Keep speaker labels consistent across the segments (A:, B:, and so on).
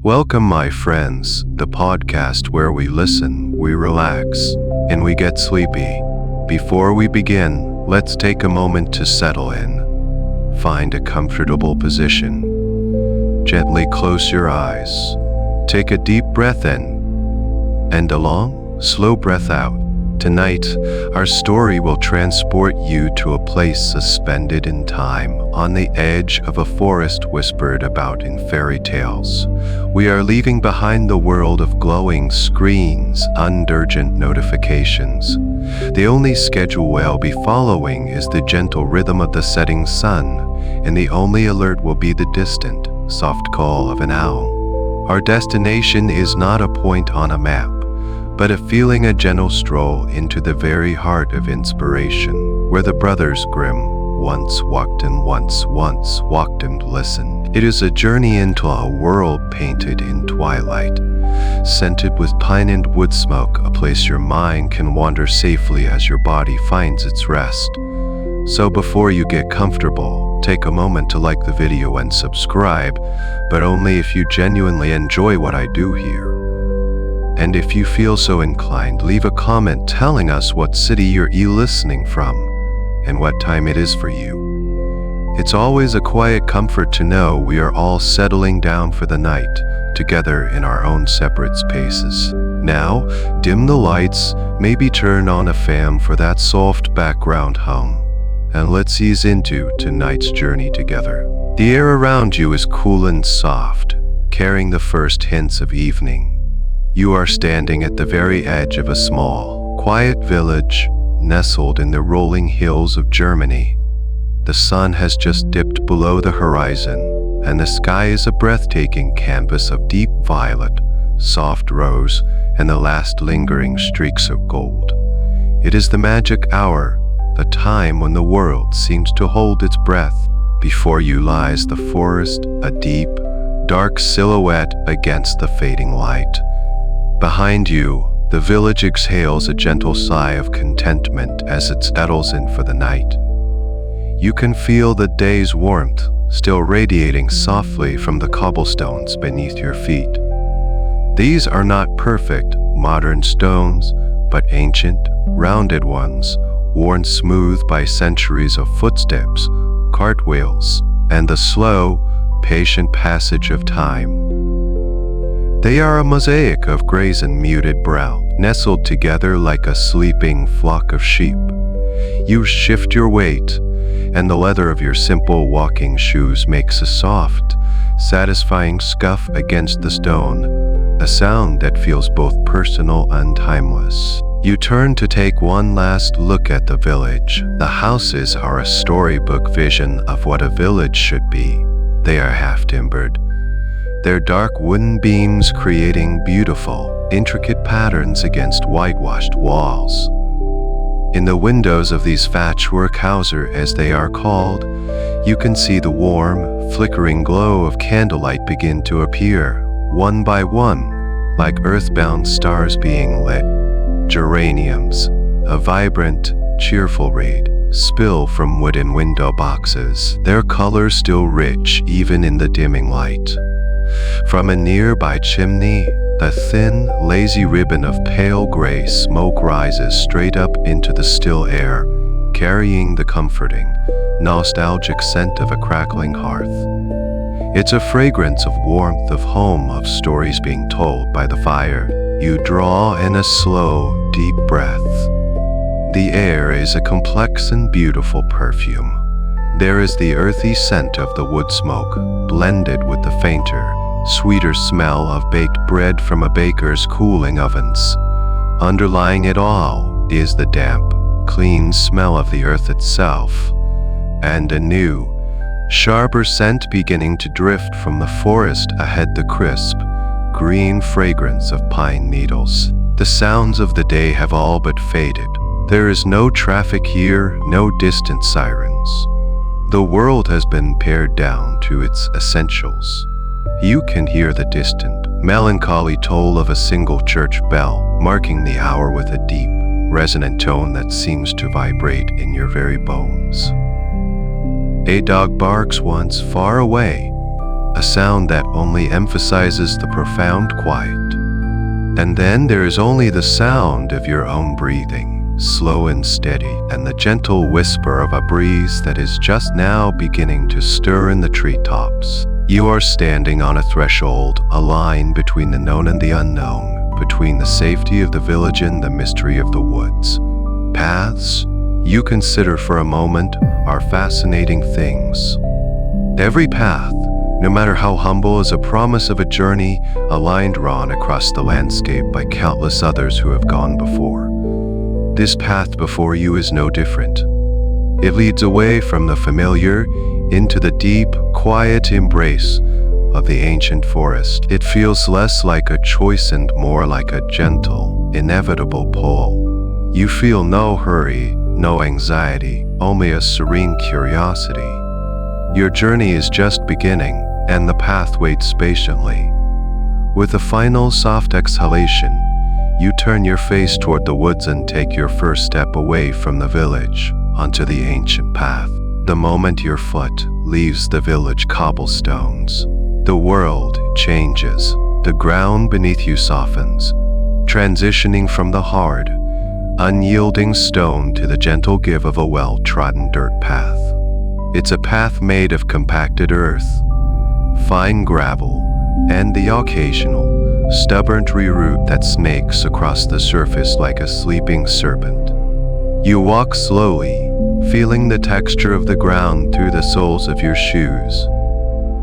A: Welcome, my friends, the podcast where we listen, we relax, and we get sleepy. Before we begin, let's take a moment to settle in. Find a comfortable position. Gently close your eyes. Take a deep breath in, and a long, slow breath out. Tonight, our story will transport you to a place suspended in time, on the edge of a forest whispered about in fairy tales. We are leaving behind the world of glowing screens and urgent notifications. The only schedule we'll be following is the gentle rhythm of the setting sun, and the only alert will be the distant, soft call of an owl. Our destination is not a point on a map, but a gentle stroll into the very heart of inspiration, where the Brothers Grimm once walked and once walked and listened. It is a journey into a world painted in twilight, scented with pine and wood smoke, a place your mind can wander safely as your body finds its rest. So before you get comfortable, take a moment to like the video and subscribe, but only if you genuinely enjoy what I do here. And if you feel so inclined, leave a comment telling us what city you're listening from and what time it is for you. It's always a quiet comfort to know we are all settling down for the night, together in our own separate spaces. Now, dim the lights, maybe turn on a fan for that soft background hum, and let's ease into tonight's journey together. The air around you is cool and soft, carrying the first hints of evening. You are standing at the very edge of a small, quiet village nestled in the rolling hills of Germany. The sun has just dipped below the horizon, and the sky is a breathtaking canvas of deep violet, soft rose, and the last lingering streaks of gold. It is the magic hour, the time when the world seems to hold its breath. Before you lies the forest, a deep, dark silhouette against the fading light. Behind you, the village exhales a gentle sigh of contentment as it settles in for the night. You can feel the day's warmth still radiating softly from the cobblestones beneath your feet. These are not perfect, modern stones, but ancient, rounded ones, worn smooth by centuries of footsteps, cartwheels, and the slow, patient passage of time. They are a mosaic of grays and muted brown, nestled together like a sleeping flock of sheep. You shift your weight, and the leather of your simple walking shoes makes a soft, satisfying scuff against the stone, a sound that feels both personal and timeless. You turn to take one last look at the village. The houses are a storybook vision of what a village should be. They are half-timbered, their dark wooden beams creating beautiful, intricate patterns against whitewashed walls. In the windows of these patchwork houses, as they are called, you can see the warm, flickering glow of candlelight begin to appear, one by one, like earthbound stars being lit. Geraniums, a vibrant, cheerful red, spill from wooden window boxes, their color still rich even in the dimming light. From a nearby chimney, the thin, lazy ribbon of pale gray smoke rises straight up into the still air, carrying the comforting, nostalgic scent of a crackling hearth. It's a fragrance of warmth, of home, of stories being told by the fire. You draw in a slow, deep breath. The air is a complex and beautiful perfume. There is the earthy scent of the wood smoke, blended with the fainter, sweeter smell of baked bread from a baker's cooling ovens. Underlying it all is the damp, clean smell of the earth itself, and a new, sharper scent beginning to drift from the forest ahead, the crisp, green fragrance of pine needles. The sounds of the day have all but faded. There is no traffic here, no distant sirens. The world has been pared down to its essentials. You can hear the distant, melancholy toll of a single church bell, marking the hour with a deep, resonant tone that seems to vibrate in your very bones. A dog barks once far away, a sound that only emphasizes the profound quiet. And then there is only the sound of your own breathing, slow and steady, and the gentle whisper of a breeze that is just now beginning to stir in the treetops. You are standing on a threshold, a line between the known and the unknown, between the safety of the village and the mystery of the woods. Paths, you consider for a moment, are fascinating things. Every path, no matter how humble, is a promise of a journey, a line drawn across the landscape by countless others who have gone before. This path before you is no different. It leads away from the familiar into the deep, quiet embrace of the ancient forest. It feels less like a choice and more like a gentle, inevitable pull. You feel no hurry, no anxiety, only a serene curiosity. Your journey is just beginning, and the path waits patiently. With a final soft exhalation, you turn your face toward the woods and take your first step away from the village, onto the ancient path. The moment your foot leaves the village cobblestones, the world changes. The ground beneath you softens, transitioning from the hard, unyielding stone to the gentle give of a well-trodden dirt path. It's a path made of compacted earth, fine gravel, and the occasional, stubborn tree root that snakes across the surface like a sleeping serpent. You walk slowly, feeling the texture of the ground through the soles of your shoes.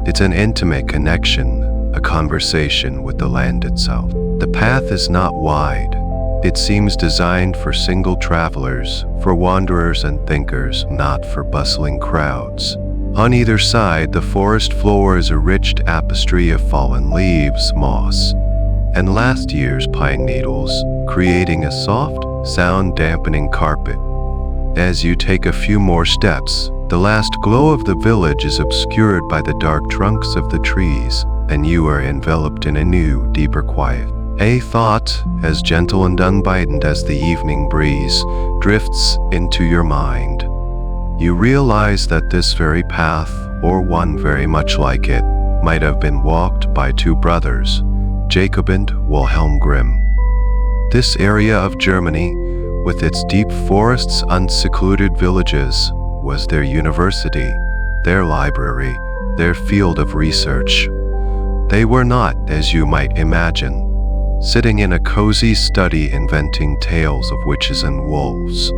A: It's an intimate connection, a conversation with the land itself. The path is not wide. It seems designed for single travelers, for wanderers and thinkers, not for bustling crowds. On either side, the forest floor is a rich tapestry of fallen leaves, moss, and last year's pine needles, creating a soft, sound-dampening carpet. As you take a few more steps, the last glow of the village is obscured by the dark trunks of the trees, and you are enveloped in a new, deeper quiet. A thought, as gentle and unbidden as the evening breeze, drifts into your mind. You realize that this very path, or one very much like it, might have been walked by two brothers, Jacob and Wilhelm Grimm. This area of Germany, with its deep forests and secluded villages, was their university, their library, their field of research. They were not, as you might imagine, sitting in a cozy study inventing tales of witches and wolves.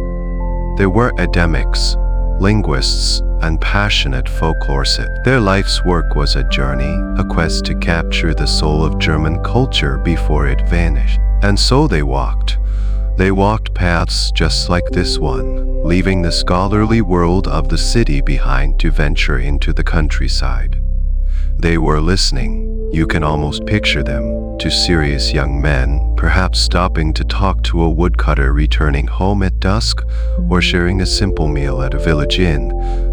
A: They were academics, linguists, and passionate folklorists. Their life's work was a journey, a quest to capture the soul of German culture before it vanished. And so they walked. They walked paths just like this one, leaving the scholarly world of the city behind to venture into the countryside. They were listening, you can almost picture them, to serious young men, perhaps stopping to talk to a woodcutter returning home at dusk, or sharing a simple meal at a village inn,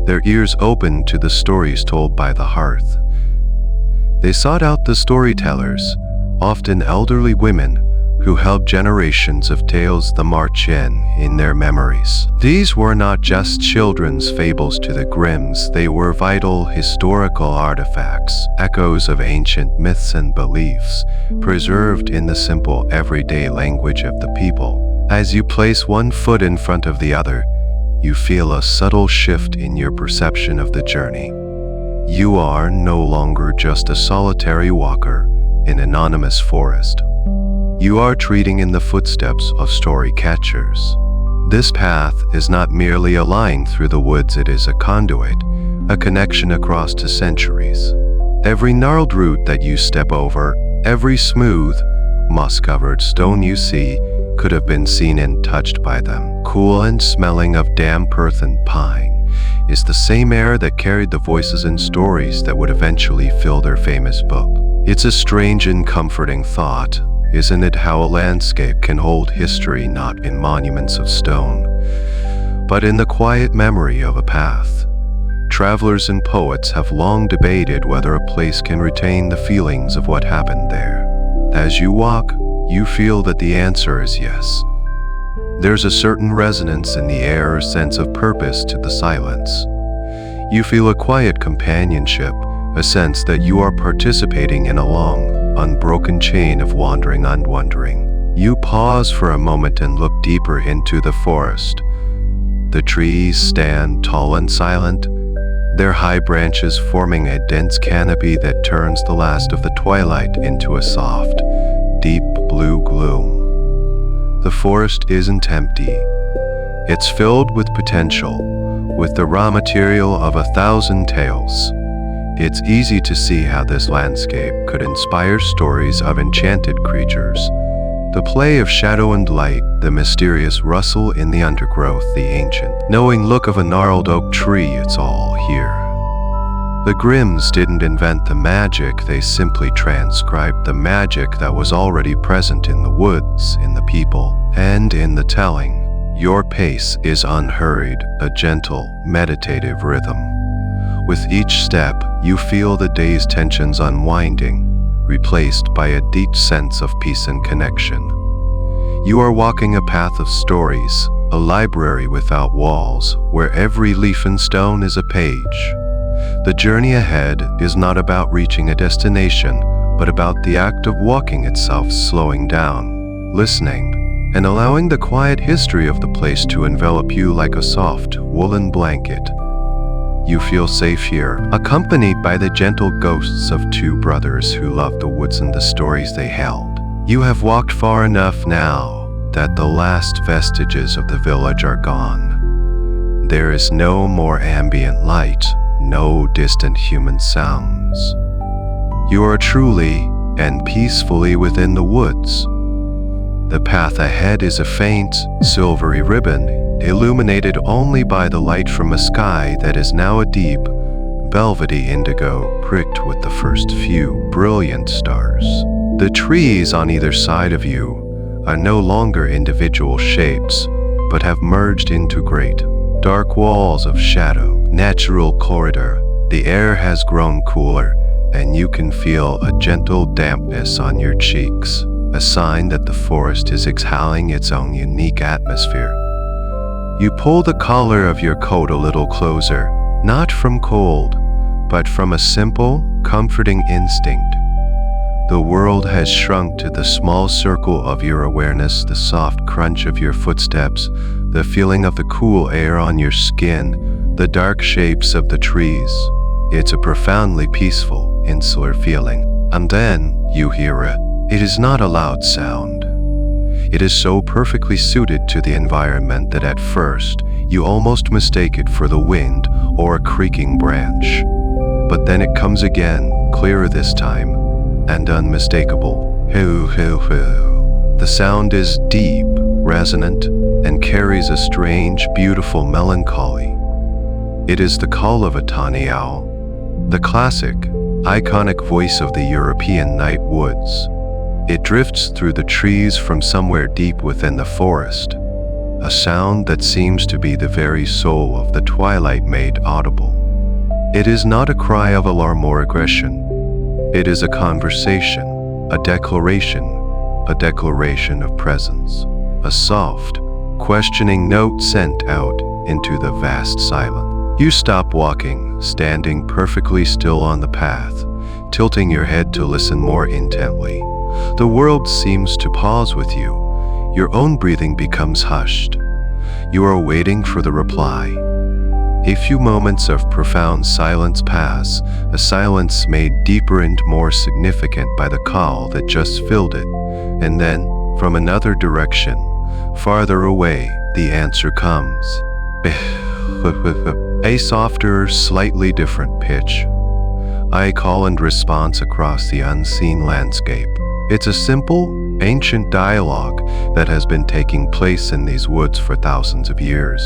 A: their ears open to the stories told by the hearth. They sought out the storytellers, often elderly women, who held generations of tales the march in their memories. These were not just children's fables to the Grimms, they were vital historical artifacts, echoes of ancient myths and beliefs, preserved in the simple everyday language of the people. As you place one foot in front of the other, you feel a subtle shift in your perception of the journey. You are no longer just a solitary walker in an anonymous forest. You are treading in the footsteps of story catchers. This path is not merely a line through the woods, it is a conduit, a connection across the centuries. Every gnarled root that you step over, every smooth, moss-covered stone you see, could have been seen and touched by them. Cool and smelling of damp earth and pine is the same air that carried the voices and stories that would eventually fill their famous book. It's a strange and comforting thought, isn't it, how a landscape can hold history not in monuments of stone, but in the quiet memory of a path. Travelers and poets have long debated whether a place can retain the feelings of what happened there. As you walk, you feel that the answer is yes. There's a certain resonance in the air, a sense of purpose to the silence. You feel a quiet companionship a sense that you are participating in a long, unbroken chain of wandering and wondering. You pause for a moment and look deeper into the forest. The trees stand tall and silent, their high branches forming a dense canopy that turns the last of the twilight into a soft, deep blue gloom. The forest isn't empty. It's filled with potential, with the raw material of 1,000 tales. It's easy to see how this landscape could inspire stories of enchanted creatures. The play of shadow and light, the mysterious rustle in the undergrowth, the ancient, knowing look of a gnarled oak tree, it's all here. The Grimms didn't invent the magic, they simply transcribed the magic that was already present in the woods, in the people, and in the telling. Your pace is unhurried, a gentle, meditative rhythm. With each step, you feel the day's tensions unwinding, replaced by a deep sense of peace and connection. You are walking a path of stories, a library without walls, where every leaf and stone is a page. The journey ahead is not about reaching a destination, but about the act of walking itself, slowing down, listening, and allowing the quiet history of the place to envelop you like a soft, woolen blanket. You feel safe here, accompanied by the gentle ghosts of two brothers who loved the woods and the stories they held. You have walked far enough now that the last vestiges of the village are gone. There is no more ambient light, no distant human sounds. You are truly and peacefully within the woods. The path ahead is a faint, silvery ribbon, illuminated only by the light from a sky that is now a deep, velvety indigo pricked with the first few brilliant stars. The trees on either side of you are no longer individual shapes, but have merged into great, dark walls of shadow. Natural corridor. The air has grown cooler, and you can feel a gentle dampness on your cheeks, a sign that the forest is exhaling its own unique atmosphere. You pull the collar of your coat a little closer, not from cold, but from a simple, comforting instinct. The world has shrunk to the small circle of your awareness, the soft crunch of your footsteps, the feeling of the cool air on your skin, the dark shapes of the trees. It's a profoundly peaceful, insular feeling. And then you hear it is not a loud sound. It is so perfectly suited to the environment that at first you almost mistake it for the wind or a creaking branch. But then it comes again, clearer this time, and unmistakable. Hoo hoo hoo. The sound is deep, resonant, and carries a strange, beautiful melancholy. It is the call of a tawny owl, the classic, iconic voice of the European night woods. It drifts through the trees from somewhere deep within the forest, a sound that seems to be the very soul of the twilight made audible. It is not a cry of alarm or aggression. It is a conversation, a declaration of presence, a soft, questioning note sent out into the vast silence. You stop walking, standing perfectly still on the path, tilting your head to listen more intently. The world seems to pause with you. Your own breathing becomes hushed. You are waiting for the reply. A few moments of profound silence pass, a silence made deeper and more significant by the call that just filled it. And then, from another direction, farther away, the answer comes. A softer, slightly different pitch. I call and response across the unseen landscape. It's a simple, ancient dialogue that has been taking place in these woods for thousands of years.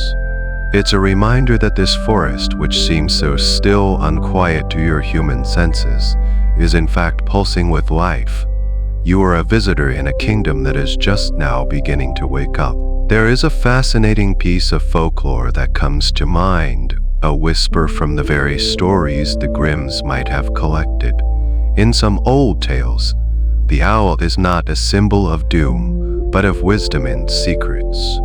A: It's a reminder that this forest, which seems so still, unquiet to your human senses, is in fact pulsing with life. You are a visitor in a kingdom that is just now beginning to wake up. There is a fascinating piece of folklore that comes to mind, a whisper from the very stories the Grimms might have collected. In some old tales, the owl is not a symbol of doom, but of wisdom and secrets.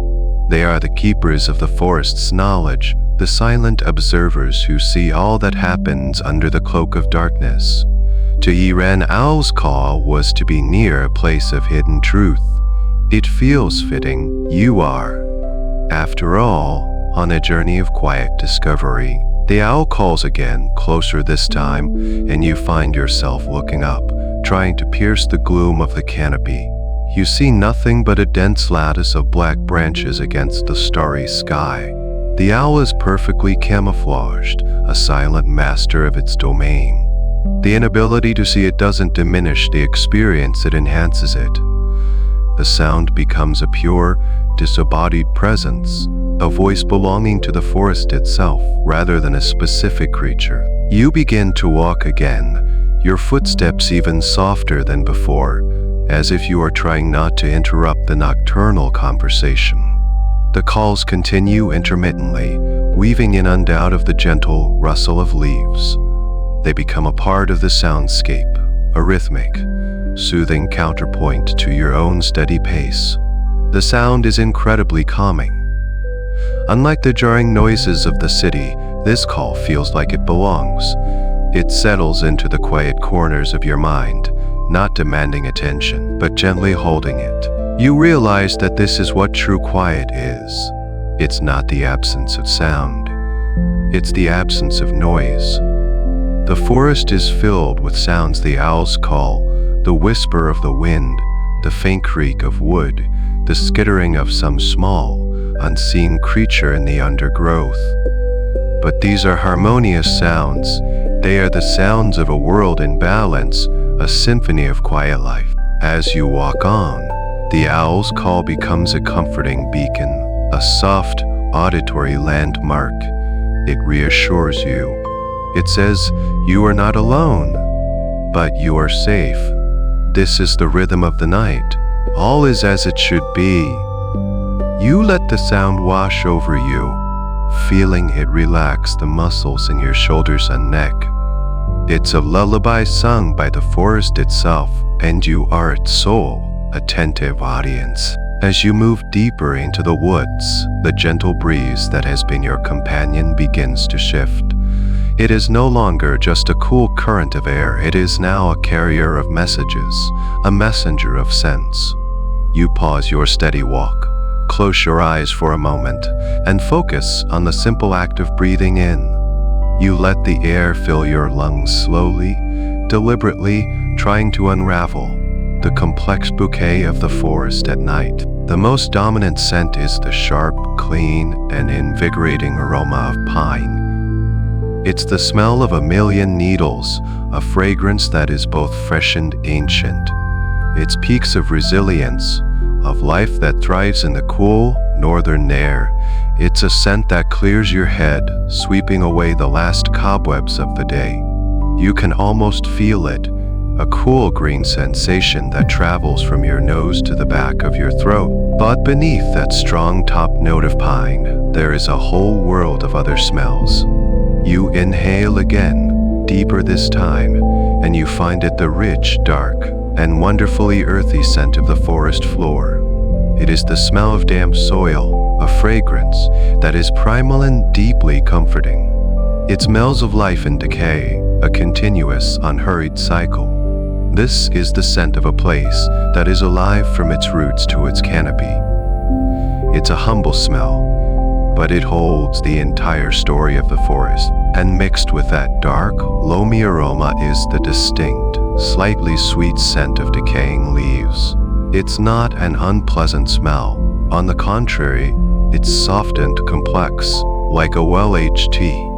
A: They are the keepers of the forest's knowledge, the silent observers who see all that happens under the cloak of darkness. To hear an owl's call was to be near a place of hidden truth. It feels fitting. You are, after all, on a journey of quiet discovery. The owl calls again, closer this time, and you find yourself looking up, trying to pierce the gloom of the canopy. You see nothing but a dense lattice of black branches against the starry sky. The owl is perfectly camouflaged, a silent master of its domain. The inability to see it doesn't diminish the experience, it enhances it. The sound becomes a pure, disembodied presence, a voice belonging to the forest itself rather than a specific creature. You begin to walk again, your footsteps even softer than before, as if you are trying not to interrupt the nocturnal conversation. The calls continue intermittently, weaving in and out of the gentle rustle of leaves. They become a part of the soundscape, a rhythmic, soothing counterpoint to your own steady pace. The sound is incredibly calming. Unlike the jarring noises of the city, this call feels like it belongs. It settles into the quiet corners of your mind, not demanding attention, but gently holding it. You realize that this is what true quiet is. It's not the absence of sound. It's the absence of noise. The forest is filled with sounds: the owl's call, the whisper of the wind, the faint creak of wood, the skittering of some small, unseen creature in the undergrowth. But these are harmonious sounds. They are the sounds of a world in balance, a symphony of quiet life. As you walk on, the owl's call becomes a comforting beacon, a soft, auditory landmark. It reassures you. It says, you are not alone, but you are safe. This is the rhythm of the night. All is as it should be. You let the sound wash over you, feeling it relax the muscles in your shoulders and neck. It's a lullaby sung by the forest itself, and you are its sole, attentive audience. As you move deeper into the woods, the gentle breeze that has been your companion begins to shift. It is no longer just a cool current of air, it is now a carrier of messages, a messenger of sense. You pause your steady walk, close your eyes for a moment, and focus on the simple act of breathing in. You let the air fill your lungs slowly, deliberately, trying to unravel the complex bouquet of the forest at night. The most dominant scent is the sharp, clean, and invigorating aroma of pine. It's the smell of a million needles, a fragrance that is both fresh and ancient. It speaks of resilience, of life that thrives in the cool, northern air. It's a scent that clears your head, sweeping away the last cobwebs of the day. You can almost feel it, a cool green sensation that travels from your nose to the back of your throat. But beneath that strong top note of pine, there is a whole world of other smells. You inhale again, deeper this time, and you find it the rich, dark, and wonderfully earthy scent of the forest floor. It is the smell of damp soil, a fragrance that is primal and deeply comforting. It smells of life and decay, a continuous, unhurried cycle. This is the scent of a place that is alive from its roots to its canopy. It's a humble smell, but it holds the entire story of the forest, and mixed with that dark, loamy aroma is the distinct, slightly sweet scent of decaying leaves. It's not an unpleasant smell. On the contrary, it's soft and complex, like a well-aged tea.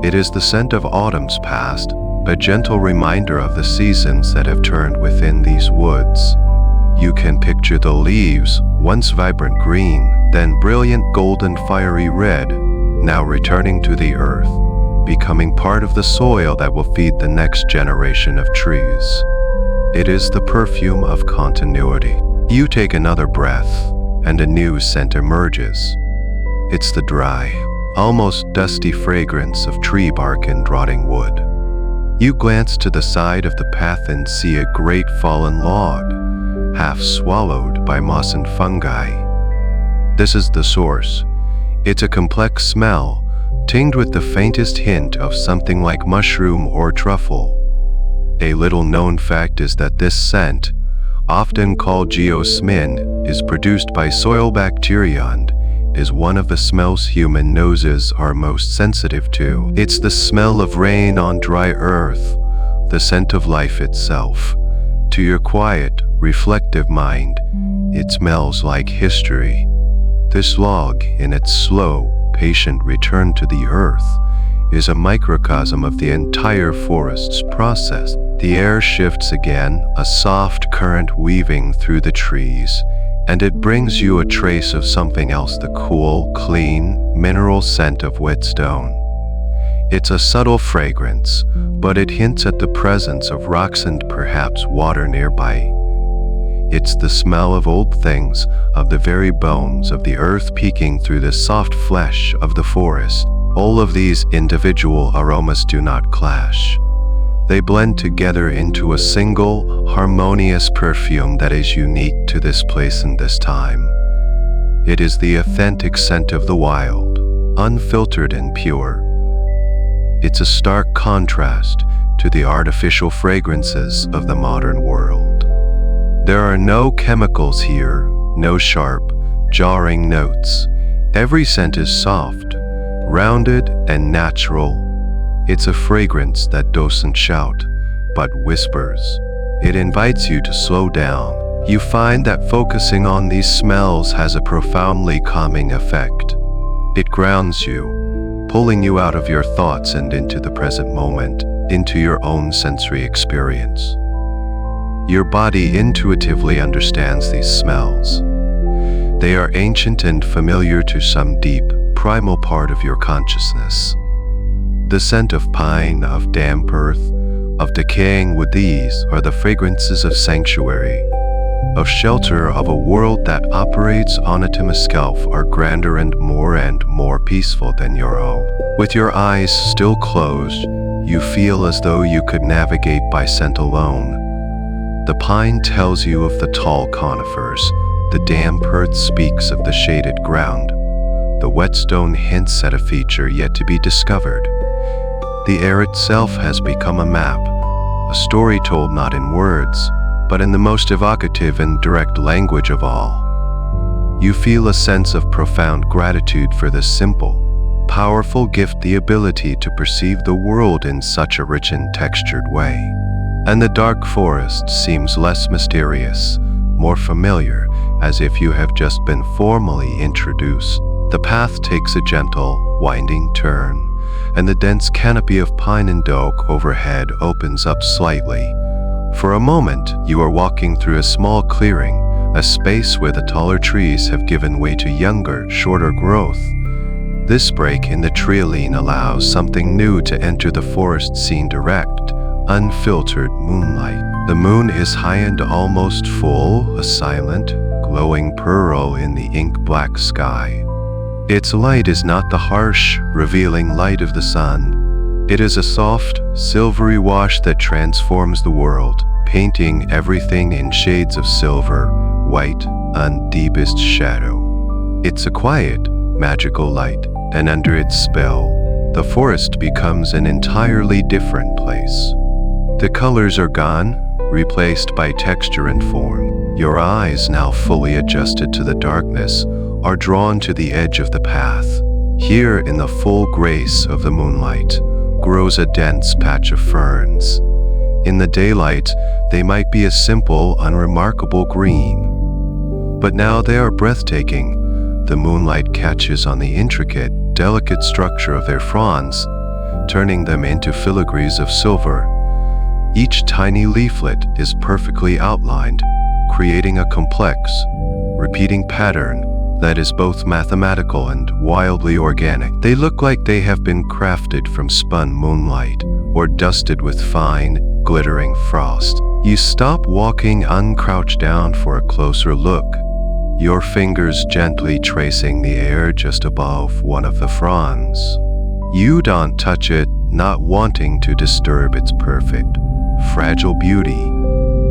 A: It is the scent of autumn's past, a gentle reminder of the seasons that have turned within these woods. You can picture the leaves, once vibrant green, then brilliant golden fiery red, now returning to the earth, becoming part of the soil that will feed the next generation of trees. It is the perfume of continuity. You take another breath, and a new scent emerges. It's the dry, almost dusty fragrance of tree bark and rotting wood. You glance to the side of the path and see a great fallen log, half swallowed by moss and fungi. This is the source. It's a complex smell, tinged with the faintest hint of something like mushroom or truffle. A little-known fact is that this scent, often called geosmin, is produced by soil bacteria and is one of the smells human noses are most sensitive to. It's the smell of rain on dry earth, the scent of life itself. To your quiet, reflective mind, it smells like history. This log, in its slow, patient return to the earth, is a microcosm of the entire forest's process. The air shifts again, a soft current weaving through the trees, and it brings you a trace of something else, the cool, clean, mineral scent of whetstone. It's a subtle fragrance, but it hints at the presence of rocks and perhaps water nearby. It's the smell of old things, of the very bones of the earth peeking through the soft flesh of the forest. All of these individual aromas do not clash. They blend together into a single, harmonious perfume that is unique to this place and this time. It is the authentic scent of the wild, unfiltered and pure. It's a stark contrast to the artificial fragrances of the modern world. There are no chemicals here, no sharp, jarring notes. Every scent is soft, rounded, and natural. It's a fragrance that doesn't shout, but whispers. It invites you to slow down. You find that focusing on these smells has a profoundly calming effect. It grounds you, pulling you out of your thoughts and into the present moment, into your own sensory experience. Your body intuitively understands these smells. They are ancient and familiar to some deep, primal part of your consciousness. The scent of pine, of damp earth, of decaying wood, these are the fragrances of sanctuary, of shelter, of a world that operates on a timescale are grander and more peaceful than your own. With your eyes still closed, you feel as though you could navigate by scent alone. The pine tells you of the tall conifers, the damp earth speaks of the shaded ground, the whetstone hints at a feature yet to be discovered. The air itself has become a map, a story told not in words, but in the most evocative and direct language of all. You feel a sense of profound gratitude for this simple, powerful gift, the ability to perceive the world in such a rich and textured way. And the dark forest seems less mysterious, more familiar, as if you have just been formally introduced. The path takes a gentle, winding turn, and the dense canopy of pine and oak overhead opens up slightly. For a moment, you are walking through a small clearing, a space where the taller trees have given way to younger, shorter growth. This break in the treeline allows something new to enter the forest scene: direct, unfiltered moonlight. The moon is high and almost full, a silent, glowing pearl in the ink-black sky. Its light is not the harsh, revealing light of the sun. It is a soft, silvery wash that transforms the world, painting everything in shades of silver, white, and deepest shadow. It's a quiet, magical light, and under its spell, the forest becomes an entirely different place. The colors are gone, replaced by texture and form. Your eyes, now fully adjusted to the darkness, are drawn to the edge of the path. Here, in the full grace of the moonlight, grows a dense patch of ferns. In the daylight, they might be a simple, unremarkable green. But now they are breathtaking. The moonlight catches on the intricate, delicate structure of their fronds, turning them into filigrees of silver. Each tiny leaflet is perfectly outlined, creating a complex, repeating pattern that is both mathematical and wildly organic. They look like they have been crafted from spun moonlight or dusted with fine, glittering frost. You stop walking and crouch down for a closer look, your fingers gently tracing the air just above one of the fronds. You don't touch it, not wanting to disturb its perfect, fragile beauty.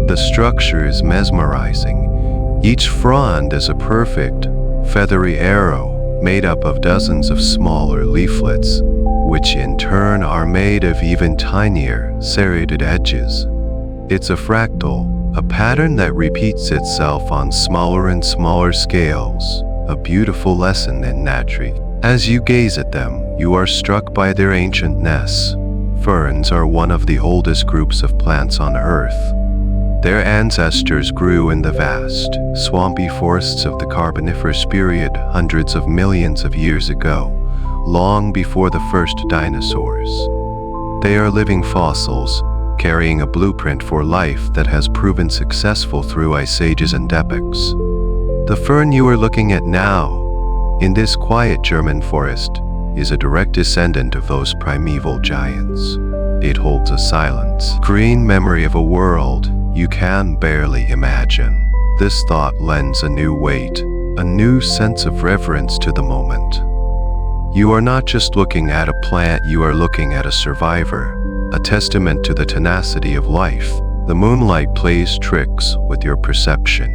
A: The structure is mesmerizing. Each frond is a perfect, feathery arrow, made up of dozens of smaller leaflets, which in turn are made of even tinier, serrated edges. It's a fractal, a pattern that repeats itself on smaller and smaller scales, a beautiful lesson in naturality. As you gaze at them, you are struck by their ancientness. Ferns are one of the oldest groups of plants on Earth. Their ancestors grew in the vast, swampy forests of the Carboniferous period hundreds of millions of years ago, long before the first dinosaurs. They are living fossils, carrying a blueprint for life that has proven successful through ice ages and epochs. The fern you are looking at now, in this quiet German forest, is a direct descendant of those primeval giants. It holds a silent, green memory of a world you can barely imagine. This thought lends a new weight, a new sense of reverence to the moment. You are not just looking at a plant, you are looking at a survivor, a testament to the tenacity of life. The moonlight plays tricks with your perception.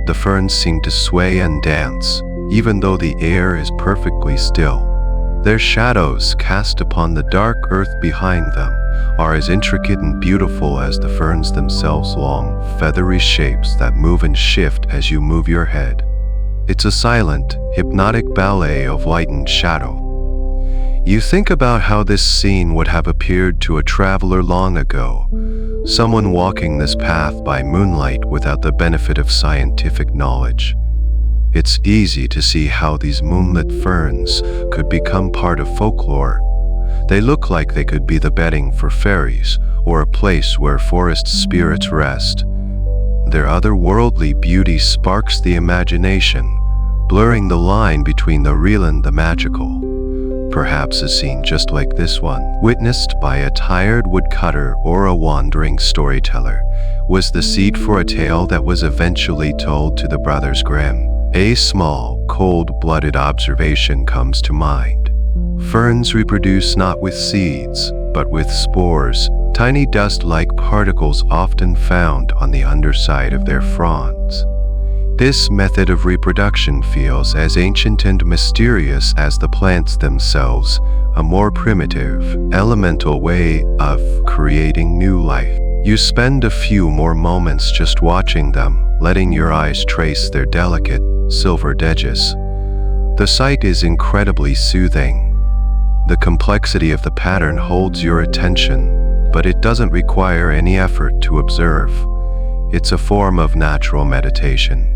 A: The ferns seem to sway and dance, even though the air is perfectly still. Their shadows cast upon the dark earth behind them are as intricate and beautiful as the ferns themselves, long, feathery shapes that move and shift as you move your head. It's a silent, hypnotic ballet of light and shadow. You think about how this scene would have appeared to a traveler long ago, someone walking this path by moonlight without the benefit of scientific knowledge. It's easy to see how these moonlit ferns could become part of folklore. They look like they could be the bedding for fairies or a place where forest spirits rest. Their otherworldly beauty sparks the imagination, blurring the line between the real and the magical. Perhaps a scene just like this one, witnessed by a tired woodcutter or a wandering storyteller, was the seed for a tale that was eventually told to the Brothers Grimm. A small, cold-blooded observation comes to mind. Ferns reproduce not with seeds, but with spores, tiny dust-like particles often found on the underside of their fronds. This method of reproduction feels as ancient and mysterious as the plants themselves, a more primitive, elemental way of creating new life. You spend a few more moments just watching them, letting your eyes trace their delicate, silvered edges. The sight is incredibly soothing. The complexity of the pattern holds your attention, but it doesn't require any effort to observe. It's a form of natural meditation.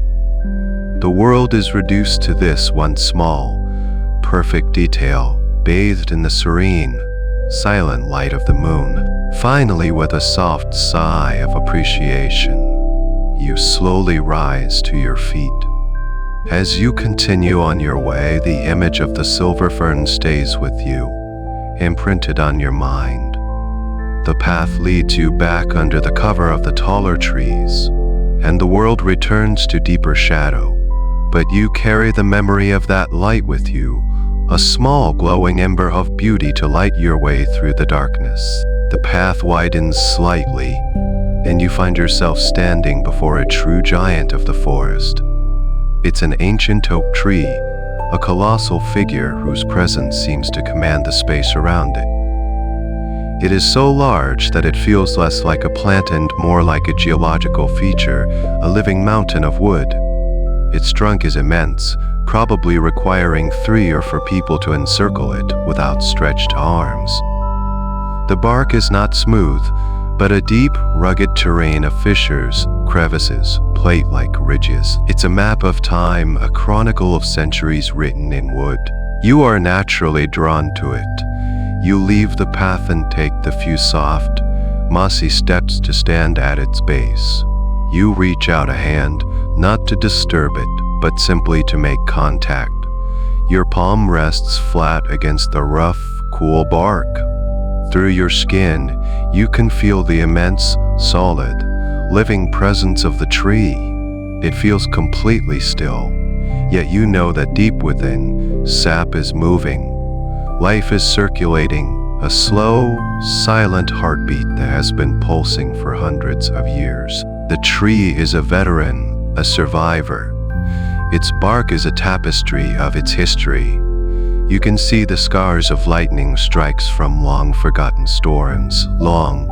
A: The world is reduced to this one small, perfect detail, bathed in the serene, silent light of the moon. Finally, with a soft sigh of appreciation, you slowly rise to your feet. As you continue on your way, the image of the silver fern stays with you, imprinted on your mind. The path leads you back under the cover of the taller trees, and the world returns to deeper shadow. But you carry the memory of that light with you, a small glowing ember of beauty to light your way through the darkness. The path widens slightly, and you find yourself standing before a true giant of the forest. It's an ancient oak tree, a colossal figure whose presence seems to command the space around it. It is so large that it feels less like a plant and more like a geological feature, a living mountain of wood. Its trunk is immense, probably requiring 3 or 4 people to encircle it with outstretched arms. The bark is not smooth, but a deep, rugged terrain of fissures, crevices, plate-like ridges. It's a map of time, a chronicle of centuries written in wood. You are naturally drawn to it. You leave the path and take the few soft, mossy steps to stand at its base. You reach out a hand, not to disturb it, but simply to make contact. Your palm rests flat against the rough, cool bark. Through your skin, you can feel the immense, solid, living presence of the tree. It feels completely still, yet you know that deep within, sap is moving. Life is circulating, a slow, silent heartbeat that has been pulsing for hundreds of years. The tree is a veteran, a survivor. Its bark is a tapestry of its history. You can see the scars of lightning strikes from long-forgotten storms, long,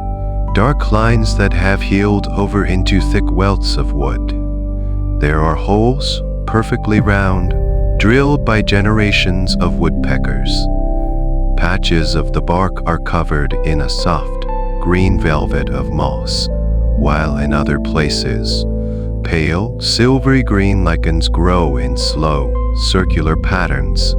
A: dark lines that have healed over into thick welts of wood. There are holes, perfectly round, drilled by generations of woodpeckers. Patches of the bark are covered in a soft, green velvet of moss, while in other places, pale, silvery green lichens grow in slow, circular patterns.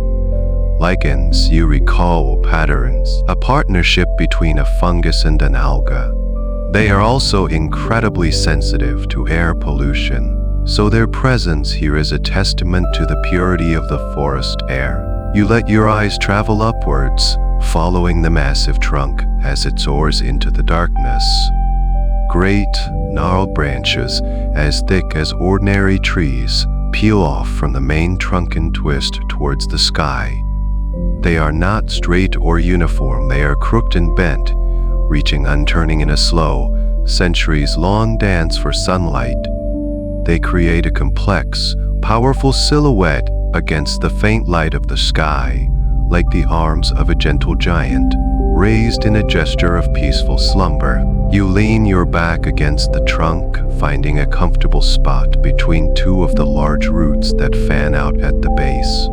A: Lichens, you recall patterns, a partnership between a fungus and an alga. They are also incredibly sensitive to air pollution, so their presence here is a testament to the purity of the forest air. You let your eyes travel upwards, following the massive trunk as it soars into the darkness. Great, gnarled branches, as thick as ordinary trees, peel off from the main trunk and twist towards the sky. They are not straight or uniform, they are crooked and bent, reaching unturning in a slow, centuries-long dance for sunlight. They create a complex, powerful silhouette against the faint light of the sky, like the arms of a gentle giant, raised in a gesture of peaceful slumber. You lean your back against the trunk, finding a comfortable spot between two of the large roots that fan out at the base.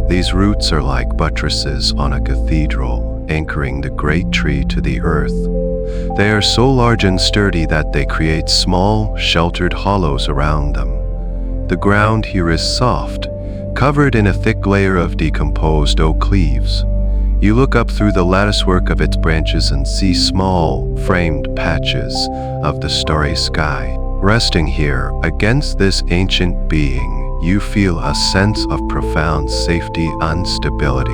A: These roots are like buttresses on a cathedral, anchoring the great tree to the earth. They are so large and sturdy that they create small, sheltered hollows around them. The ground here is soft, covered in a thick layer of decomposed oak leaves. You look up through the latticework of its branches and see small, framed patches of the starry sky. Resting here, against this ancient being, you feel a sense of profound safety and stability.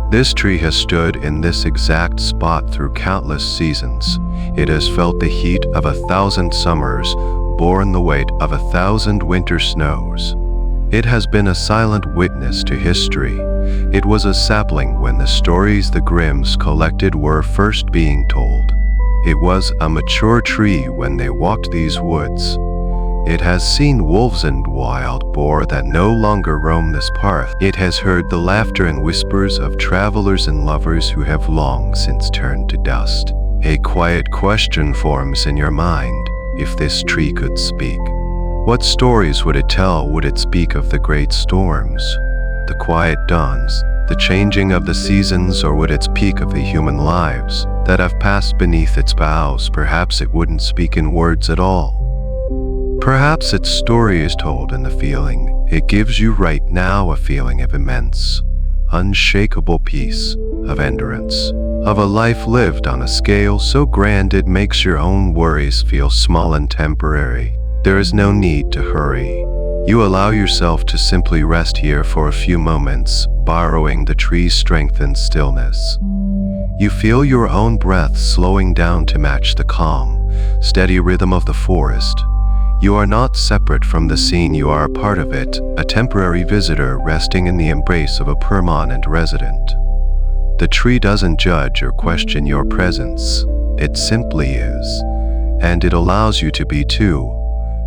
A: This tree has stood in this exact spot through countless seasons. It has felt the heat of 1,000 summers, borne the weight of 1,000 winter snows. It has been a silent witness to history. It was a sapling when the stories the Grimms collected were first being told. It was a mature tree when they walked these woods. It has seen wolves and wild boar that no longer roam this path. It has heard the laughter and whispers of travelers and lovers who have long since turned to dust. A quiet question forms in your mind: if this tree could speak, what stories would it tell? Would it speak of the great storms, the quiet dawns, the changing of the seasons, or would it speak of the human lives that have passed beneath its boughs? Perhaps it wouldn't speak in words at all. Perhaps its story is told in the feeling. It gives you right now a feeling of immense, unshakable peace, of endurance, of a life lived on a scale so grand it makes your own worries feel small and temporary. There is no need to hurry. You allow yourself to simply rest here for a few moments, borrowing the tree's strength and stillness. You feel your own breath slowing down to match the calm, steady rhythm of the forest. You are not separate from the scene, you are a part of it, a temporary visitor resting in the embrace of a permanent resident. The tree doesn't judge or question your presence. It simply is, and it allows you to be too.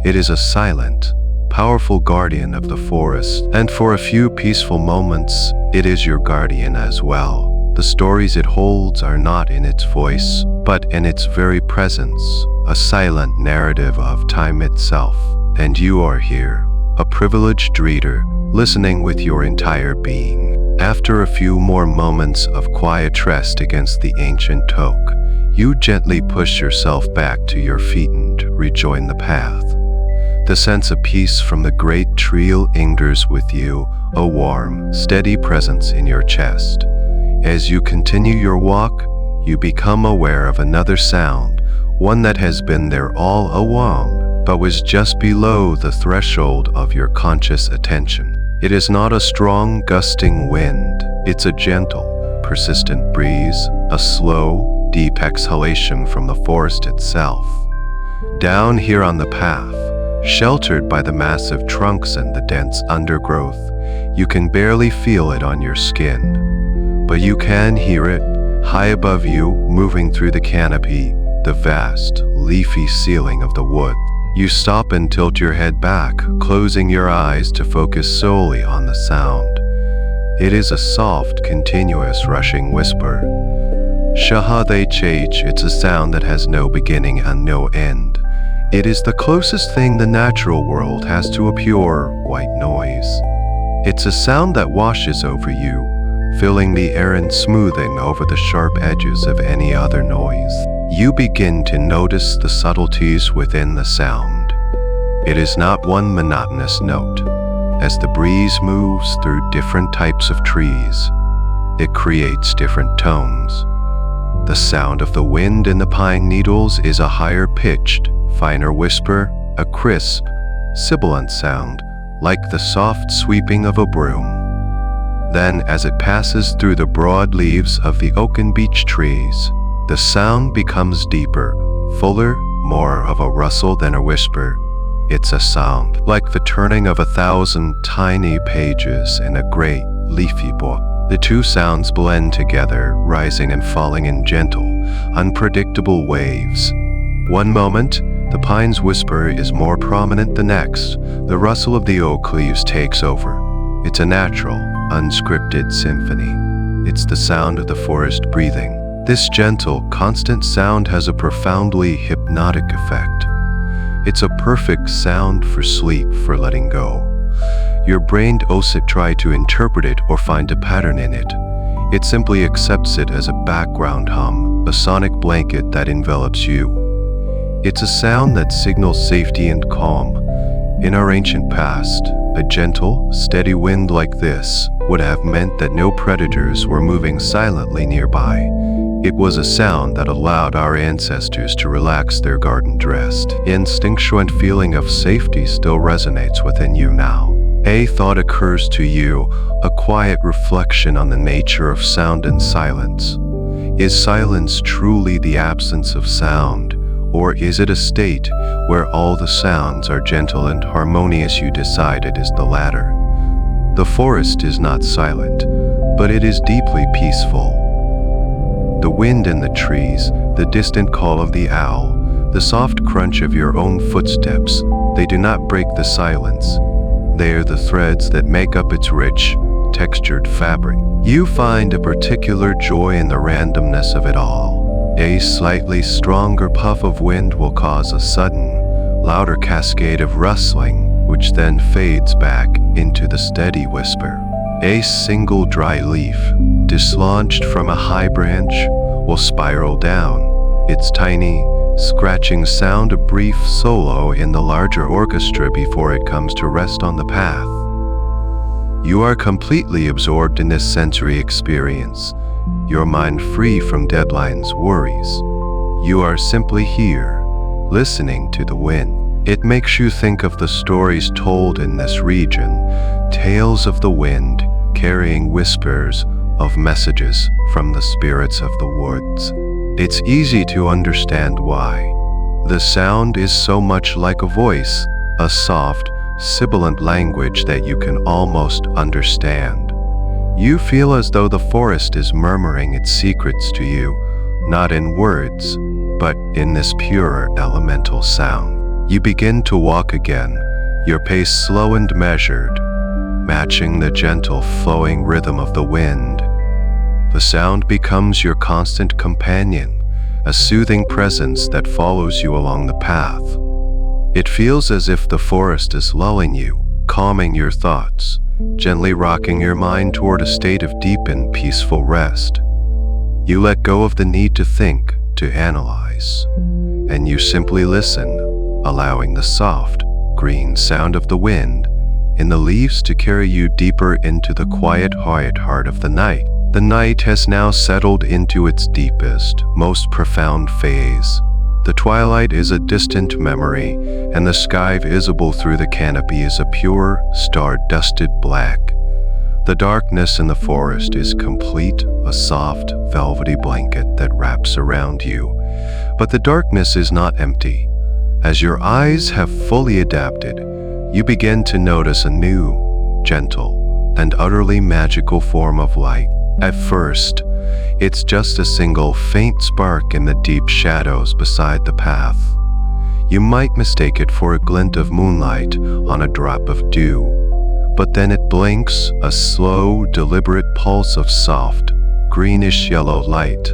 A: It is a silent, powerful guardian of the forest, and for a few peaceful moments, it is your guardian as well. The stories it holds are not in its voice, but in its very presence, a silent narrative of time itself. And you are here, a privileged reader, listening with your entire being. After a few more moments of quiet rest against the ancient oak, you gently push yourself back to your feet and rejoin the path. The sense of peace from the great tree lingers with you, a warm, steady presence in your chest. As you continue your walk, you become aware of another sound, one that has been there all along, but was just below the threshold of your conscious attention. It is not a strong, gusting wind. It's a gentle, persistent breeze, a slow, deep exhalation from the forest itself. Down here on the path, sheltered by the massive trunks and the dense undergrowth, you can barely feel it on your skin. But you can hear it, high above you, moving through the canopy, the vast, leafy ceiling of the wood. You stop and tilt your head back, closing your eyes to focus solely on the sound. It is a soft, continuous, rushing whisper. Shahadeh-chach, it's a sound that has no beginning and no end. It is the closest thing the natural world has to a pure, white noise. It's a sound that washes over you, filling the air and smoothing over the sharp edges of any other noise. You begin to notice the subtleties within the sound. It is not one monotonous note. As the breeze moves through different types of trees, it creates different tones. The sound of the wind in the pine needles is a higher-pitched, finer whisper, a crisp, sibilant sound, like the soft sweeping of a broom. Then, as it passes through the broad leaves of the oak and beech trees, the sound becomes deeper, fuller, more of a rustle than a whisper. It's a sound like the turning of 1,000 tiny pages in a great, leafy book. The two sounds blend together, rising and falling in gentle, unpredictable waves. One moment, the pine's whisper is more prominent. The next, the rustle of the oak leaves takes over. It's a natural, unscripted symphony. It's the sound of the forest breathing. This gentle, constant sound has a profoundly hypnotic effect. It's a perfect sound for sleep, for letting go. Your brain doesn't try to interpret it or find a pattern in it. It simply accepts it as a background hum, a sonic blanket that envelops you. It's a sound that signals safety and calm. In our ancient past, a gentle, steady wind like this would have meant that no predators were moving silently nearby. It was a sound that allowed our ancestors to relax their guarded rest. The instinctual feeling of safety still resonates within you now. A thought occurs to you, a quiet reflection on the nature of sound and silence. Is silence truly the absence of sound, or is it a state where all the sounds are gentle and harmonious? You decide it is the latter. The forest is not silent, but it is deeply peaceful. The wind in the trees, the distant call of the owl, the soft crunch of your own footsteps, they do not break the silence. They are the threads that make up its rich, textured fabric. You find a particular joy in the randomness of it all. A slightly stronger puff of wind will cause a sudden, louder cascade of rustling, which then fades back into the steady whisper. A single dry leaf, dislodged from a high branch, will spiral down, its tiny, scratching sound a brief solo in the larger orchestra before it comes to rest on the path. You are completely absorbed in this sensory experience, your mind free from deadlines, worries. You are simply here, listening to the wind. It makes you think of the stories told in this region, tales of the wind carrying whispers of messages from the spirits of the woods. It's easy to understand why. The sound is so much like a voice, a soft, sibilant language that you can almost understand. You feel as though the forest is murmuring its secrets to you, not in words, but in this pure elemental sound. You begin to walk again, your pace slow and measured, matching the gentle flowing rhythm of the wind. The sound becomes your constant companion, a soothing presence that follows you along the path. It feels as if the forest is lulling you, calming your thoughts, gently rocking your mind toward a state of deep and peaceful rest. You let go of the need to think, to analyze, and you simply listen, allowing the soft, green sound of the wind in the leaves to carry you deeper into the quiet heart of the night. The night has now settled into its deepest, most profound phase. The twilight is a distant memory, and the sky visible through the canopy is a pure, star-dusted black. The darkness in the forest is complete, a soft, velvety blanket that wraps around you. But the darkness is not empty. As your eyes have fully adapted, you begin to notice a new, gentle, and utterly magical form of light. At first, it's just a single faint spark in the deep shadows beside the path. You might mistake it for a glint of moonlight on a drop of dew, but then it blinks, a slow, deliberate pulse of soft, greenish-yellow light.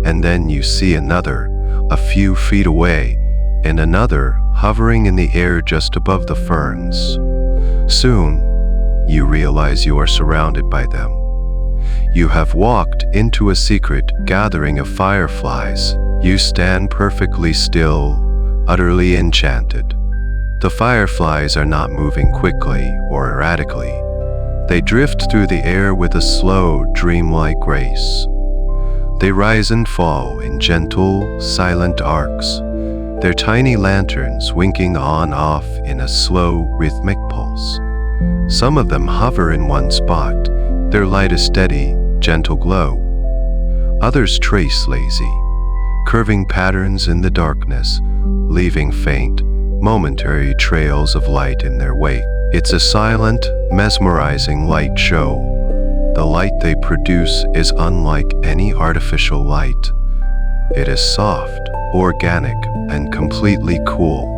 A: And then you see another, a few feet away, and another hovering in the air just above the ferns. Soon, you realize you are surrounded by them. You have walked into a secret gathering of fireflies. You stand perfectly still, utterly enchanted. The fireflies are not moving quickly or erratically. They drift through the air with a slow, dreamlike grace. They rise and fall in gentle, silent arcs, their tiny lanterns winking on-off in a slow, rhythmic pulse. Some of them hover in one spot, their light a steady, gentle glow. Others trace lazy, curving patterns in the darkness, leaving faint, momentary trails of light in their wake. It's a silent, mesmerizing light show. The light they produce is unlike any artificial light. It is soft, organic, and completely cool.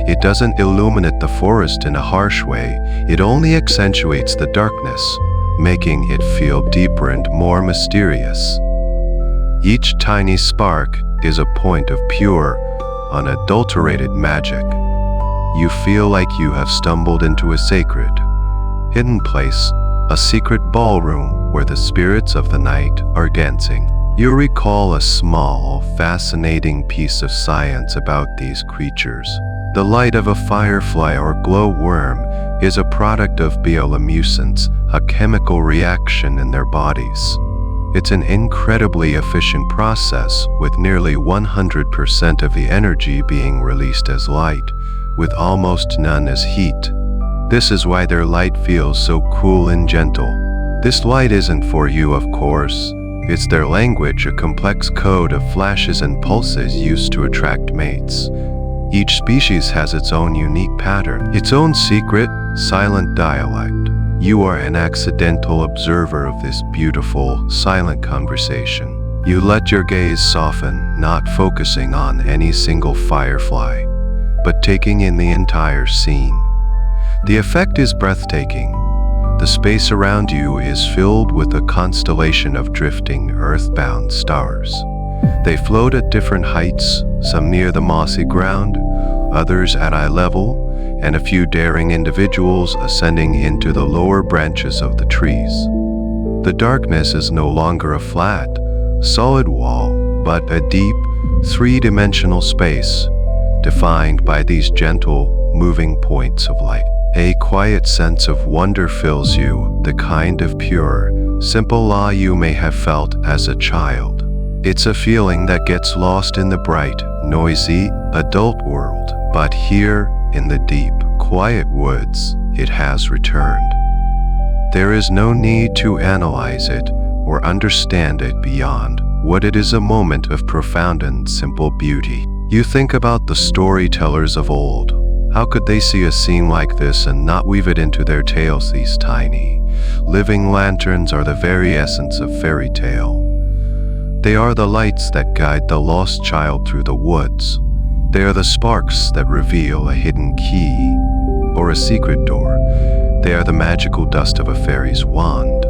A: It doesn't illuminate the forest in a harsh way, it only accentuates the darkness, making it feel deeper and more mysterious. Each tiny spark is a point of pure, unadulterated magic. You feel like you have stumbled into a sacred, hidden place, a secret ballroom where the spirits of the night are dancing. You recall a small, fascinating piece of science about these creatures. The light of a firefly or glowworm is a product of bioluminescence, a chemical reaction in their bodies. It's an incredibly efficient process, with nearly 100% of the energy being released as light, with almost none as heat. This is why their light feels so cool and gentle. This light isn't for you, of course. It's their language, a complex code of flashes and pulses used to attract mates. Each species has its own unique pattern, its own secret, silent dialect. You are an accidental observer of this beautiful, silent conversation. You let your gaze soften, not focusing on any single firefly, but taking in the entire scene. The effect is breathtaking. The space around you is filled with a constellation of drifting, earthbound stars. They float at different heights, some near the mossy ground, others at eye level, and a few daring individuals ascending into the lower branches of the trees. The darkness is no longer a flat, solid wall, but a deep, three-dimensional space, defined by these gentle, moving points of light. A quiet sense of wonder fills you, the kind of pure, simple awe you may have felt as a child. It's a feeling that gets lost in the bright, noisy, adult world, but here, in the deep, quiet woods, it has returned. There is no need to analyze it or understand it beyond what it is, a moment of profound and simple beauty. You think about the storytellers of old. How could they see a scene like this and not weave it into their tales? These tiny, living lanterns are the very essence of fairy tale. They are the lights that guide the lost child through the woods. They are the sparks that reveal a hidden key or a secret door. They are the magical dust of a fairy's wand.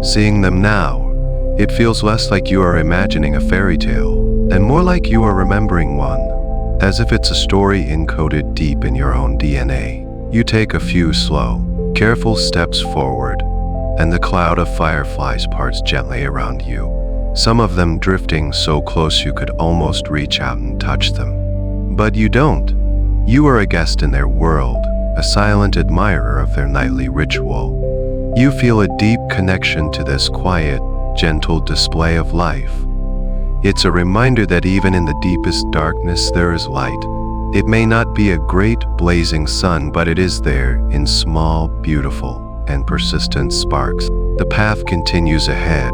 A: Seeing them now, it feels less like you are imagining a fairy tale, and more like you are remembering one, as if it's a story encoded deep in your own DNA. You take a few slow, careful steps forward, and the cloud of fireflies parts gently around you, some of them drifting so close you could almost reach out and touch them. But you don't. You are a guest in their world, a silent admirer of their nightly ritual. You feel a deep connection to this quiet, gentle display of life. It's a reminder that even in the deepest darkness there is light. It may not be a great blazing sun, but it is there in small, beautiful, and persistent sparks. The path continues ahead,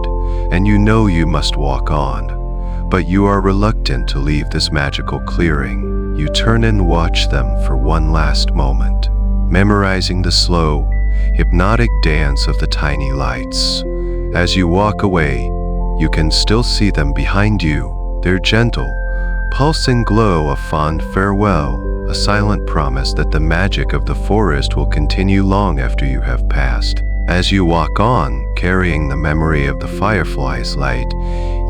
A: and you know you must walk on, but you are reluctant to leave this magical clearing. You turn and watch them for one last moment, memorizing the slow, hypnotic dance of the tiny lights. As you walk away, you can still see them behind you, their gentle, pulsing glow of fond farewell, a silent promise that the magic of the forest will continue long after you have passed. As you walk on, carrying the memory of the firefly's light,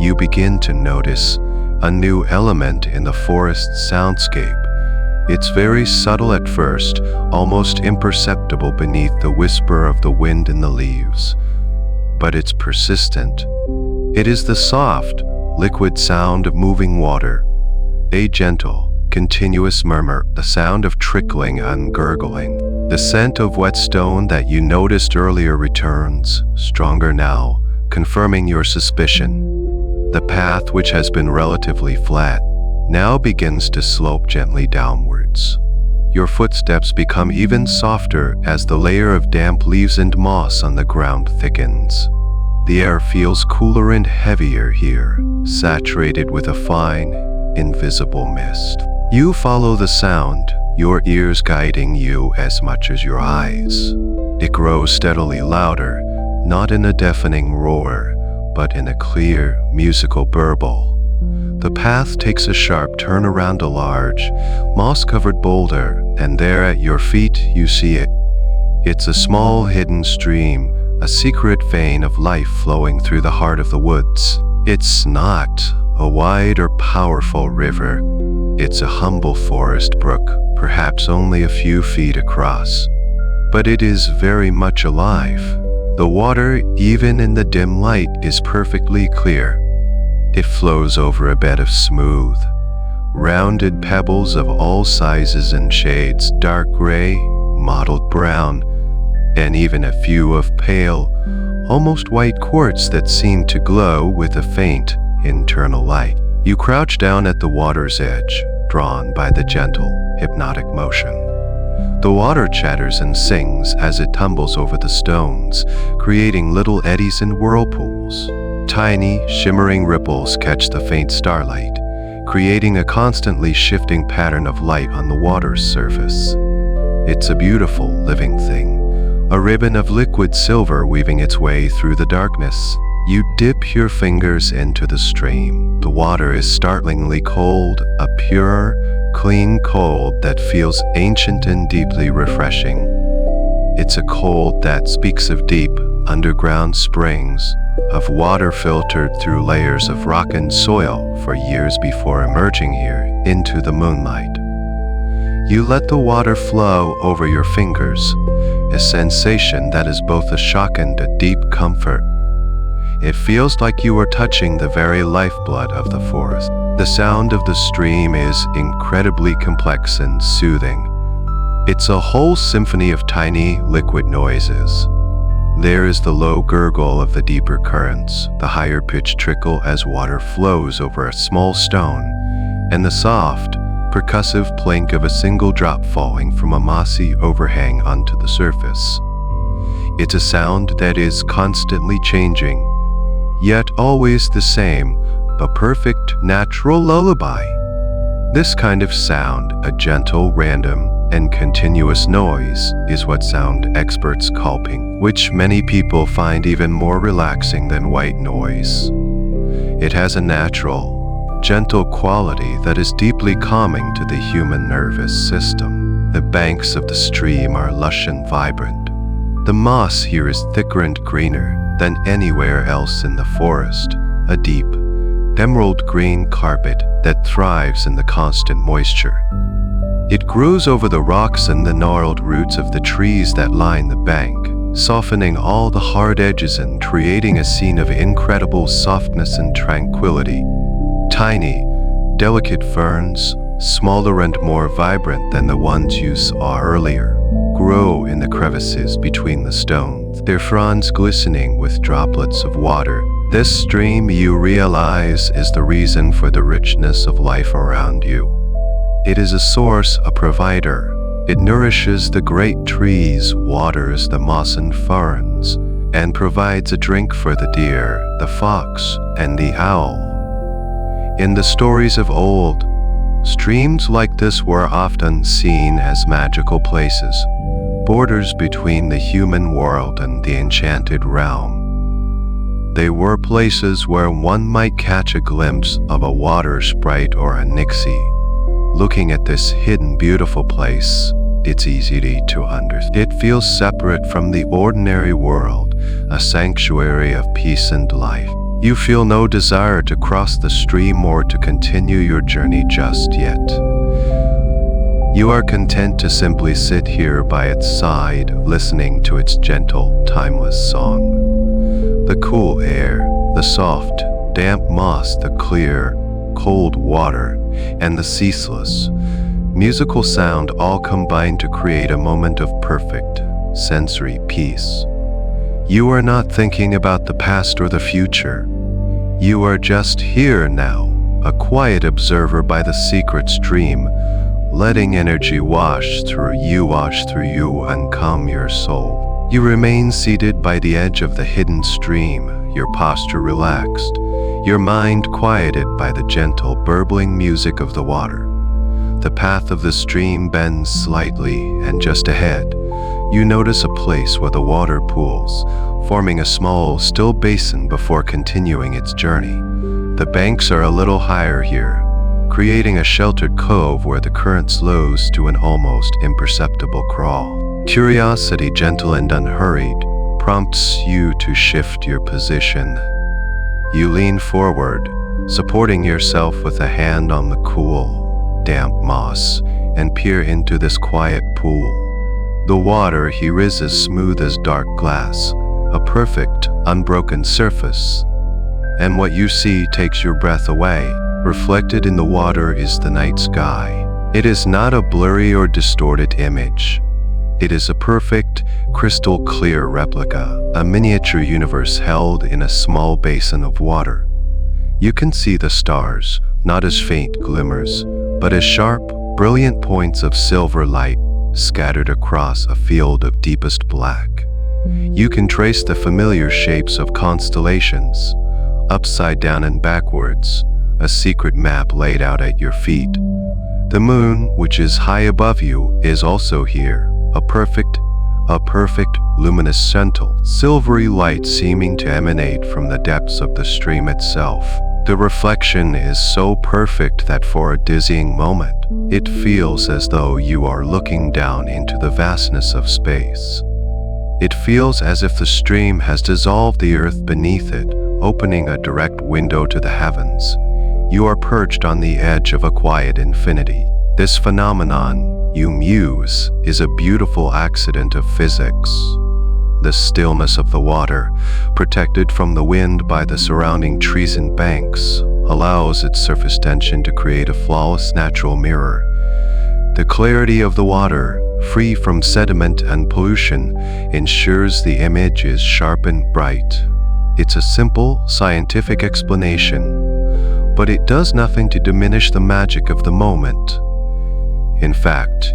A: you begin to notice a new element in the forest's soundscape. It's very subtle at first, almost imperceptible beneath the whisper of the wind in the leaves. But it's persistent. It is the soft, liquid sound of moving water, a gentle, continuous murmur, the sound of trickling and gurgling. The scent of wet stone that you noticed earlier returns, stronger now, confirming your suspicion. The path, which has been relatively flat, now begins to slope gently downwards. Your footsteps become even softer as the layer of damp leaves and moss on the ground thickens. The air feels cooler and heavier here, saturated with a fine, invisible mist. You follow the sound, your ears guiding you as much as your eyes. It grows steadily louder, not in a deafening roar, but in a clear, musical burble. The path takes a sharp turn around a large, moss-covered boulder, and there at your feet you see it. It's a small hidden stream, a secret vein of life flowing through the heart of the woods. It's not a wide or powerful river. It's a humble forest brook, perhaps only a few feet across. But it is very much alive. The water, even in the dim light, is perfectly clear. It flows over a bed of smooth, rounded pebbles of all sizes and shades, dark gray, mottled brown, and even a few of pale, almost white quartz that seem to glow with a faint, internal light. You crouch down at the water's edge, drawn by the gentle, hypnotic motion. The water chatters and sings as it tumbles over the stones, creating little eddies and whirlpools. Tiny, shimmering ripples catch the faint starlight, creating a constantly shifting pattern of light on the water's surface. It's a beautiful, living thing, a ribbon of liquid silver weaving its way through the darkness. You dip your fingers into the stream. The water is startlingly cold, a pure, clean cold that feels ancient and deeply refreshing. It's a cold that speaks of deep, underground springs, of water filtered through layers of rock and soil for years before emerging here into the moonlight. You let the water flow over your fingers, a sensation that is both a shock and a deep comfort. It feels like you are touching the very lifeblood of the forest. The sound of the stream is incredibly complex and soothing. It's a whole symphony of tiny, liquid noises. There is the low gurgle of the deeper currents, the higher-pitched trickle as water flows over a small stone, and the soft, percussive plink of a single drop falling from a mossy overhang onto the surface. It's a sound that is constantly changing, yet always the same, a perfect, natural lullaby. This kind of sound, a gentle, random, and continuous noise, is what sound experts call ping, which many people find even more relaxing than white noise. It has a natural, gentle quality that is deeply calming to the human nervous system. The banks of the stream are lush and vibrant. The moss here is thicker and greener than anywhere else in the forest, a deep, emerald green carpet that thrives in the constant moisture. It grows over the rocks and the gnarled roots of the trees that line the bank, softening all the hard edges and creating a scene of incredible softness and tranquility. Tiny, delicate ferns, smaller and more vibrant than the ones you saw earlier, grow in the crevices between the stones, their fronds glistening with droplets of water. This stream, you realize, is the reason for the richness of life around you. It is a source, a provider. It nourishes the great trees, waters the moss and ferns, and provides a drink for the deer, the fox, and the owl. In the stories of old, streams like this were often seen as magical places, borders between the human world and the enchanted realm. They were places where one might catch a glimpse of a water sprite or a nixie. Looking at this hidden beautiful place, it's easy to understand. It feels separate from the ordinary world, a sanctuary of peace and life. You feel no desire to cross the stream or to continue your journey just yet. You are content to simply sit here by its side, listening to its gentle, timeless song. The cool air, the soft, damp moss, the clear, cold water, and the ceaseless, musical sound all combine to create a moment of perfect, sensory peace. You are not thinking about the past or the future. You are just here now, a quiet observer by the secret stream, letting energy wash through you and calm your soul. You remain seated by the edge of the hidden stream, your posture relaxed, your mind quieted by the gentle, burbling music of the water. The path of the stream bends slightly, and just ahead, you notice a place where the water pools, forming a small, still basin before continuing its journey. The banks are a little higher here, creating a sheltered cove where the current slows to an almost imperceptible crawl. Curiosity, gentle and unhurried, prompts you to shift your position. You lean forward, supporting yourself with a hand on the cool, damp moss, and peer into this quiet pool. The water here is as smooth as dark glass, a perfect, unbroken surface. And what you see takes your breath away. Reflected in the water is the night sky. It is not a blurry or distorted image. It is a perfect, crystal clear replica, a miniature universe held in a small basin of water. You can see the stars, not as faint glimmers, but as sharp, brilliant points of silver light scattered across a field of deepest black. You can trace the familiar shapes of constellations, upside down and backwards, a secret map laid out at your feet. The moon, which is high above you, is also here, a perfect, luminous gentle, silvery light seeming to emanate from the depths of the stream itself. The reflection is so perfect that for a dizzying moment, it feels as though you are looking down into the vastness of space. It feels as if the stream has dissolved the earth beneath it, opening a direct window to the heavens. You are perched on the edge of a quiet infinity. This phenomenon, you muse, is a beautiful accident of physics. The stillness of the water, protected from the wind by the surrounding trees and banks, allows its surface tension to create a flawless natural mirror. The clarity of the water, free from sediment and pollution, ensures the image is sharp and bright. It's a simple, scientific explanation, but it does nothing to diminish the magic of the moment. In fact,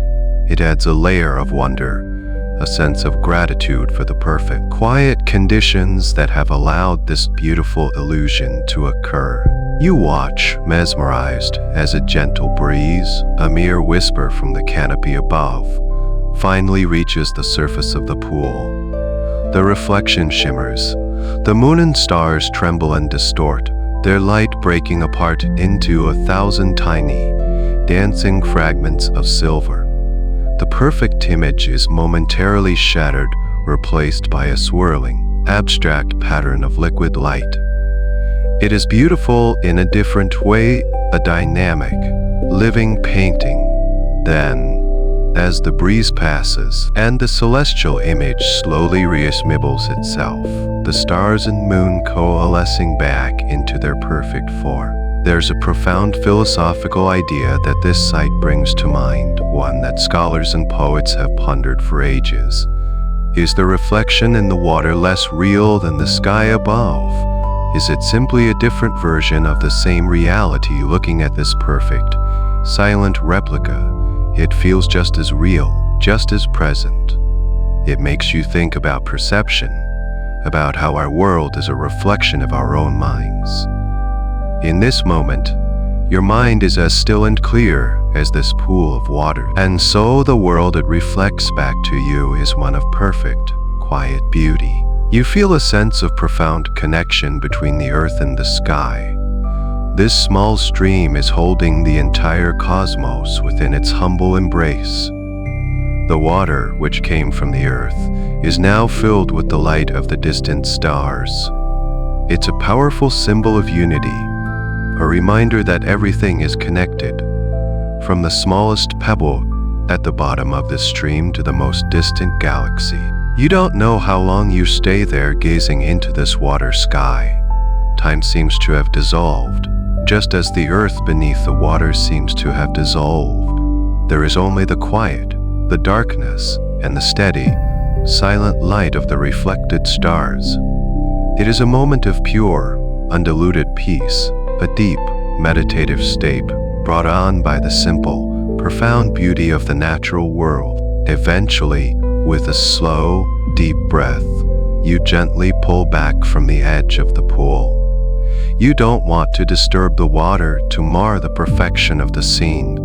A: it adds a layer of wonder, a sense of gratitude for the perfect, quiet conditions that have allowed this beautiful illusion to occur. You watch, mesmerized, as a gentle breeze, a mere whisper from the canopy above, finally reaches the surface of the pool. The reflection shimmers. The moon and stars tremble and distort, their light breaking apart into 1,000 tiny, dancing fragments of silver. The perfect image is momentarily shattered, replaced by a swirling, abstract pattern of liquid light. It is beautiful in a different way, a dynamic, living painting. Then, as the breeze passes and the celestial image slowly reassembles itself, the stars and moon coalescing back into their perfect form. There's a profound philosophical idea that this sight brings to mind, one that scholars and poets have pondered for ages. Is the reflection in the water less real than the sky above? Is it simply a different version of the same reality? Looking at this perfect, silent replica, it feels just as real, just as present. It makes you think about perception, about how our world is a reflection of our own minds. In this moment, your mind is as still and clear as this pool of water, and so the world it reflects back to you is one of perfect, quiet beauty. You feel a sense of profound connection between the earth and the sky. This small stream is holding the entire cosmos within its humble embrace. The water, which came from the earth, is now filled with the light of the distant stars. It's a powerful symbol of unity, a reminder that everything is connected, from the smallest pebble at the bottom of the stream to the most distant galaxy. You don't know how long you stay there gazing into this water sky. Time seems to have dissolved, just as the earth beneath the water seems to have dissolved. There is only the quiet, the darkness, and the steady, silent light of the reflected stars. It is a moment of pure, undiluted peace, a deep, meditative state brought on by the simple, profound beauty of the natural world. Eventually, with a slow, deep breath, you gently pull back from the edge of the pool. You don't want to disturb the water to mar the perfection of the scene.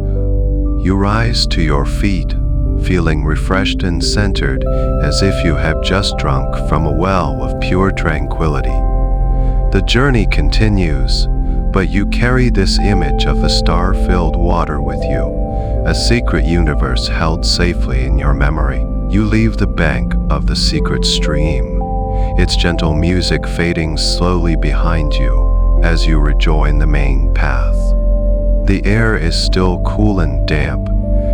A: You rise to your feet, feeling refreshed and centered as if you have just drunk from a well of pure tranquility. The journey continues, but you carry this image of the star-filled water with you, a secret universe held safely in your memory. You leave the bank of the secret stream, its gentle music fading slowly behind you as you rejoin the main path. The air is still cool and damp,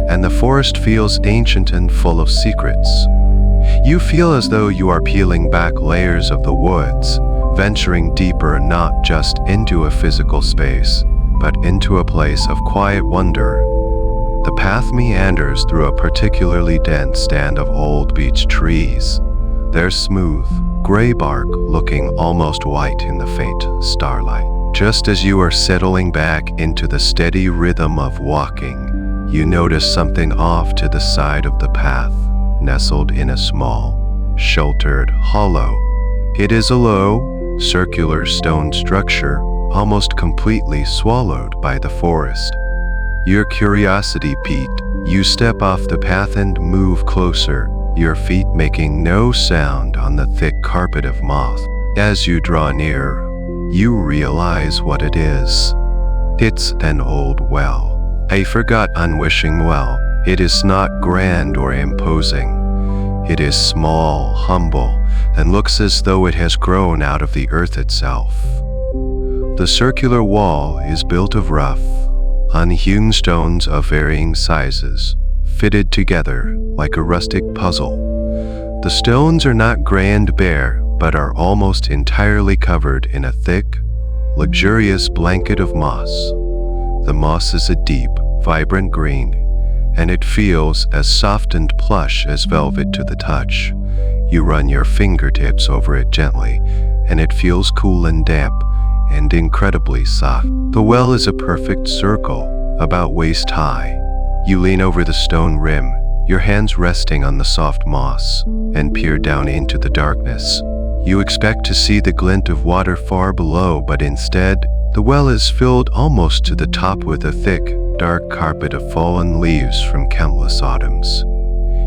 A: and the forest feels ancient and full of secrets. You feel as though you are peeling back layers of the woods, venturing deeper not just into a physical space, but into a place of quiet wonder. The path meanders through a particularly dense stand of old beech trees, their smooth, gray bark looking almost white in the faint starlight. Just as you are settling back into the steady rhythm of walking, you notice something off to the side of the path, nestled in a small, sheltered hollow. It is a low, circular stone structure, almost completely swallowed by the forest. Your curiosity piqued, you step off the path and move closer, your feet making no sound on the thick carpet of moss. As you draw near, you realize what it is. It's an old well. A forgotten wishing well. It is not grand or imposing. It is small, humble, and looks as though it has grown out of the earth itself. The circular wall is built of rough, unhewn stones of varying sizes, fitted together like a rustic puzzle. The stones are not gray and bare, but are almost entirely covered in a thick, luxurious blanket of moss. The moss is a deep, vibrant green, and it feels as soft and plush as velvet to the touch. You run your fingertips over it gently, and it feels cool and damp, and incredibly soft. The well is a perfect circle, about waist high. You lean over the stone rim, your hands resting on the soft moss, and peer down into the darkness. You expect to see the glint of water far below, but instead, the well is filled almost to the top with a thick, dark carpet of fallen leaves from countless autumns.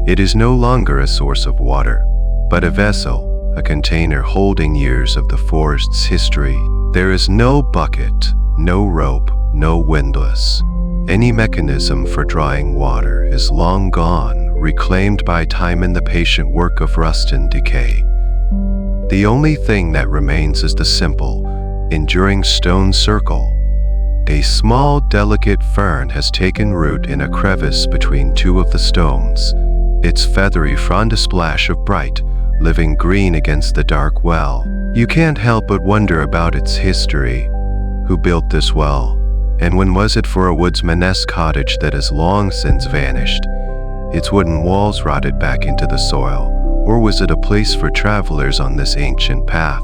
A: It is no longer a source of water, but a vessel, a container holding years of the forest's history. There is no bucket, no rope, no windlass. Any mechanism for drawing water is long gone, reclaimed by time and the patient work of rust and decay. The only thing that remains is the simple, enduring stone circle. A small, delicate fern has taken root in a crevice between two of the stones, its feathery frond a splash of bright, living green against the dark well. You can't help but wonder about its history. Who built this well? And when was it for a woodsmanesque cottage that has long since vanished, its wooden walls rotted back into the soil? Or was it a place for travelers on this ancient path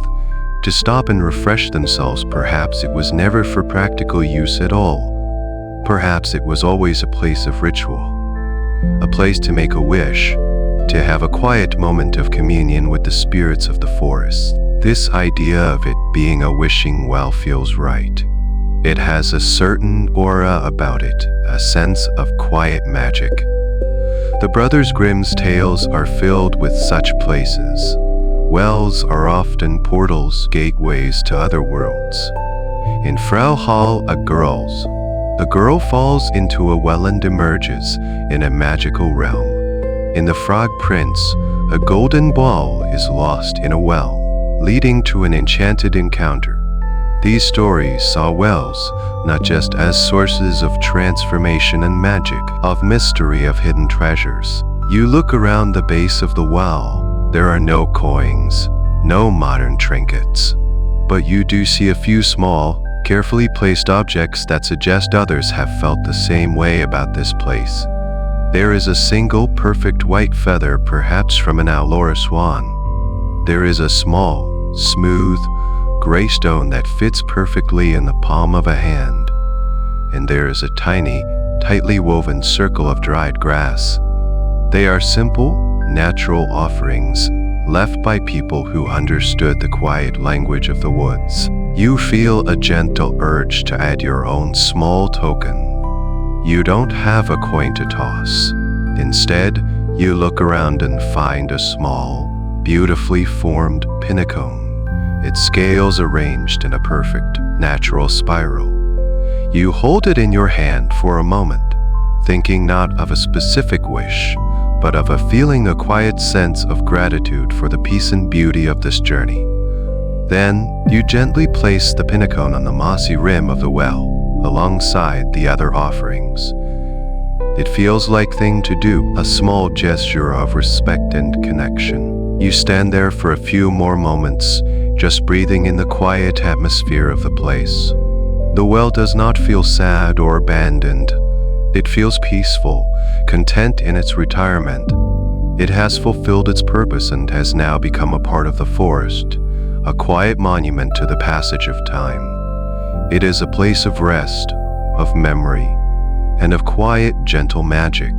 A: to stop and refresh themselves? Perhaps it was never for practical use at all. Perhaps it was always a place of ritual, a place to make a wish, to have a quiet moment of communion with the spirits of the forest. This idea of it being a wishing well feels right. It has a certain aura about it, a sense of quiet magic. The Brothers Grimm's tales are filled with such places, Wells are often portals, gateways to other worlds. In Frau Hall, a girl falls into a well and emerges in a magical realm. In The Frog Prince, a golden ball is lost in a well, leading to an enchanted encounter. These stories saw wells not just as sources of transformation and magic, of mystery, of hidden treasures. You look around the base of the well. There are no coins, no modern trinkets, but you do see a few small, carefully placed objects that suggest others have felt the same way about this place. There is a single perfect white feather, perhaps from an owl or a swan. There is a small, smooth, gray stone that fits perfectly in the palm of a hand. And there is a tiny, tightly woven circle of dried grass. They are simple, natural offerings left by people who understood the quiet language of the woods. You feel a gentle urge to add your own small token. You don't have a coin to toss. Instead, you look around and find a small, beautifully formed pinnacone, its scales arranged in a perfect, natural spiral. You hold it in your hand for a moment, thinking not of a specific wish, but of a feeling, a quiet sense of gratitude for the peace and beauty of this journey. Then, you gently place the pinnacone on the mossy rim of the well, alongside the other offerings. It feels like thing to do, a small gesture of respect and connection. You stand there for a few more moments, just breathing in the quiet atmosphere of the place. The well does not feel sad or abandoned. It feels peaceful, content in its retirement. It has fulfilled its purpose and has now become a part of the forest, a quiet monument to the passage of time. It is a place of rest, of memory, and of quiet, gentle magic.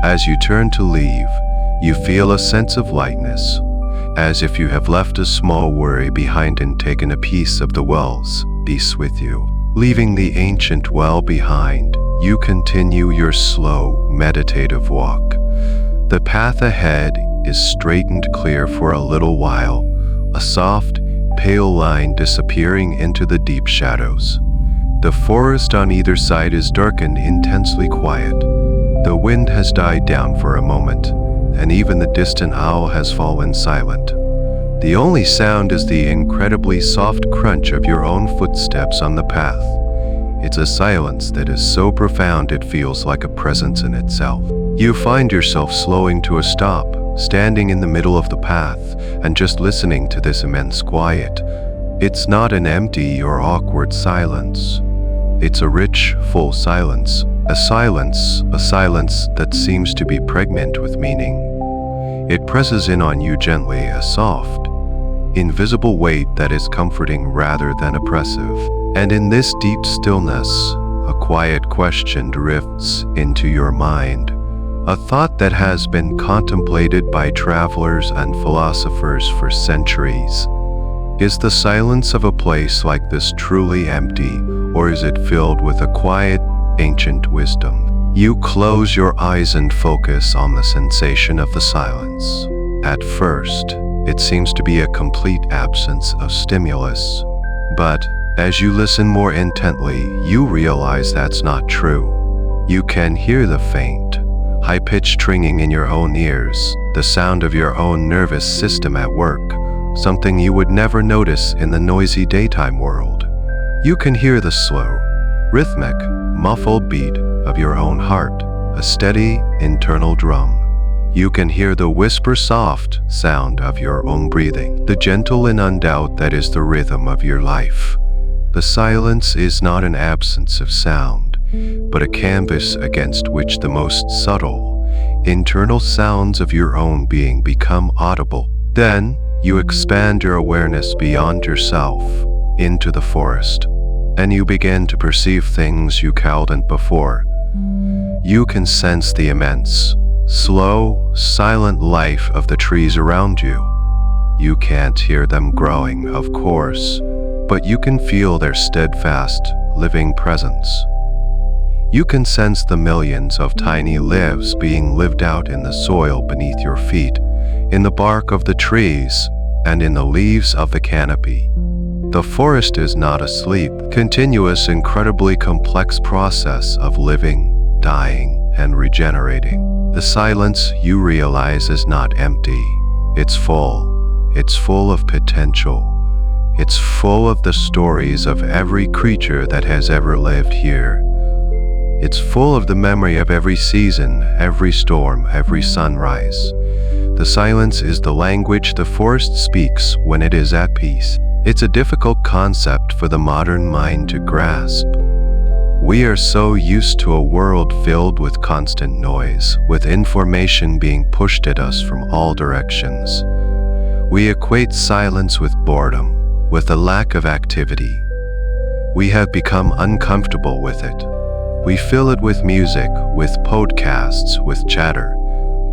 A: As you turn to leave, you feel a sense of lightness, as if you have left a small worry behind and taken a piece of the well's peace with you. Leaving the ancient well behind, you continue your slow, meditative walk. The path ahead is straight and clear for a little while, a soft, pale line disappearing into the deep shadows. The forest on either side is dark and intensely quiet. The wind has died down for a moment, and even the distant owl has fallen silent. The only sound is the incredibly soft crunch of your own footsteps on the path. It's a silence that is so profound it feels like a presence in itself. You find yourself slowing to a stop, standing in the middle of the path, and just listening to this immense quiet. It's not an empty or awkward silence. It's a rich, full silence. A silence that seems to be pregnant with meaning. It presses in on you gently, a soft, invisible weight that is comforting rather than oppressive. And in this deep stillness, a quiet question drifts into your mind, a thought that has been contemplated by travelers and philosophers for centuries. Is the silence of a place like this truly empty, or is it filled with a quiet, ancient wisdom? You close your eyes and focus on the sensation of the silence. At first, it seems to be a complete absence of stimulus. But as you listen more intently, you realize that's not true. You can hear the faint, high-pitched ringing in your own ears, the sound of your own nervous system at work, something you would never notice in the noisy daytime world. You can hear the slow, rhythmic, muffled beat of your own heart, a steady, internal drum. You can hear the whisper-soft sound of your own breathing, the gentle and undoubt that is the rhythm of your life. The silence is not an absence of sound, but a canvas against which the most subtle, internal sounds of your own being become audible. Then, you expand your awareness beyond yourself, into the forest, and you begin to perceive things you couldn't before. You can sense the immense, slow, silent life of the trees around you. You can't hear them growing, of course, but you can feel their steadfast, living presence. You can sense the millions of tiny lives being lived out in the soil beneath your feet, in the bark of the trees, and in the leaves of the canopy. The forest is not asleep, continuous, incredibly complex process of living, dying, and regenerating. The silence, you realize, is not empty. It's full. It's full of potential. It's full of the stories of every creature that has ever lived here. It's full of the memory of every season, every storm, every sunrise. The silence is the language the forest speaks when it is at peace. It's a difficult concept for the modern mind to grasp. We are so used to a world filled with constant noise, with information being pushed at us from all directions. We equate silence with boredom, with a lack of activity. We have become uncomfortable with it. We fill it with music, with podcasts, with chatter.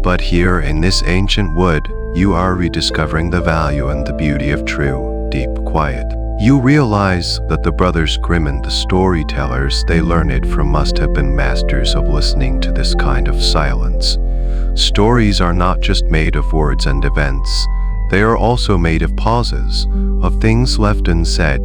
A: But here in this ancient wood, you are rediscovering the value and the beauty of true, deep quiet. You realize that the Brothers Grimm and the storytellers they learned it from must have been masters of listening to this kind of silence. Stories are not just made of words and events. They are also made of pauses, of things left unsaid.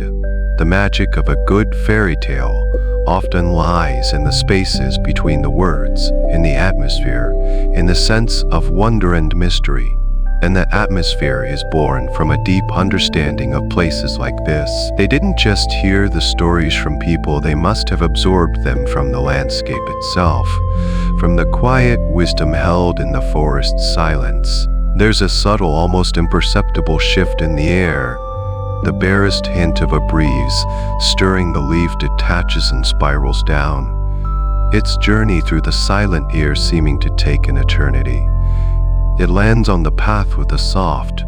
A: The magic of a good fairy tale often lies in the spaces between the words, in the atmosphere, in the sense of wonder and mystery. And that atmosphere is born from a deep understanding of places like this. They didn't just hear the stories from people, they must have absorbed them from the landscape itself, from the quiet wisdom held in the forest's silence. There's a subtle, almost imperceptible shift in the air. The barest hint of a breeze stirring the leaf detaches and spirals down, its journey through the silent air seeming to take an eternity. It lands on the path with a soft,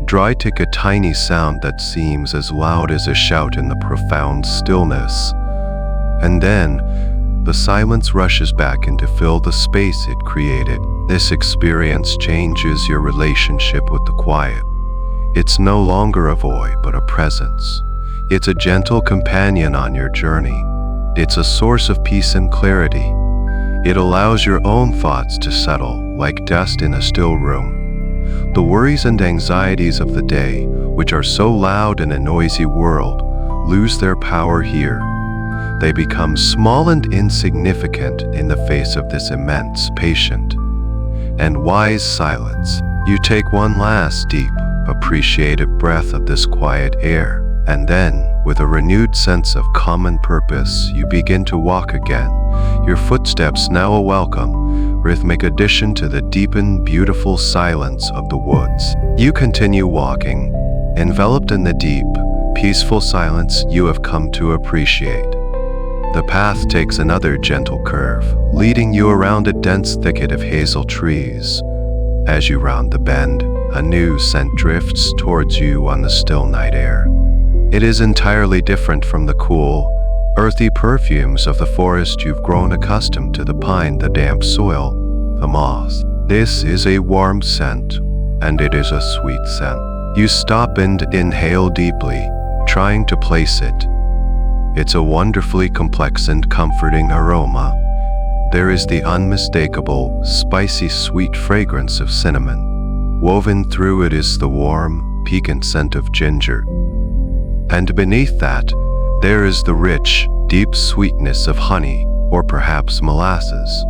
A: dry tick, a tiny sound that seems as loud as a shout in the profound stillness. And then, the silence rushes back in to fill the space it created. This experience changes your relationship with the quiet. It's no longer a void, but a presence. It's a gentle companion on your journey. It's a source of peace and clarity. It allows your own thoughts to settle, like dust in a still room. The worries and anxieties of the day, which are so loud in a noisy world, lose their power here. They become small and insignificant in the face of this immense, patient, and wise silence. You take one last deep, appreciative breath of this quiet air, and then, with a renewed sense of common purpose, you begin to walk again, your footsteps now a welcome, rhythmic addition to the deepened, beautiful silence of the woods. You continue walking, enveloped in the deep, peaceful silence you have come to appreciate. The path takes another gentle curve, leading you around a dense thicket of hazel trees. As you round the bend, a new scent drifts towards you on the still night air. It is entirely different from the cool, earthy perfumes of the forest you've grown accustomed to: the pine, the damp soil, the moss. This is a warm scent, and it is a sweet scent. You stop and inhale deeply, trying to place it. It's a wonderfully complex and comforting aroma. There is the unmistakable, spicy, sweet fragrance of cinnamon. Woven through it is the warm, piquant scent of ginger. And beneath that, there is the rich, deep sweetness of honey, or perhaps molasses.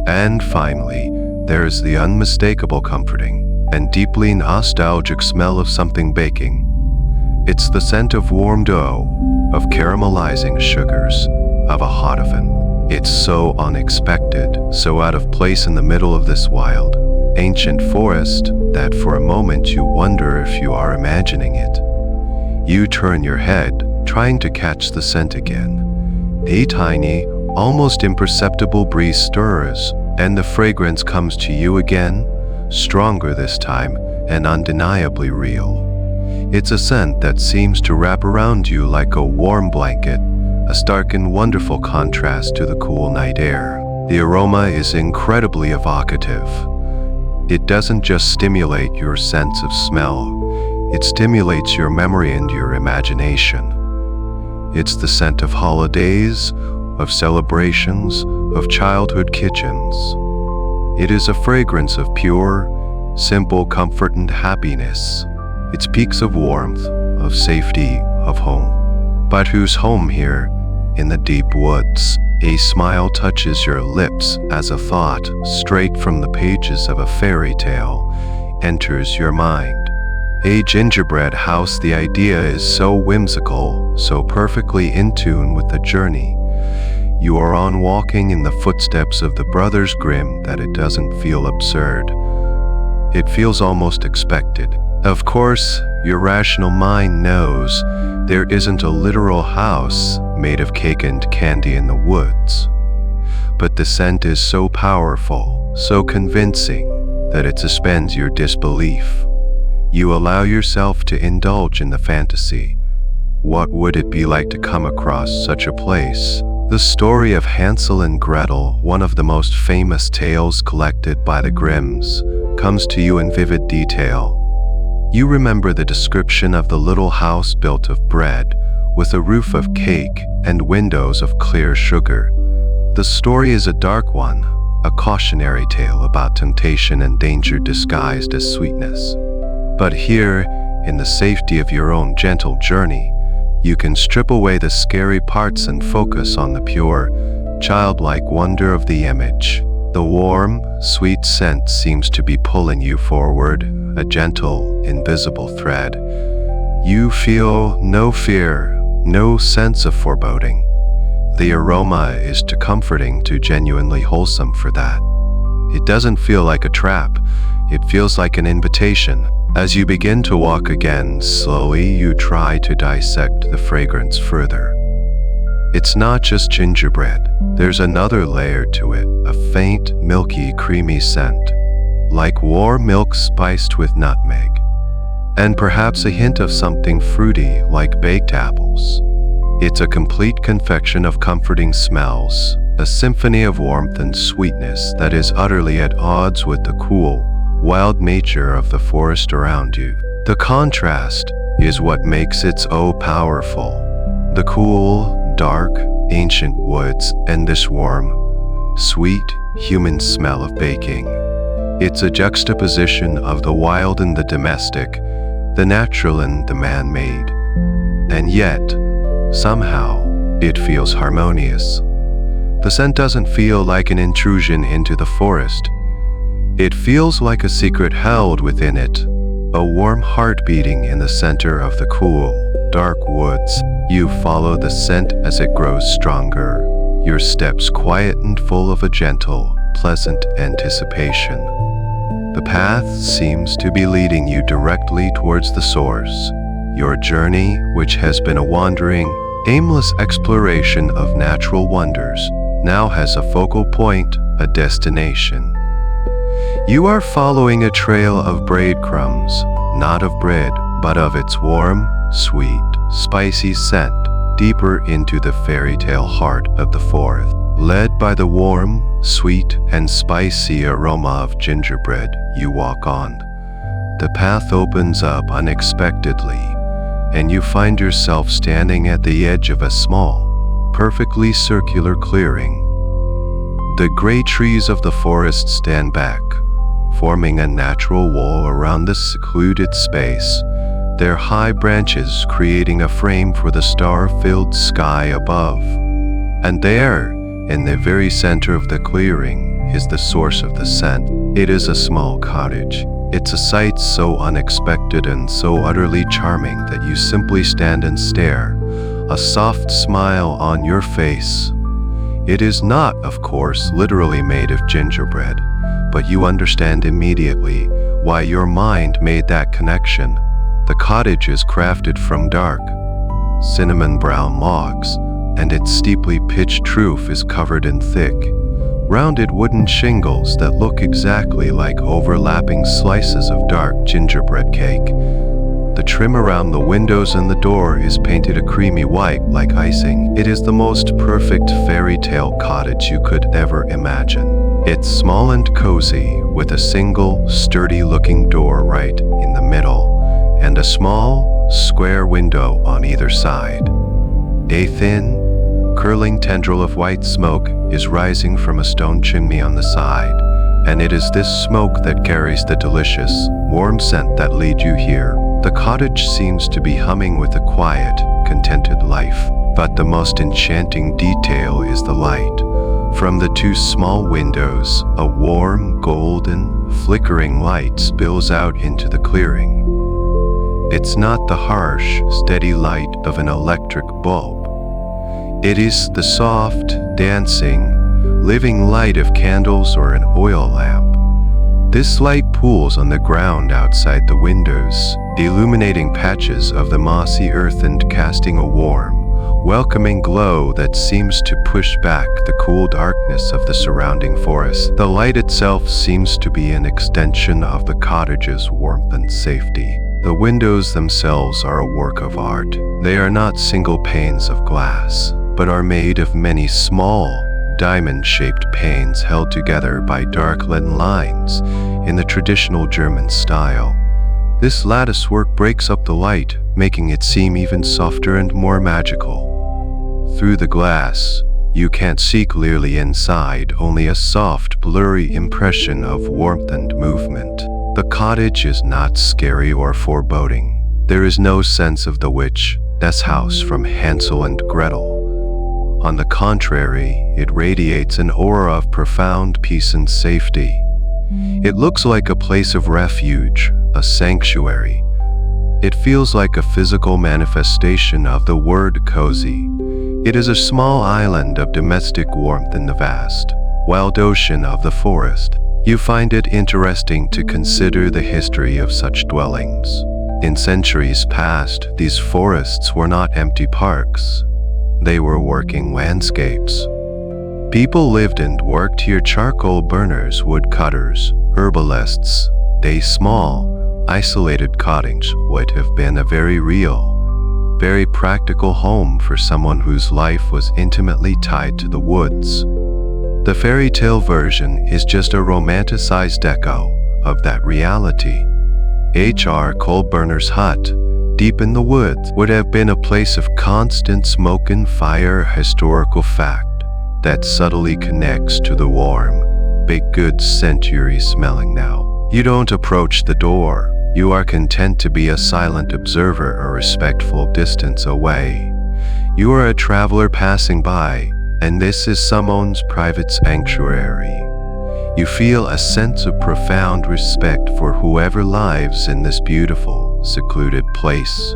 A: And finally, there is the unmistakable, comforting, and deeply nostalgic smell of something baking. It's the scent of warm dough, of caramelizing sugars, of a hot oven. It's so unexpected, so out of place in the middle of this wild, ancient forest, that for a moment you wonder if you are imagining it. You turn your head, trying to catch the scent again. A tiny, almost imperceptible breeze stirs, and the fragrance comes to you again, stronger this time, and undeniably real. It's a scent that seems to wrap around you like a warm blanket, a stark and wonderful contrast to the cool night air. The aroma is incredibly evocative. It doesn't just stimulate your sense of smell, it stimulates your memory and your imagination. It's the scent of holidays, of celebrations, of childhood kitchens. It is a fragrance of pure, simple comfort and happiness. It speaks of warmth, of safety, of home. But whose home here? In the deep woods. A smile touches your lips as a thought, straight from the pages of a fairy tale, enters your mind. A gingerbread house. The idea is so whimsical, so perfectly in tune with the journey you are on, walking in the footsteps of the Brothers Grimm, that it doesn't feel absurd. It feels almost expected. Of course, your rational mind knows there isn't a literal house made of cake and candy in the woods. But the scent is so powerful, so convincing, that it suspends your disbelief. You allow yourself to indulge in the fantasy. What would it be like to come across such a place? The story of Hansel and Gretel, one of the most famous tales collected by the Grimms, comes to you in vivid detail. You remember the description of the little house built of bread, with a roof of cake and windows of clear sugar. The story is a dark one, a cautionary tale about temptation and danger disguised as sweetness. But here, in the safety of your own gentle journey, you can strip away the scary parts and focus on the pure, childlike wonder of the image. The warm, sweet scent seems to be pulling you forward, a gentle, invisible thread. You feel no fear, no sense of foreboding. The aroma is too comforting, too genuinely wholesome for that. It doesn't feel like a trap, it feels like an invitation. As you begin to walk again, slowly you try to dissect the fragrance further. It's not just gingerbread. There's another layer to it, a faint, milky, creamy scent, like warm milk spiced with nutmeg, and perhaps a hint of something fruity like baked apples. It's a complete confection of comforting smells, a symphony of warmth and sweetness that is utterly at odds with the cool, wild nature of the forest around you. The contrast is what makes it so powerful. The cool, dark, ancient woods and this warm, sweet, human smell of baking. It's a juxtaposition of the wild and the domestic, the natural and the man-made. And yet, somehow, it feels harmonious. The scent doesn't feel like an intrusion into the forest. It feels like a secret held within it, a warm heart beating in the center of the cool, dark woods. You follow the scent as it grows stronger, your steps quiet and full of a gentle, pleasant anticipation. The path seems to be leading you directly towards the source. Your journey, which has been a wandering, aimless exploration of natural wonders, now has a focal point, a destination. You are following a trail of breadcrumbs, not of bread, but of its warm, sweet, spicy scent, deeper into the fairy tale heart of the forest. Led by the warm, sweet, and spicy aroma of gingerbread, you walk on. The path opens up unexpectedly, and you find yourself standing at the edge of a small, perfectly circular clearing. The gray trees of the forest stand back, forming a natural wall around this secluded space, their high branches creating a frame for the star-filled sky above. And there, in the very center of the clearing, is the source of the scent. It is a small cottage. It's a sight so unexpected and so utterly charming that you simply stand and stare, a soft smile on your face. It is not, of course, literally made of gingerbread, but you understand immediately why your mind made that connection. The cottage is crafted from dark, cinnamon brown logs, and its steeply pitched roof is covered in thick, rounded wooden shingles that look exactly like overlapping slices of dark gingerbread cake. The trim around the windows and the door is painted a creamy white like icing. It is the most perfect fairy tale cottage you could ever imagine. It's small and cozy, with a single, sturdy-looking door right in the middle, and a small, square window on either side. A thin, curling tendril of white smoke is rising from a stone chimney on the side, and it is this smoke that carries the delicious, warm scent that leads you here. The cottage seems to be humming with a quiet, contented life. But the most enchanting detail is the light. From the two small windows, a warm, golden, flickering light spills out into the clearing. It's not the harsh, steady light of an electric bulb. It is the soft, dancing, living light of candles or an oil lamp. This light pools on the ground outside the windows, illuminating patches of the mossy earth and casting a warm, welcoming glow that seems to push back the cool darkness of the surrounding forest. The light itself seems to be an extension of the cottage's warmth and safety. The windows themselves are a work of art. They are not single panes of glass, but are made of many small, diamond-shaped panes held together by dark leaden lines in the traditional German style. This lattice work breaks up the light, making it seem even softer and more magical. Through the glass, you can't see clearly inside, only a soft, blurry impression of warmth and movement. The cottage is not scary or foreboding. There is no sense of the witch, das house from Hansel and Gretel. On the contrary, it radiates an aura of profound peace and safety. It looks like a place of refuge, a sanctuary. It feels like a physical manifestation of the word cozy. It is a small island of domestic warmth in the vast, wild ocean of the forest. You find it interesting to consider the history of such dwellings. In centuries past, these forests were not empty parks. They were working landscapes. People lived and worked here: charcoal burners, woodcutters, herbalists. A small, isolated cottage would have been a very real, very practical home for someone whose life was intimately tied to the woods. The fairy tale version is just a romanticized echo of that reality. H.R. Coalburner's hut, deep in the woods, would have been a place of constant smoke and fire, a historical fact that subtly connects to the warm, baked goods century smelling now. You don't approach the door. You are content to be a silent observer, a respectful distance away. You are a traveler passing by, and this is someone's private sanctuary. You feel a sense of profound respect for whoever lives in this beautiful, secluded place.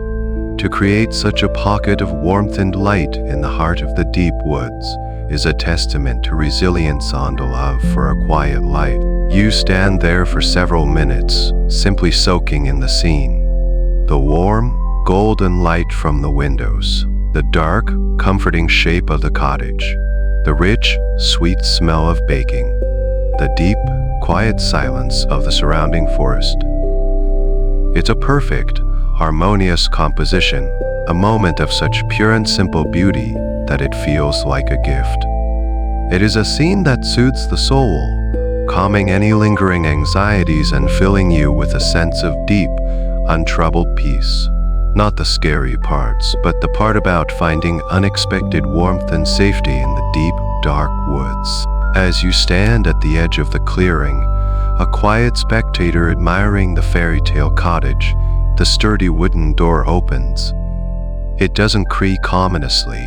A: To create such a pocket of warmth and light in the heart of the deep woods is a testament to resilience and love for a quiet life. You stand there for several minutes, simply soaking in the scene. The warm, golden light from the windows, the dark, comforting shape of the cottage, the rich, sweet smell of baking, the deep, quiet silence of the surrounding forest. It's a perfect, harmonious composition, a moment of such pure and simple beauty that it feels like a gift. It is a scene that soothes the soul, calming any lingering anxieties and filling you with a sense of deep, untroubled peace. Not the scary parts, but the part about finding unexpected warmth and safety in the deep, dark woods. As you stand at the edge of the clearing, a quiet spectator admiring the fairy tale cottage, the sturdy wooden door opens. It doesn't creak ominously.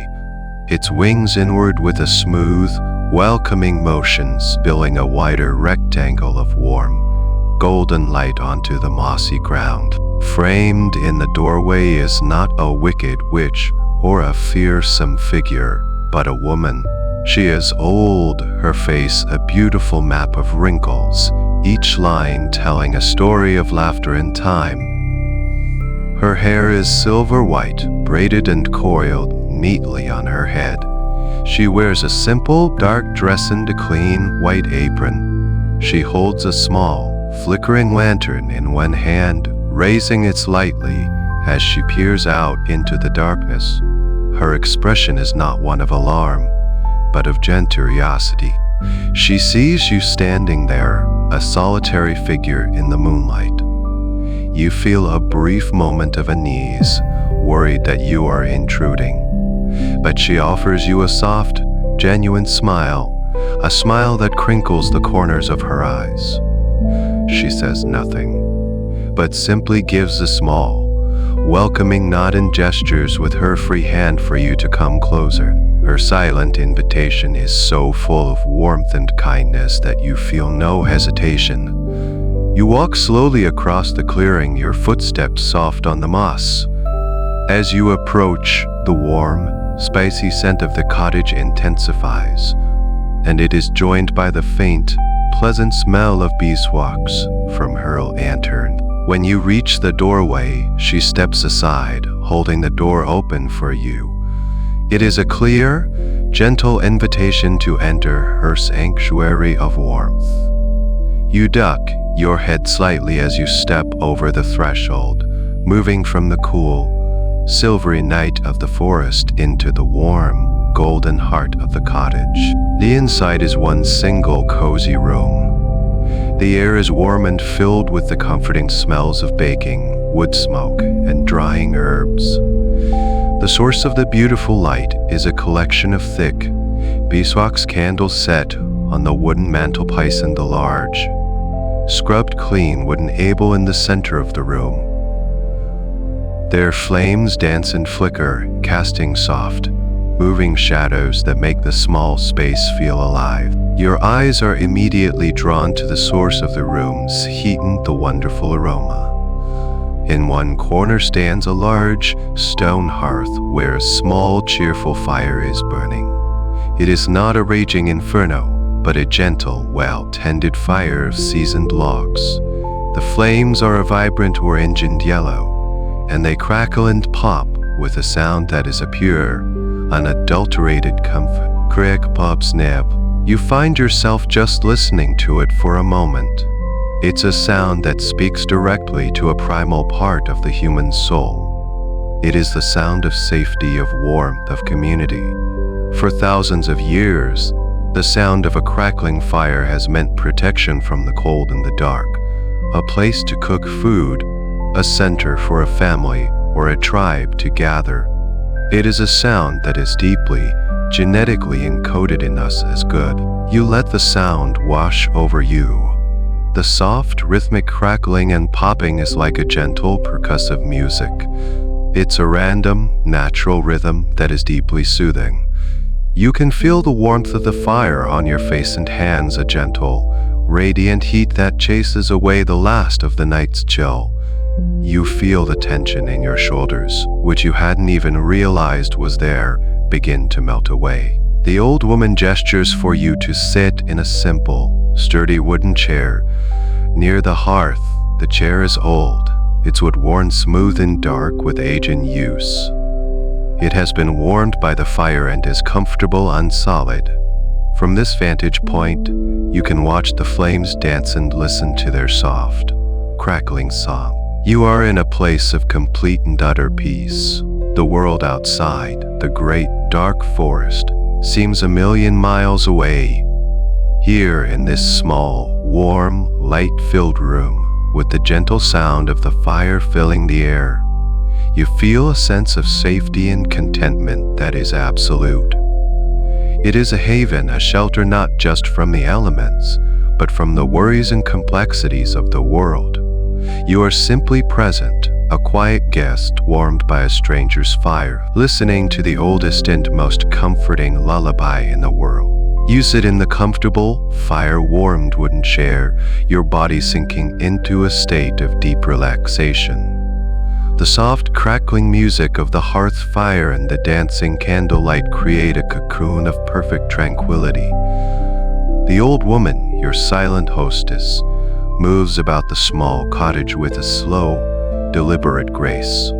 A: It swings inward with a smooth, welcoming motion, spilling a wider rectangle of warm, golden light onto the mossy ground. Framed in the doorway is not a wicked witch or a fearsome figure, but a woman. She is old, her face a beautiful map of wrinkles, each line telling a story of laughter and time. Her hair is silver white, braided and coiled neatly on her head. She wears a simple, dark dress and a clean, white apron. She holds a small, flickering lantern in one hand, raising it lightly as she peers out into the darkness. Her expression is not one of alarm, but of gentle curiosity. She sees you standing there, a solitary figure in the moonlight. You feel a brief moment of unease, worried that you are intruding. But she offers you a soft, genuine smile, a smile that crinkles the corners of her eyes. She says nothing, but simply gives a small, welcoming nod and gestures with her free hand for you to come closer. Her silent invitation is so full of warmth and kindness that you feel no hesitation. You walk slowly across the clearing, your footsteps soft on the moss. As you approach, the warm, spicy scent of the cottage intensifies, and it is joined by the faint, pleasant smell of beeswax from her lantern. When you reach the doorway, she steps aside, holding the door open for you. It is a clear, gentle invitation to enter her sanctuary of warmth. You duck your head slightly as you step over the threshold, moving from the cool, silvery night of the forest into the warm, golden heart of the cottage. The inside is one single cozy room. The air is warm and filled with the comforting smells of baking, wood smoke, and drying herbs. The source of the beautiful light is a collection of thick, beeswax candles set on the wooden mantelpiece in the large, scrubbed clean wooden table in the center of the room. Their flames dance and flicker, casting soft, moving shadows that make the small space feel alive. Your eyes are immediately drawn to the source of the room's heat and the wonderful aroma. In one corner stands a large stone hearth where a small, cheerful fire is burning. It is not a raging inferno, but a gentle, well-tended fire of seasoned logs. The flames are a vibrant orange and yellow, and they crackle and pop with a sound that is a pure, unadulterated comfort. Crack pop snap. You find yourself just listening to it for a moment. It's a sound that speaks directly to a primal part of the human soul. It is the sound of safety, of warmth, of community. For thousands of years, the sound of a crackling fire has meant protection from the cold and the dark, a place to cook food, a center for a family or a tribe to gather. It is a sound that is deeply, genetically encoded in us as good. You let the sound wash over you. The soft, rhythmic crackling and popping is like a gentle, percussive music. It's a random, natural rhythm that is deeply soothing. You can feel the warmth of the fire on your face and hands, a gentle, radiant heat that chases away the last of the night's chill. You feel the tension in your shoulders, which you hadn't even realized was there, begin to melt away. The old woman gestures for you to sit in a simple, sturdy wooden chair. Near the hearth, the chair is old, its wood worn smooth and dark with age and use. It has been warmed by the fire and is comfortable and solid. From this vantage point, you can watch the flames dance and listen to their soft, crackling song. You are in a place of complete and utter peace. The world outside, the great dark forest, seems a million miles away. Here in this small, warm, light-filled room, with the gentle sound of the fire filling the air, you feel a sense of safety and contentment that is absolute. It is a haven, a shelter not just from the elements, but from the worries and complexities of the world. You are simply present, a quiet guest warmed by a stranger's fire, listening to the oldest and most comforting lullaby in the world. You sit in the comfortable, fire-warmed wooden chair, your body sinking into a state of deep relaxation. The soft, crackling music of the hearth fire and the dancing candlelight create a cocoon of perfect tranquility. The old woman, your silent hostess, moves about the small cottage with a slow, deliberate grace.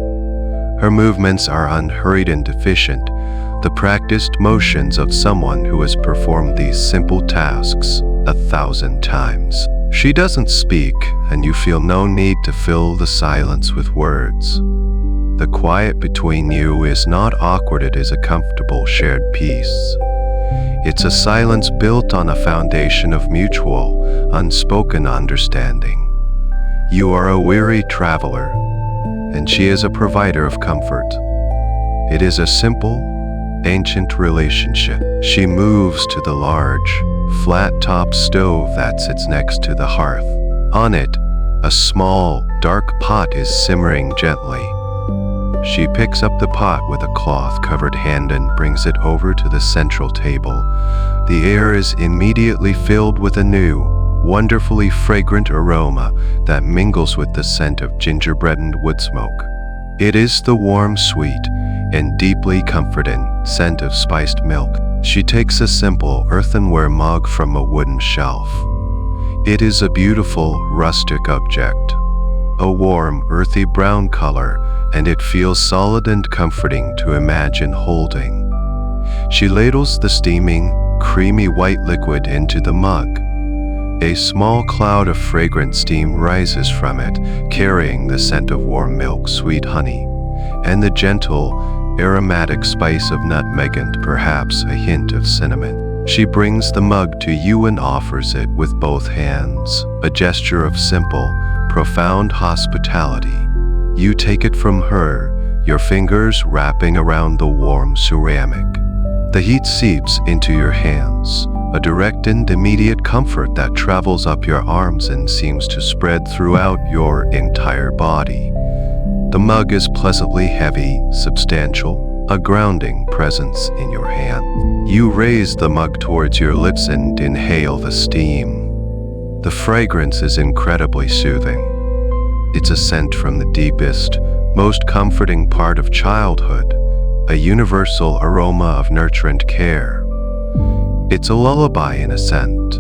A: Her movements are unhurried and efficient, the practiced motions of someone who has performed these simple tasks 1,000 times. She doesn't speak, and you feel no need to fill the silence with words. The quiet between you is not awkward, it is a comfortable shared peace. It's a silence built on a foundation of mutual, unspoken understanding. You are a weary traveler, and she is a provider of comfort. It is a simple, ancient relationship. She moves to the large, flat-topped stove that sits next to the hearth. On it, a small, dark pot is simmering gently. She picks up the pot with a cloth-covered hand and brings it over to the central table. The air is immediately filled with a new, wonderfully fragrant aroma that mingles with the scent of gingerbread and wood smoke. It is the warm, sweet, and deeply comforting scent of spiced milk. She takes a simple earthenware mug from a wooden shelf. It is a beautiful, rustic object, a warm, earthy brown color, and it feels solid and comforting to imagine holding. She ladles the steaming, creamy white liquid into the mug. A small cloud of fragrant steam rises from it, carrying the scent of warm milk, sweet honey, and the gentle, aromatic spice of nutmeg and perhaps a hint of cinnamon. She brings the mug to you and offers it with both hands, a gesture of simple, profound hospitality. You take it from her, your fingers wrapping around the warm ceramic. The heat seeps into your hands, a direct and immediate comfort that travels up your arms and seems to spread throughout your entire body. The mug is pleasantly heavy, substantial, a grounding presence in your hand. You raise the mug towards your lips and inhale the steam. The fragrance is incredibly soothing. It's a scent from the deepest, most comforting part of childhood, a universal aroma of nurture and care. It's a lullaby in a scent.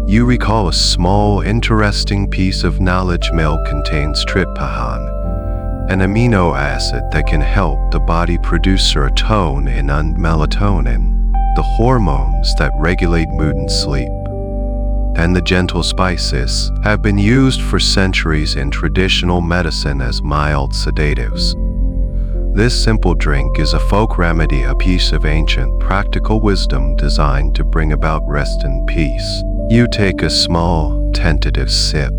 A: You recall a small, interesting piece of knowledge. Milk contains tryptophan, an amino acid that can help the body produce serotonin and melatonin, the hormones that regulate mood and sleep. And the gentle spices have been used for centuries in traditional medicine as mild sedatives. This simple drink is a folk remedy, a piece of ancient practical wisdom designed to bring about rest and peace. You take a small, tentative sip.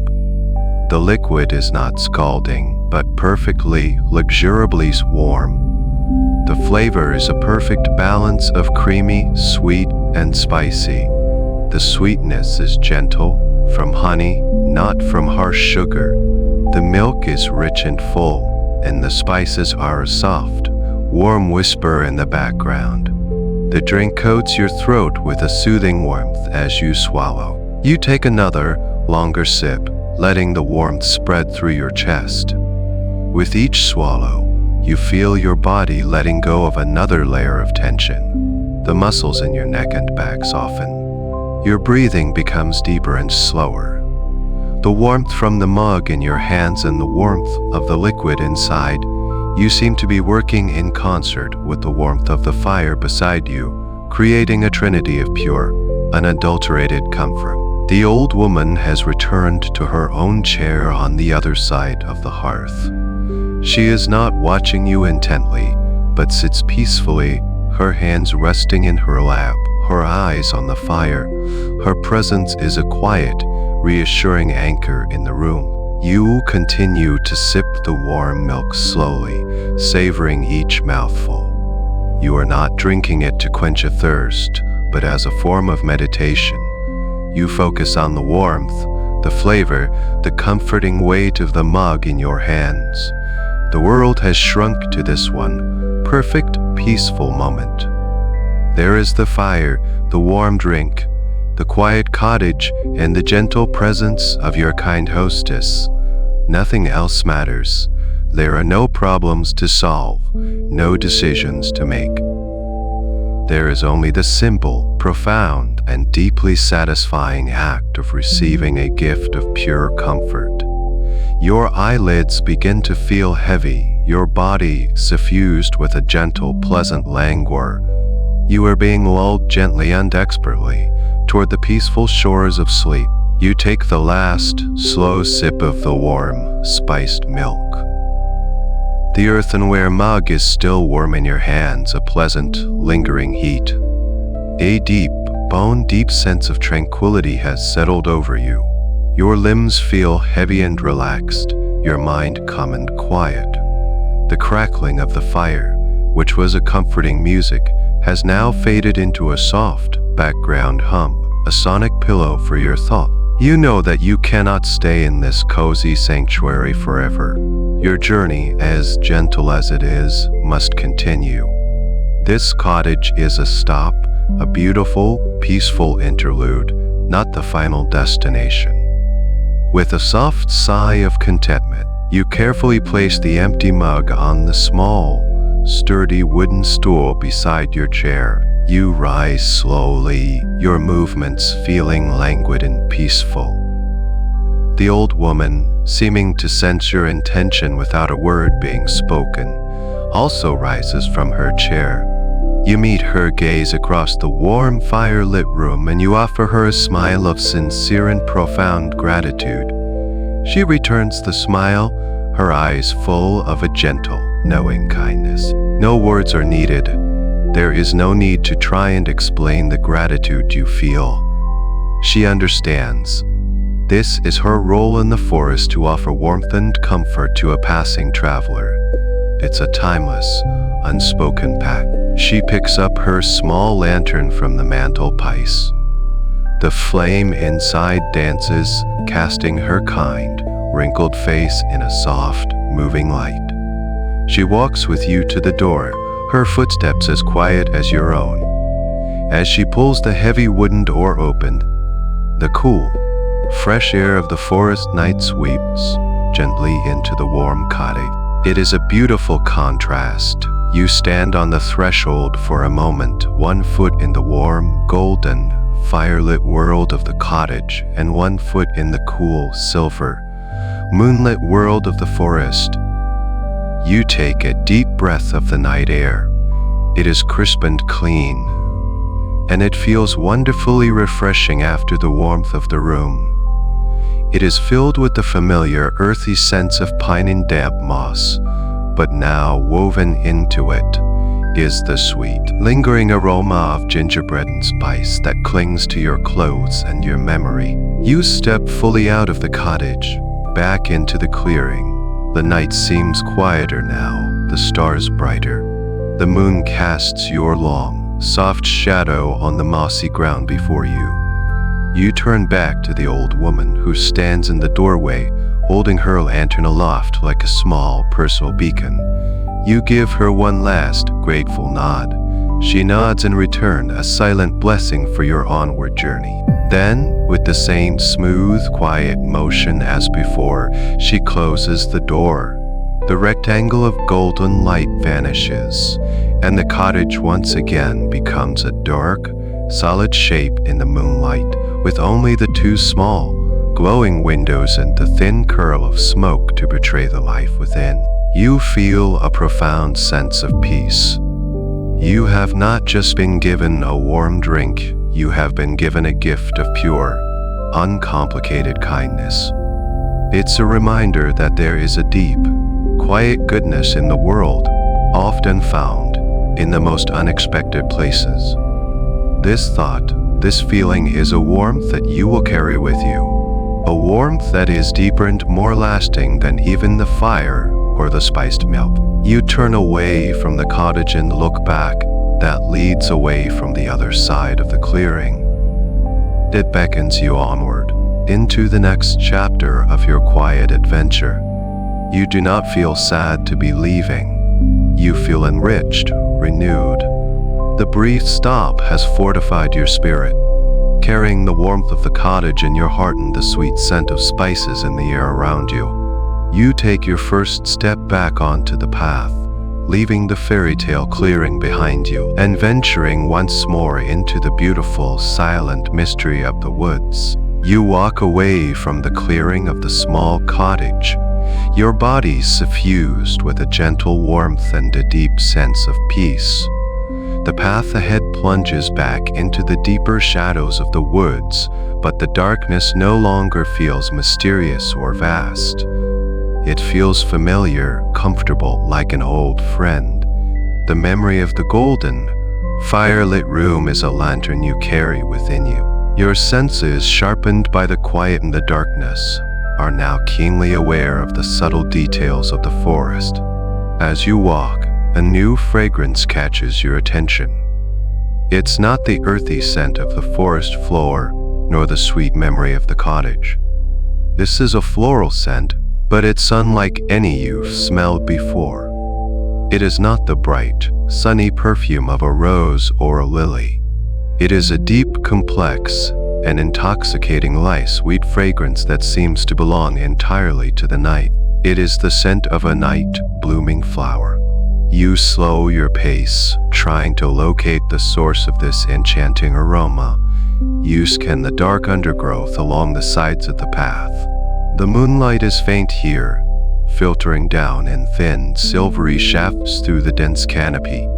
A: The liquid is not scalding, but perfectly, luxuriably warm. The flavor is a perfect balance of creamy, sweet, and spicy. The sweetness is gentle, from honey, not from harsh sugar. The milk is rich and full, and the spices are a soft, warm whisper in the background. The drink coats your throat with a soothing warmth as you swallow. You take another, longer sip, letting the warmth spread through your chest. With each swallow, you feel your body letting go of another layer of tension. The muscles in your neck and back soften. Your breathing becomes deeper and slower. The warmth from the mug in your hands and the warmth of the liquid inside, you seem to be working in concert with the warmth of the fire beside you, creating a trinity of pure, unadulterated comfort. The old woman has returned to her own chair on the other side of the hearth. She is not watching you intently, but sits peacefully, her hands resting in her lap, her eyes on the fire. Her presence is a quiet, reassuring anchor in the room. You continue to sip the warm milk slowly, savoring each mouthful. You are not drinking it to quench a thirst, but as a form of meditation. You focus on the warmth, the flavor, the comforting weight of the mug in your hands. The world has shrunk to this one perfect, peaceful moment. There is the fire, the warm drink, the quiet cottage, and the gentle presence of your kind hostess. Nothing else matters. There are no problems to solve, no decisions to make. There is only the simple, profound, and deeply satisfying act of receiving a gift of pure comfort. Your eyelids begin to feel heavy, your body suffused with a gentle, pleasant languor. You are being lulled gently and expertly toward the peaceful shores of sleep. You take the last, slow sip of the warm, spiced milk. The earthenware mug is still warm in your hands, a pleasant, lingering heat. A deep, bone-deep sense of tranquility has settled over you. Your limbs feel heavy and relaxed, your mind calm and quiet. The crackling of the fire, which was a comforting music, has now faded into a soft, background hum. a sonic pillow for your thought. You know that you cannot stay in this cozy sanctuary forever. Your journey, as gentle as it is, must continue. This cottage is a stop, a beautiful, peaceful interlude, not the final destination. With a soft sigh of contentment, you carefully place the empty mug on the small, sturdy wooden stool beside your chair. You rise slowly, your movements feeling languid and peaceful. The old woman, seeming to sense your intention without a word being spoken, also rises from her chair. You meet her gaze across the warm, fire-lit room, and you offer her a smile of sincere and profound gratitude. She returns the smile, her eyes full of a gentle, knowing kindness. No words are needed. There is no need to try and explain the gratitude you feel. She understands. This is her role in the forest, to offer warmth and comfort to a passing traveler. It's a timeless, unspoken pact. She picks up her small lantern from the mantelpiece. The flame inside dances, casting her kind, wrinkled face in a soft, moving light. She walks with you to the door, her footsteps as quiet as your own. As she pulls the heavy wooden door open, the cool, fresh air of the forest night sweeps gently into the warm cottage. It is a beautiful contrast. You stand on the threshold for a moment, one foot in the warm, golden, firelit world of the cottage, and one foot in the cool, silver, moonlit world of the forest. You take a deep breath of the night air. It is crisp and clean, and it feels wonderfully refreshing after the warmth of the room. It is filled with the familiar, earthy sense of pine and damp moss, but now woven into it is the sweet, lingering aroma of gingerbread and spice that clings to your clothes and your memory. You step fully out of the cottage, back into the clearing. The night seems quieter now, the stars brighter. The moon casts your long, soft shadow on the mossy ground before you. You turn back to the old woman who stands in the doorway, holding her lantern aloft like a small personal beacon. You give her one last, grateful nod. She nods in return, a silent blessing for your onward journey. Then, with the same smooth, quiet motion as before, she closes the door. The rectangle of golden light vanishes, and the cottage once again becomes a dark, solid shape in the moonlight, with only the two small, glowing windows and the thin curl of smoke to betray the life within. You feel a profound sense of peace. You have not just been given a warm drink, you have been given a gift of pure, uncomplicated kindness. It's a reminder that there is a deep, quiet goodness in the world, often found in the most unexpected places. This thought, this feeling is a warmth that you will carry with you. A warmth that is deeper and more lasting than even the fire or the spiced milk. You turn away from the cottage and look back. That leads away from the other side of the clearing. It beckons you onward, into the next chapter of your quiet adventure. You do not feel sad to be leaving. You feel enriched, renewed. The brief stop has fortified your spirit, carrying the warmth of the cottage in your heart and the sweet scent of spices in the air around you. You take your first step back onto the path, leaving the fairy tale clearing behind you and venturing once more into the beautiful, silent mystery of the woods. You walk away from the clearing of the small cottage, your body suffused with a gentle warmth and a deep sense of peace. The path ahead plunges back into the deeper shadows of the woods, but the darkness no longer feels mysterious or vast. It feels familiar, comfortable, like an old friend. The memory of the golden, fire-lit room is a lantern you carry within you. Your senses, sharpened by the quiet and the darkness, are now keenly aware of the subtle details of the forest. As you walk, a new fragrance catches your attention. It's not the earthy scent of the forest floor, nor the sweet memory of the cottage. This is a floral scent, but it's unlike any you've smelled before. It is not the bright, sunny perfume of a rose or a lily. It is a deep, complex, and intoxicating sweet fragrance that seems to belong entirely to the night. It is the scent of a night blooming flower. You slow your pace, trying to locate the source of this enchanting aroma. You scan the dark undergrowth along the sides of the path. The moonlight is faint here, filtering down in thin, silvery shafts through the dense canopy.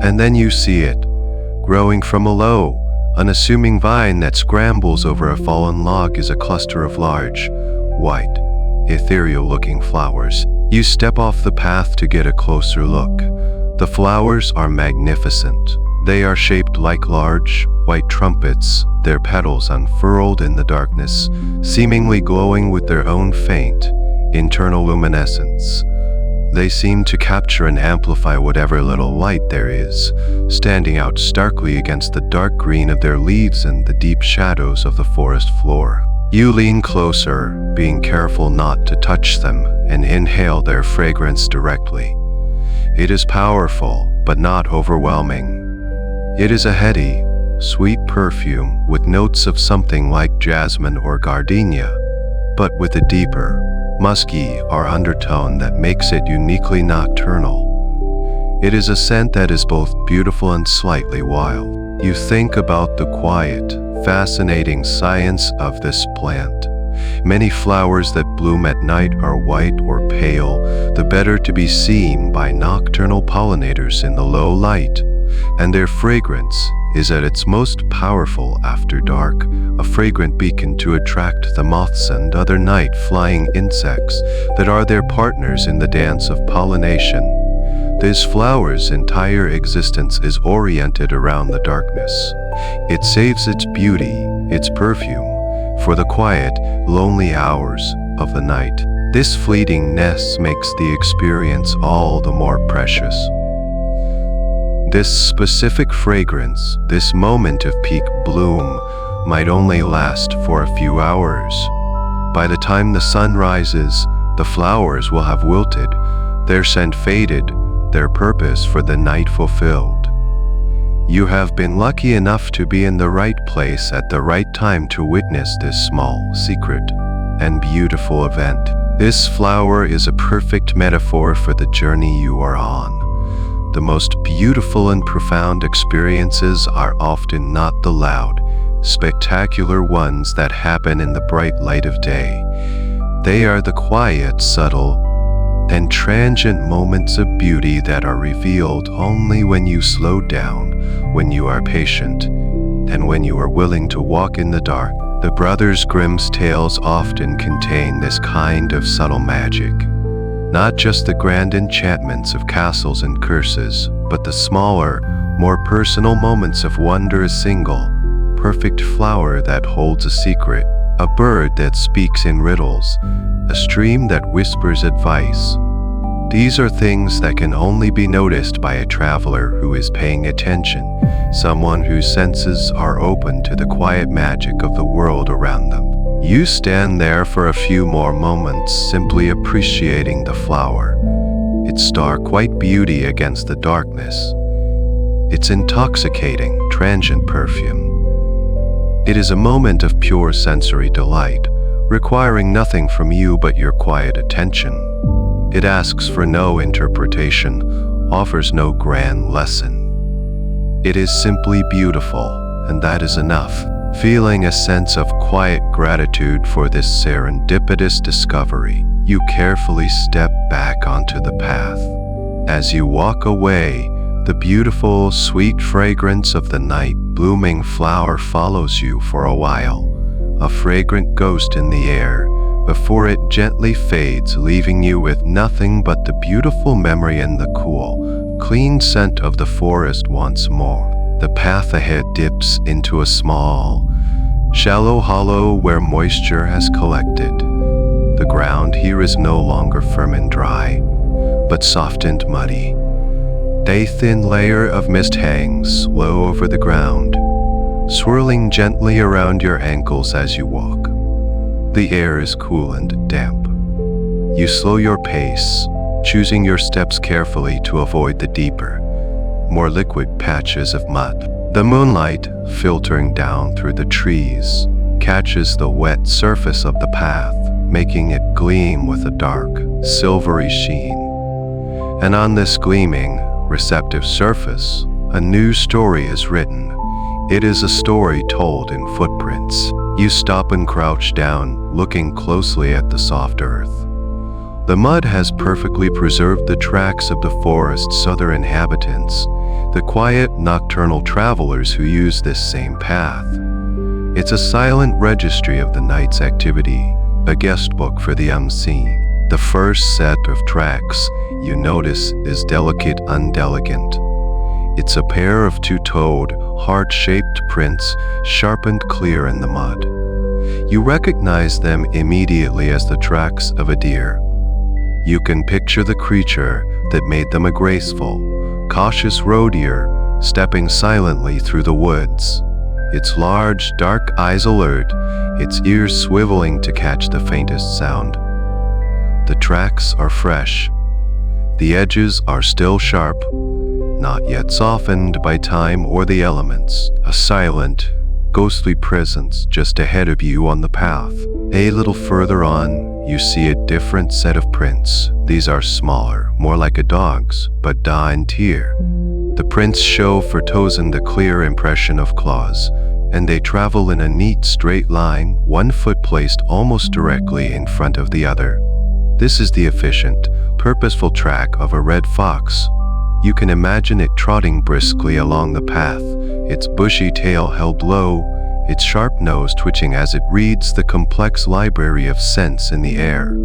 A: And then you see it, growing from a low, unassuming vine that scrambles over a fallen log is a cluster of large, white, ethereal-looking flowers. You step off the path to get a closer look. The flowers are magnificent. They are shaped like large, white trumpets, their petals unfurled in the darkness, seemingly glowing with their own faint, internal luminescence. They seem to capture and amplify whatever little light there is, standing out starkly against the dark green of their leaves and the deep shadows of the forest floor. You lean closer, being careful not to touch them, and inhale their fragrance directly. It is powerful, but not overwhelming. It is a heady, sweet perfume with notes of something like jasmine or gardenia, but with a deeper, musky or undertone that makes it uniquely nocturnal. It is a scent that is both beautiful and slightly wild. You think about the quiet, fascinating science of this plant. Many flowers that bloom at night are white or pale, the better to be seen by nocturnal pollinators in the low light, and their fragrance is at its most powerful after dark, a fragrant beacon to attract the moths and other night-flying insects that are their partners in the dance of pollination. This flower's entire existence is oriented around the darkness. It saves its beauty, its perfume, for the quiet, lonely hours of the night. This fleetingness makes the experience all the more precious. This specific fragrance, this moment of peak bloom, might only last for a few hours. By the time the sun rises, the flowers will have wilted, their scent faded, their purpose for the night fulfilled. You have been lucky enough to be in the right place at the right time to witness this small, secret, and beautiful event. This flower is a perfect metaphor for the journey you are on. The most beautiful and profound experiences are often not the loud, spectacular ones that happen in the bright light of day. They are the quiet, subtle, and transient moments of beauty that are revealed only when you slow down, when you are patient, and when you are willing to walk in the dark. The Brothers Grimm's tales often contain this kind of subtle magic. Not just the grand enchantments of castles and curses, but the smaller, more personal moments of wonder. A single, perfect flower that holds a secret, a bird that speaks in riddles, a stream that whispers advice. These are things that can only be noticed by a traveler who is paying attention, someone whose senses are open to the quiet magic of the world around them. You stand there for a few more moments, simply appreciating the flower, its stark white beauty against the darkness, its intoxicating, transient perfume. It is a moment of pure sensory delight, requiring nothing from you but your quiet attention. It asks for no interpretation, offers no grand lesson. It is simply beautiful, and that is enough. Feeling a sense of quiet gratitude for this serendipitous discovery, you carefully step back onto the path. As you walk away, the beautiful, sweet fragrance of the night blooming flower follows you for a while, a fragrant ghost in the air, before it gently fades, leaving you with nothing but the beautiful memory and the cool, clean scent of the forest once more. The path ahead dips into a small, shallow hollow where moisture has collected. The ground here is no longer firm and dry, but soft and muddy. A thin layer of mist hangs low over the ground, swirling gently around your ankles as you walk. The air is cool and damp. You slow your pace, choosing your steps carefully to avoid the deeper, more liquid patches of mud. The moonlight, filtering down through the trees, catches the wet surface of the path, making it gleam with a dark, silvery sheen. And on this gleaming, receptive surface, a new story is written. It is a story told in footprints. You stop and crouch down, looking closely at the soft earth. The mud has perfectly preserved the tracks of the forest's other inhabitants, the quiet nocturnal travelers who use this same path. It's a silent registry of the night's activity, a guest book for the unseen. The first set of tracks you notice is delicate, undelicate. It's a pair of two-toed, heart-shaped prints, sharpened clear in the mud. You recognize them immediately as the tracks of a deer. You can picture the creature that made them a graceful, cautious roe deer, stepping silently through the woods. Its large, dark eyes alert, its ears swiveling to catch the faintest sound. The tracks are fresh. The edges are still sharp, not yet softened by time or the elements. A silent, ghostly presence just ahead of you on the path. A little further on, you see a different set of prints. These are smaller, more like a dog's, but daintier. The prints show for toes and the clear impression of claws, and they travel in a neat straight line, one foot placed almost directly in front of the other. This is the efficient, purposeful track of a red fox. You can imagine it trotting briskly along the path, its bushy tail held low, its sharp nose twitching as it reads the complex library of scents in the air.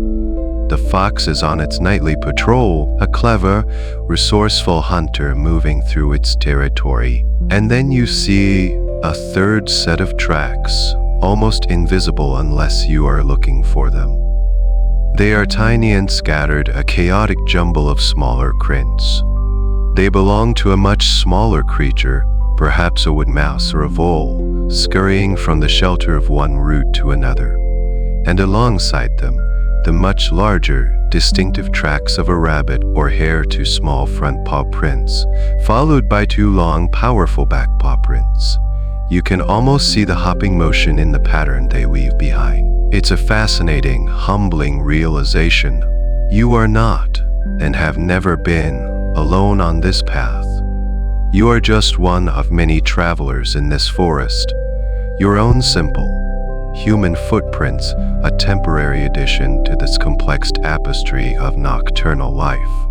A: The fox is on its nightly patrol, a clever, resourceful hunter moving through its territory. And then you see a third set of tracks, almost invisible unless you are looking for them. They are tiny and scattered, a chaotic jumble of smaller prints. They belong to a much smaller creature, perhaps a wood mouse or a vole, scurrying from the shelter of one root to another. And alongside them, the much larger, distinctive tracks of a rabbit or hare, two small front paw prints, followed by two long, powerful back paw prints. You can almost see the hopping motion in the pattern they leave behind. It's a fascinating, humbling realization. You are not, and have never been, alone on this path. You are just one of many travelers in this forest. Your own simple, human footprints, a temporary addition to this complex tapestry of nocturnal life.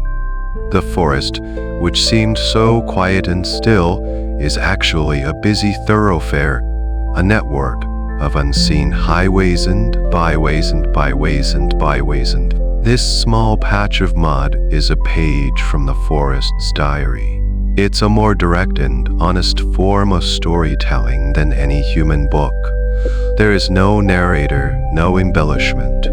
A: The forest, which seemed so quiet and still, is actually a busy thoroughfare, a network of unseen highways and byways and byways and byways, and this small patch of mud is a page from the forest's diary. It's a more direct and honest form of storytelling than any human book. There is no narrator, no embellishment.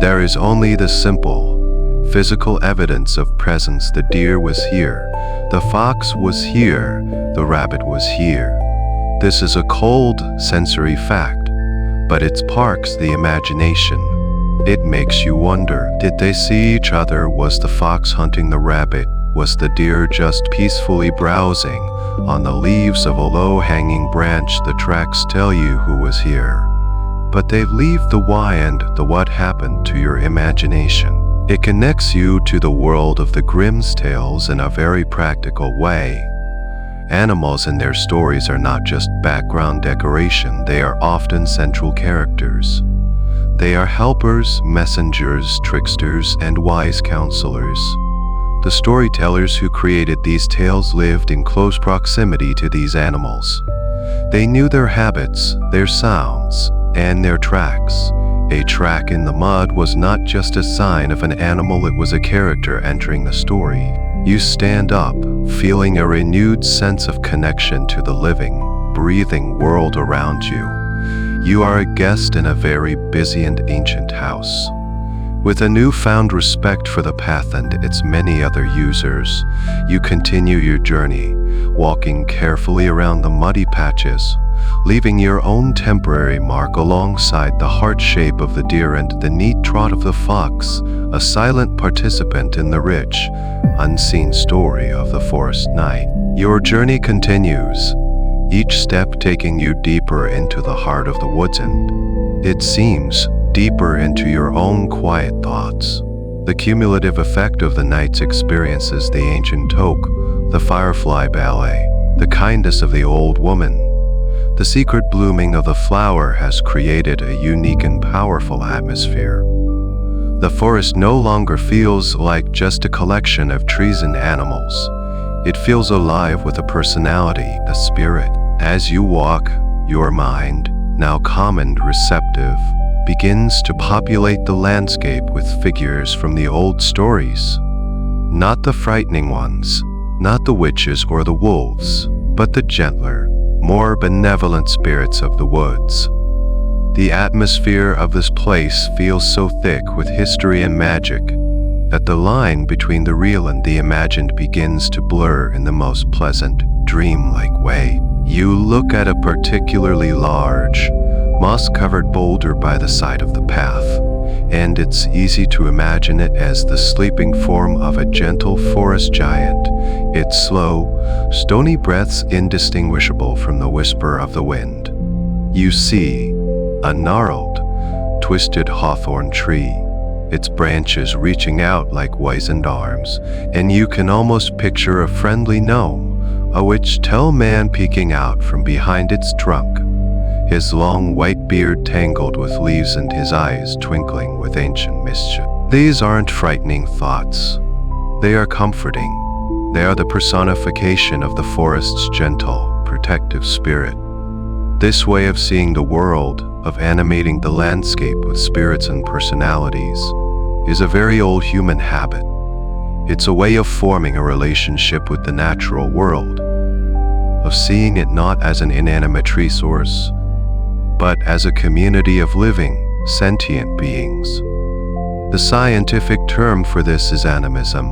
A: There is only the simple, physical evidence of presence. The deer was here, the fox was here, the rabbit was here. This is a cold, sensory fact, but it sparks the imagination. It makes you wonder, did they see each other? Was the fox hunting the rabbit? Was the deer just peacefully browsing on the leaves of a low-hanging branch? The tracks tell you who was here, but they leave the why and the what happened to your imagination. It connects you to the world of the Grimm's tales in a very practical way. Animals and their stories are not just background decoration, they are often central characters. They are helpers, messengers, tricksters, and wise counselors. The storytellers who created these tales lived in close proximity to these animals. They knew their habits, their sounds, and their tracks. A track in the mud was not just a sign of an animal, it was a character entering the story. You stand up, feeling a renewed sense of connection to the living, breathing world around you. You are a guest in a very busy and ancient house. With a newfound respect for the path and its many other users, you continue your journey, walking carefully around the muddy patches, leaving your own temporary mark alongside the heart shape of the deer and the neat trot of the fox, a silent participant in the rich, unseen story of the forest night. Your journey continues, each step taking you deeper into the heart of the woods and, it seems, deeper into your own quiet thoughts. The cumulative effect of the night's experiences, the ancient oak, the firefly ballet, the kindness of the old woman, the secret blooming of the flower has created a unique and powerful atmosphere. The forest no longer feels like just a collection of trees and animals. It feels alive with a personality, a spirit. As you walk, your mind, now calm and receptive, begins to populate the landscape with figures from the old stories. Not the frightening ones, not the witches or the wolves, but the gentler, more benevolent spirits of the woods. The atmosphere of this place feels so thick with history and magic that the line between the real and the imagined begins to blur in the most pleasant, dreamlike way. You look at a particularly large, moss-covered boulder by the side of the path, and it's easy to imagine it as the sleeping form of a gentle forest giant, its slow, stony breaths indistinguishable from the whisper of the wind. You see a gnarled, twisted hawthorn tree, its branches reaching out like wizened arms, and you can almost picture a friendly gnome, a witch-tail man peeking out from behind its trunk, his long white beard tangled with leaves and his eyes twinkling with ancient mischief. These aren't frightening thoughts. They are comforting. They are the personification of the forest's gentle, protective spirit. This way of seeing the world, of animating the landscape with spirits and personalities, is a very old human habit. It's a way of forming a relationship with the natural world, of seeing it not as an inanimate resource, but as a community of living, sentient beings. The scientific term for this is animism,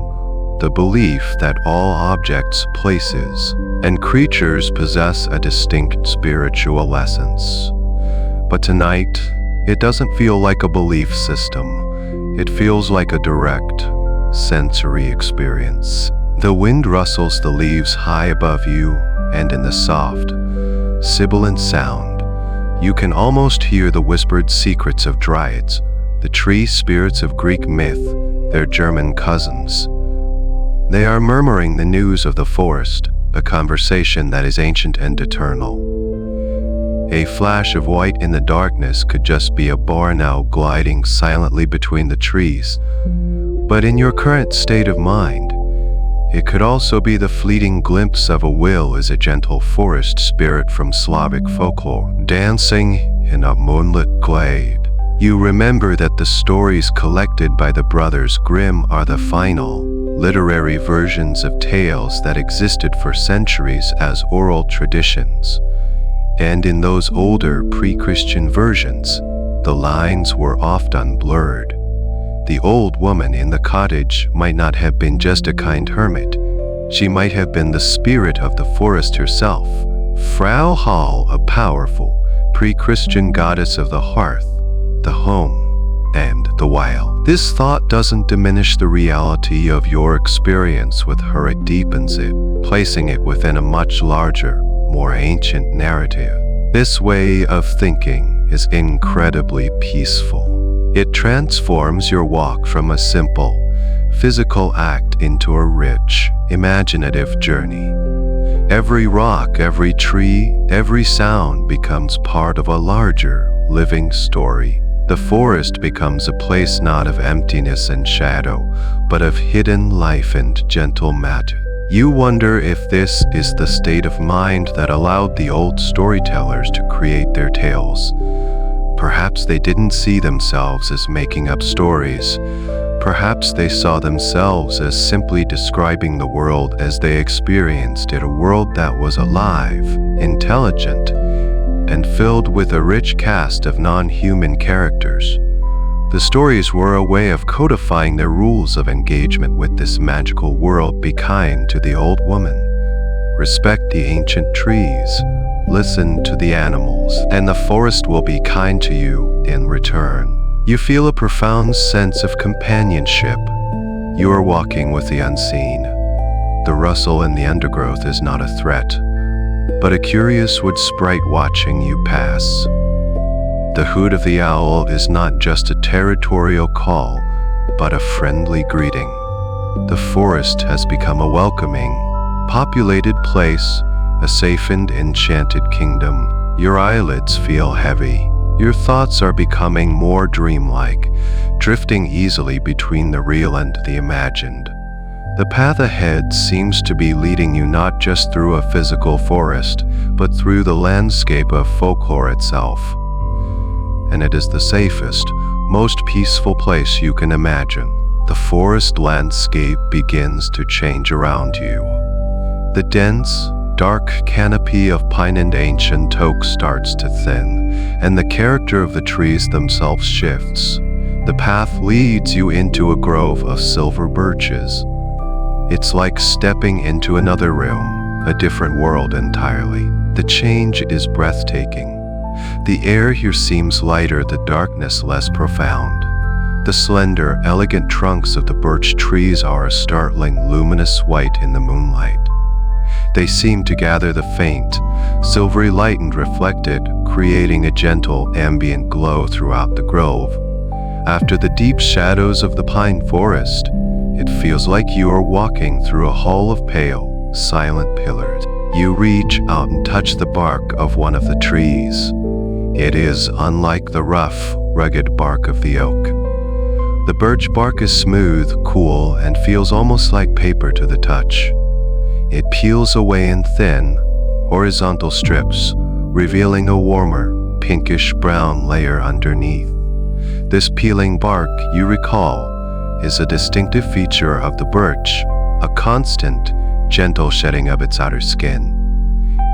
A: the belief that all objects, places, and creatures possess a distinct spiritual essence. But tonight, it doesn't feel like a belief system. It feels like a direct, sensory experience. The wind rustles the leaves high above you, and in the soft, sibilant sound, you can almost hear the whispered secrets of dryads, the tree spirits of Greek myth, their German cousins. They are murmuring the news of the forest, a conversation that is ancient and eternal. A flash of white in the darkness could just be a barn owl gliding silently between the trees, but in your current state of mind, it could also be the fleeting glimpse of a will as a gentle forest spirit from Slavic folklore, dancing in a moonlit glade. You remember that the stories collected by the Brothers Grimm are the final, literary versions of tales that existed for centuries as oral traditions. And in those older pre-Christian versions, the lines were often blurred. The old woman in the cottage might not have been just a kind hermit. She might have been the spirit of the forest herself, Frau Hall, a powerful, pre-Christian goddess of the hearth, the home, and the wild. This thought doesn't diminish the reality of your experience with her, it deepens it, placing it within a much larger, more ancient narrative. This way of thinking is incredibly peaceful. It transforms your walk from a simple, physical act into a rich, imaginative journey. Every rock, every tree, every sound becomes part of a larger, living story. The forest becomes a place not of emptiness and shadow, but of hidden life and gentle magic. You wonder if this is the state of mind that allowed the old storytellers to create their tales. Perhaps they didn't see themselves as making up stories. Perhaps they saw themselves as simply describing the world as they experienced it, a world that was alive, intelligent, and filled with a rich cast of non-human characters. The stories were a way of codifying their rules of engagement with this magical world. Be kind to the old woman. Respect the ancient trees. Listen to the animals, and the forest will be kind to you in return. You feel a profound sense of companionship. You are walking with the unseen. The rustle in the undergrowth is not a threat, but a curious wood sprite watching you pass. The hoot of the owl is not just a territorial call, but a friendly greeting. The forest has become a welcoming, populated place, a safe and enchanted kingdom. Your eyelids feel heavy. Your thoughts are becoming more dreamlike, drifting easily between the real and the imagined. The path ahead seems to be leading you not just through a physical forest, but through the landscape of folklore itself. And it is the safest, most peaceful place you can imagine. The forest landscape begins to change around you. The dense, dark canopy of pine and ancient oak starts to thin, and the character of the trees themselves shifts. The path leads you into a grove of silver birches. It's like stepping into another realm, a different world entirely. The change is breathtaking. The air here seems lighter, the darkness less profound. The slender, elegant trunks of the birch trees are a startling, luminous white in the moonlight. They seem to gather the faint, silvery light and reflect it, creating a gentle, ambient glow throughout the grove. After the deep shadows of the pine forest, it feels like you are walking through a hall of pale, silent pillars. You reach out and touch the bark of one of the trees. It is unlike the rough, rugged bark of the oak. The birch bark is smooth, cool, and feels almost like paper to the touch. It peels away in thin, horizontal strips, revealing a warmer, pinkish-brown layer underneath. This peeling bark, you recall, is a distinctive feature of the birch, a constant, gentle shedding of its outer skin.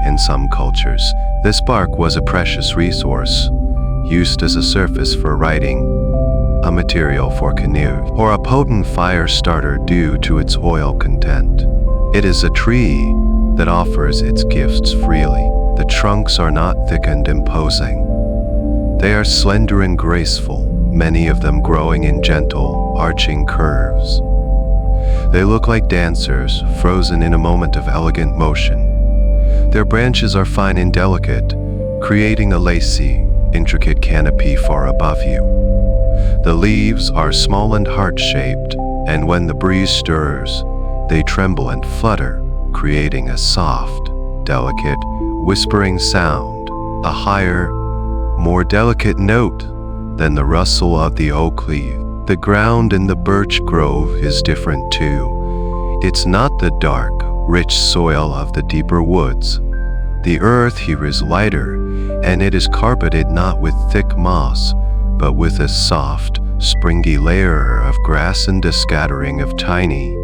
A: In some cultures, this bark was a precious resource, used as a surface for writing, a material for canoe, or a potent fire starter due to its oil content. It is a tree that offers its gifts freely. The trunks are not thick and imposing. They are slender and graceful, many of them growing in gentle, arching curves. They look like dancers, frozen in a moment of elegant motion. Their branches are fine and delicate, creating a lacy, intricate canopy far above you. The leaves are small and heart-shaped, and when the breeze stirs, they tremble and flutter, creating a soft, delicate, whispering sound, a higher, more delicate note than the rustle of the oak leaf. The ground in the birch grove is different too. It's not the dark, rich soil of the deeper woods. The earth here is lighter, and it is carpeted not with thick moss, but with a soft, springy layer of grass and a scattering of tiny,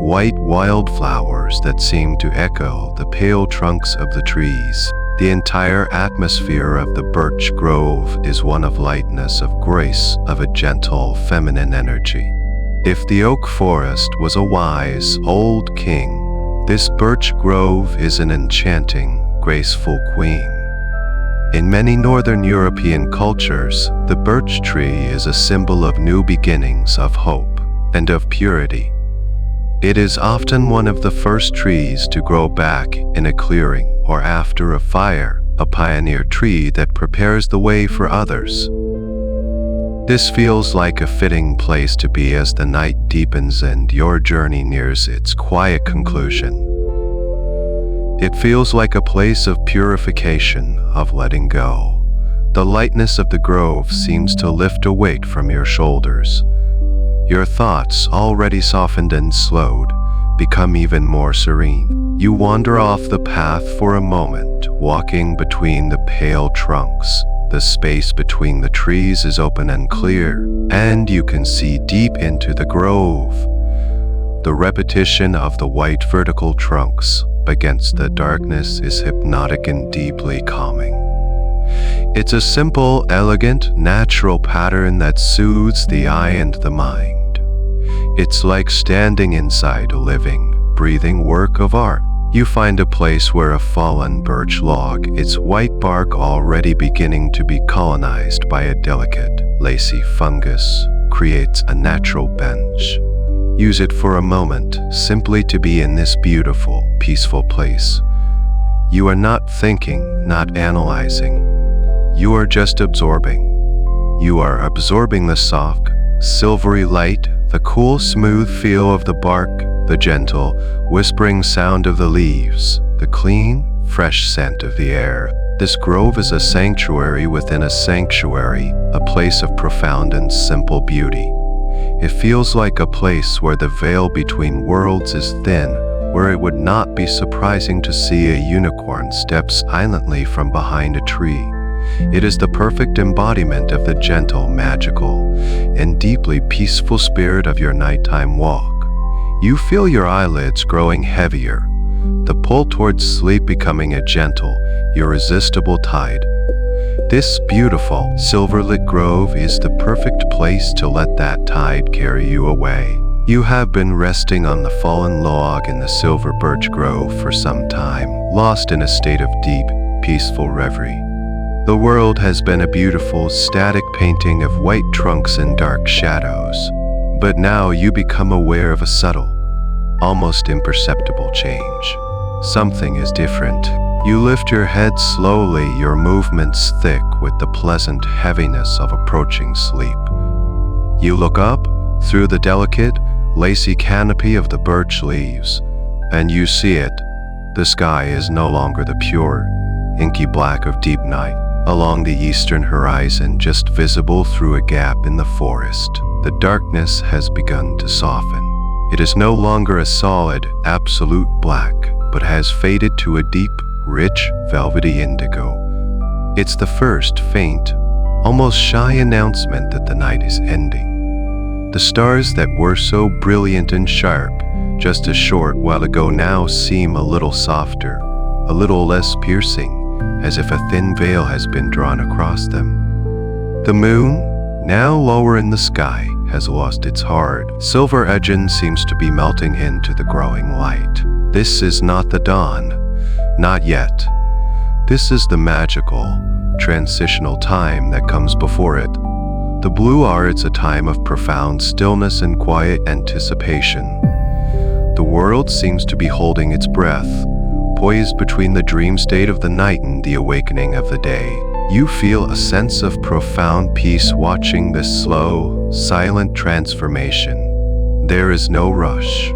A: white wildflowers that seem to echo the pale trunks of the trees. The entire atmosphere of the birch grove is one of lightness, of grace, of a gentle, feminine energy. If the oak forest was a wise, old king, this birch grove is an enchanting, graceful queen. In many Northern European cultures, the birch tree is a symbol of new beginnings, of hope, and of purity. It is often one of the first trees to grow back in a clearing or after a fire, a pioneer tree that prepares the way for others. This feels like a fitting place to be as the night deepens and your journey nears its quiet conclusion. It feels like a place of purification, of letting go. The lightness of the grove seems to lift a weight from your shoulders. Your thoughts, already softened and slowed, become even more serene. You wander off the path for a moment, walking between the pale trunks. The space between the trees is open and clear, and you can see deep into the grove. The repetition of the white vertical trunks against the darkness is hypnotic and deeply calming. It's a simple, elegant, natural pattern that soothes the eye and the mind. It's like standing inside a living, breathing work of art. You find a place where a fallen birch log, its white bark already beginning to be colonized by a delicate, lacy fungus, creates a natural bench. Use it for a moment, simply to be in this beautiful, peaceful place. You are not thinking, not analyzing. You are just absorbing. You are absorbing the soft, silvery light, the cool, smooth feel of the bark, the gentle, whispering sound of the leaves, the clean, fresh scent of the air. This grove is a sanctuary within a sanctuary, a place of profound and simple beauty. It feels like a place where the veil between worlds is thin, where it would not be surprising to see a unicorn step silently from behind a tree. It is the perfect embodiment of the gentle, magical, and deeply peaceful spirit of your nighttime walk. You feel your eyelids growing heavier, the pull towards sleep becoming a gentle, irresistible tide. This beautiful, silver-lit grove is the perfect place to let that tide carry you away. You have been resting on the fallen log in the silver birch grove for some time, lost in a state of deep, peaceful reverie. The world has been a beautiful, static painting of white trunks and dark shadows. But now you become aware of a subtle, almost imperceptible change. Something is different. You lift your head slowly, your movements thick with the pleasant heaviness of approaching sleep. You look up through the delicate, lacy canopy of the birch leaves, and you see it. The sky is no longer the pure, inky black of deep night. Along the eastern horizon, just visible through a gap in the forest, the darkness has begun to soften. It is no longer a solid, absolute black, but has faded to a deep, rich, velvety indigo. It's the first faint, almost shy announcement that the night is ending. The stars that were so brilliant and sharp just a short while ago now seem a little softer, a little less piercing, as if a thin veil has been drawn across them. The moon, now lower in the sky, has lost its hard, silver edge and seems to be melting into the growing light. This is not the dawn, not yet. This is the magical, transitional time that comes before it. The blue hour is a time of profound stillness and quiet anticipation. The world seems to be holding its breath, poised between the dream state of the night and the awakening of the day. You feel a sense of profound peace watching this slow, silent transformation. There is no rush.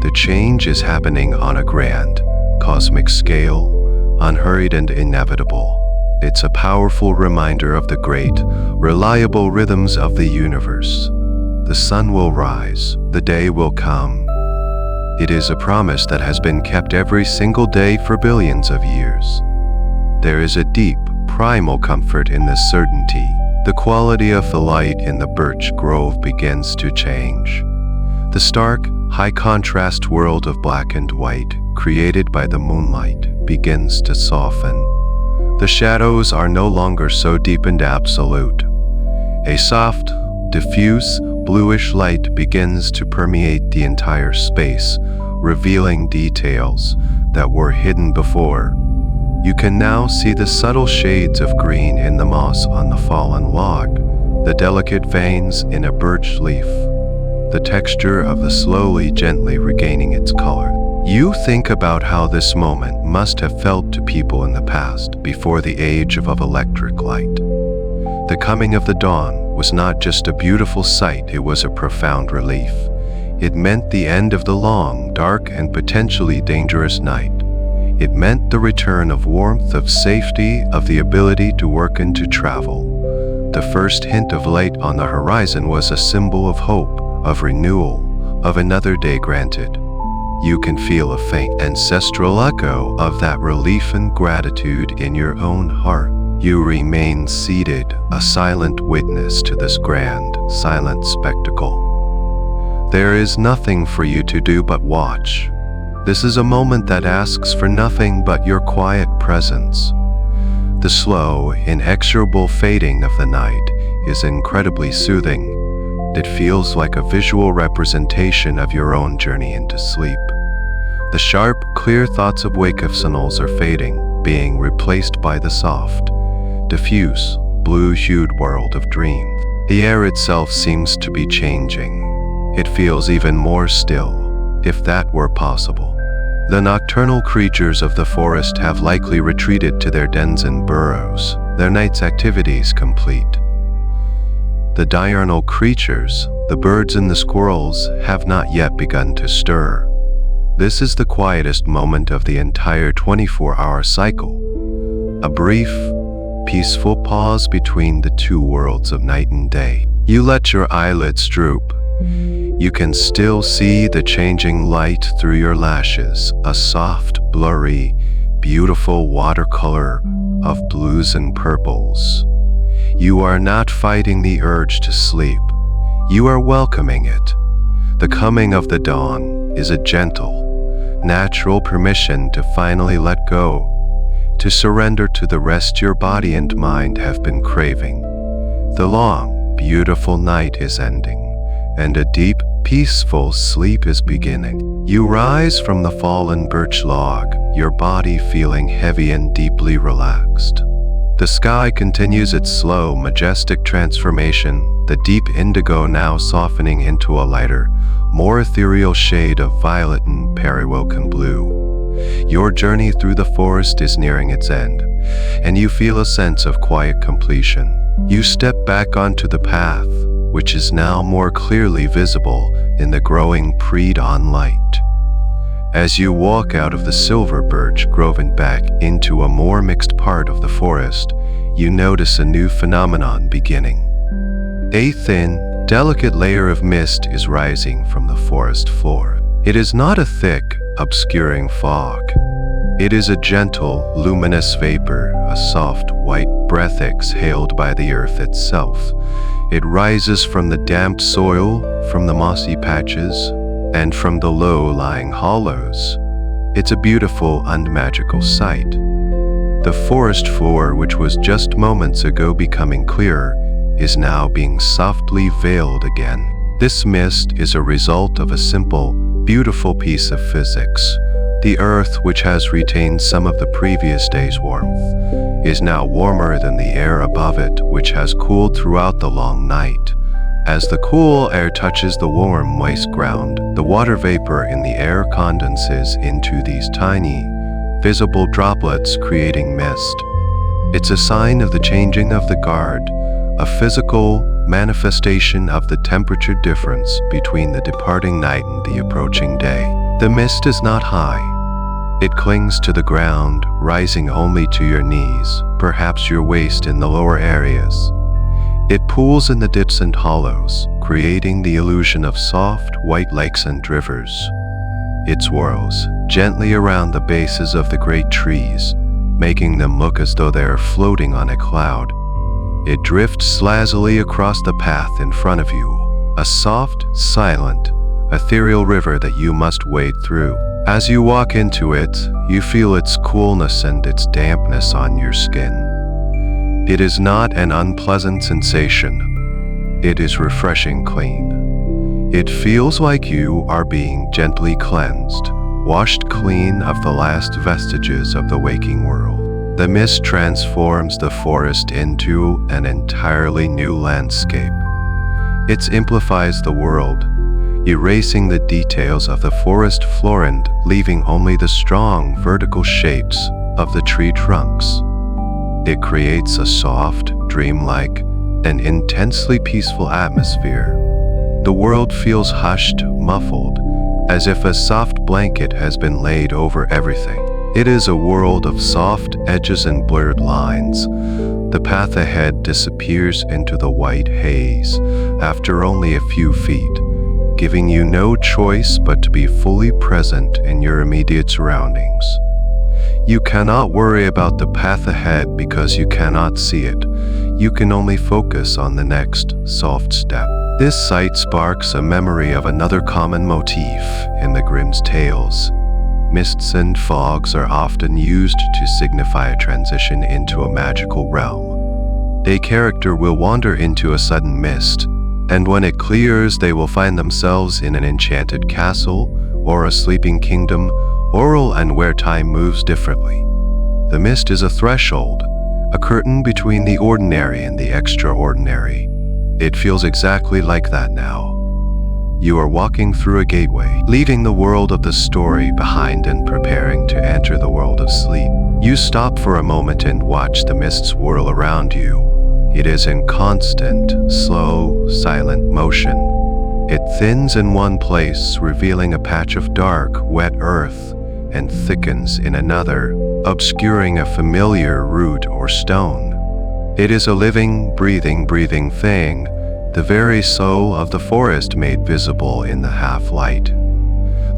A: The change is happening on a grand, cosmic scale, unhurried and inevitable. It's a powerful reminder of the great, reliable rhythms of the universe. The sun will rise, the day will come. It is a promise that has been kept every single day for billions of years. There is a deep, primal comfort in this certainty. The quality of the light in the birch grove begins to change. The stark, high-contrast world of black and white, created by the moonlight, begins to soften. The shadows are no longer so deep and absolute. A soft, diffuse, bluish light begins to permeate the entire space, revealing details that were hidden before. You can now see the subtle shades of green in the moss on the fallen log, the delicate veins in a birch leaf, the texture of the slowly, gently regaining its color. You think about how this moment must have felt to people in the past, before the age of electric light. The coming of the dawn was not just a beautiful sight, it was a profound relief. It meant the end of the long, dark, and potentially dangerous night. It meant the return of warmth, of safety, of the ability to work and to travel. The first hint of light on the horizon was a symbol of hope, of renewal, of another day granted. You can feel a faint ancestral echo of that relief and gratitude in your own heart. You remain seated, a silent witness to this grand, silent spectacle. There is nothing for you to do but watch. This is a moment that asks for nothing but your quiet presence. The slow, inexorable fading of the night is incredibly soothing. It feels like a visual representation of your own journey into sleep. The sharp, clear thoughts of wakefulness are fading, being replaced by the soft, diffuse, blue-hued world of dream. The air itself seems to be changing. It feels even more still, if that were possible. The nocturnal creatures of the forest have likely retreated to their dens and burrows, their night's activities complete. The diurnal creatures, the birds and the squirrels, have not yet begun to stir. This is the quietest moment of the entire 24-hour cycle. A brief, peaceful pause between the two worlds of night and day. You let your eyelids droop. You can still see the changing light through your lashes, a soft, blurry, beautiful watercolor of blues and purples. You are not fighting the urge to sleep. You are welcoming it. The coming of the dawn is a gentle, natural permission to finally let go, to surrender to the rest your body and mind have been craving. The long, beautiful night is ending, and a deep, peaceful sleep is beginning. You rise from the fallen birch log, your body feeling heavy and deeply relaxed. The sky continues its slow, majestic transformation, the deep indigo now softening into a lighter, more ethereal shade of violet and periwinkle blue. Your journey through the forest is nearing its end, and you feel a sense of quiet completion. You step back onto the path, which is now more clearly visible in the growing pre-dawn light. As you walk out of the silver birch grove and back into a more mixed part of the forest, you notice a new phenomenon beginning. A thin, delicate layer of mist is rising from the forest floor. It is not a thick, obscuring fog. It is a gentle, luminous vapor, a soft, white breath exhaled by the earth itself. It rises from the damp soil, from the mossy patches, and from the low-lying hollows. It's a beautiful and magical sight. The forest floor, which was just moments ago becoming clearer, is now being softly veiled again. This mist is a result of a simple, beautiful piece of physics. The earth, which has retained some of the previous day's warmth, is now warmer than the air above it, which has cooled throughout the long night. As the cool air touches the warm, moist ground, the water vapor in the air condenses into these tiny, visible droplets, creating mist. It's a sign of the changing of the guard, a physical manifestation of the temperature difference between the departing night and the approaching day. The mist is not high. It clings to the ground, rising only to your knees, perhaps your waist in the lower areas. It pools in the dips and hollows, creating the illusion of soft, white lakes and rivers. It swirls gently around the bases of the great trees, making them look as though they are floating on a cloud. It drifts lazily across the path in front of you, a soft, silent, ethereal river that you must wade through. As you walk into it, you feel its coolness and its dampness on your skin. It is not an unpleasant sensation. It is refreshing clean. It feels like you are being gently cleansed, washed clean of the last vestiges of the waking world. The mist transforms the forest into an entirely new landscape. It simplifies the world, erasing the details of the forest floor and leaving only the strong vertical shapes of the tree trunks. It creates a soft, dreamlike, and intensely peaceful atmosphere. The world feels hushed, muffled, as if a soft blanket has been laid over everything. It is a world of soft edges and blurred lines. The path ahead disappears into the white haze after only a few feet, giving you no choice but to be fully present in your immediate surroundings. You cannot worry about the path ahead because you cannot see it. You can only focus on the next soft step. This sight sparks a memory of another common motif in the Grimm's tales. Mists and fogs are often used to signify a transition into a magical realm. A character will wander into a sudden mist, and when it clears, they will find themselves in an enchanted castle or a sleeping kingdom, oral and where time moves differently. The mist is a threshold, a curtain between the ordinary and the extraordinary. It feels exactly like that now. You are walking through a gateway, leaving the world of the story behind and preparing to enter the world of sleep. You stop for a moment and watch the mist swirl around you. It is in constant, slow, silent motion. It thins in one place, revealing a patch of dark, wet earth, and thickens in another, obscuring a familiar root or stone. It is a living, breathing thing, the very soul of the forest made visible in the half-light.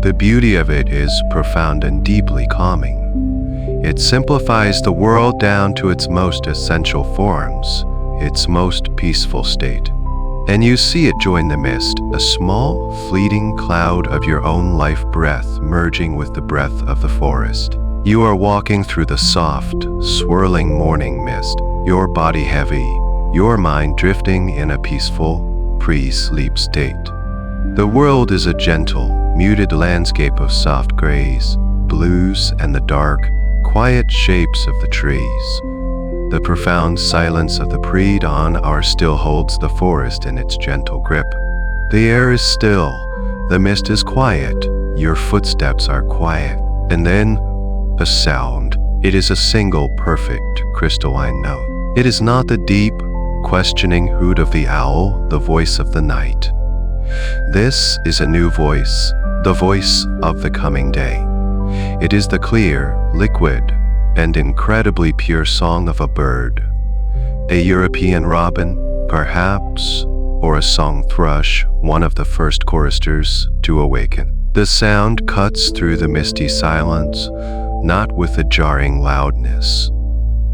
A: The beauty of it is profound and deeply calming. It simplifies the world down to its most essential forms, its most peaceful state. And you see it join the mist, a small, fleeting cloud of your own life breath merging with the breath of the forest. You are walking through the soft, swirling morning mist, your body heavy, your mind drifting in a peaceful, pre-sleep state. The world is a gentle, muted landscape of soft grays, blues, and the dark, quiet shapes of the trees. The profound silence of the pre-dawn hour still holds the forest in its gentle grip. The air is still, the mist is quiet, your footsteps are quiet, and then a sound. It is a single, perfect, crystalline note. It is not the deep, questioning hoot of the owl, the voice of the night. This is a new voice, the voice of the coming day. It is the clear, liquid, and incredibly pure song of a bird. A European robin, perhaps, or a song thrush, one of the first choristers to awaken. The sound cuts through the misty silence, not with a jarring loudness,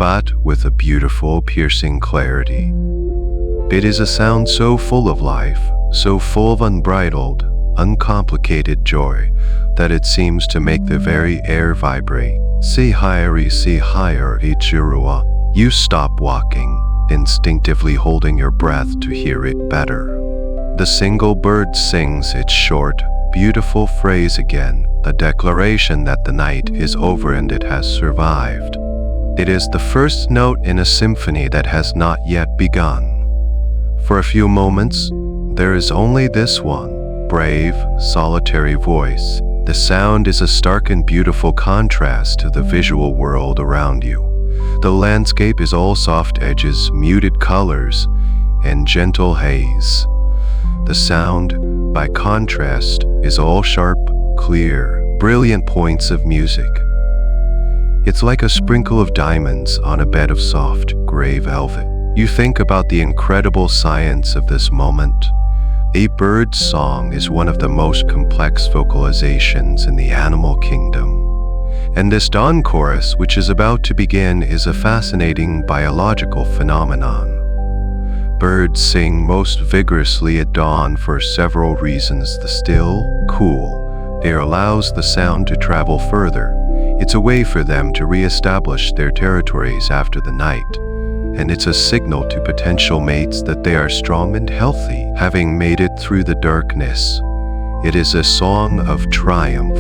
A: but with a beautiful, piercing clarity. It is a sound so full of life, so full of unbridled, uncomplicated joy, that it seems to make the very air vibrate. See higher, Ichirua. You stop walking, instinctively holding your breath to hear it better. The single bird sings its short, beautiful phrase again, a declaration that the night is over and it has survived. It is the first note in a symphony that has not yet begun. For a few moments, there is only this one, brave, solitary voice. The sound is a stark and beautiful contrast to the visual world around you. The landscape is all soft edges, muted colors, and gentle haze. The sound, by contrast, is all sharp, clear, brilliant points of music. It's like a sprinkle of diamonds on a bed of soft, gray velvet. You think about the incredible science of this moment. A bird's song is one of the most complex vocalizations in the animal kingdom. And this dawn chorus, which is about to begin, is a fascinating biological phenomenon. Birds sing most vigorously at dawn for several reasons. The still, cool air allows the sound to travel further. It's a way for them to re-establish their territories after the night. And it's a signal to potential mates that they are strong and healthy, having made it through the darkness. It is a song of triumph,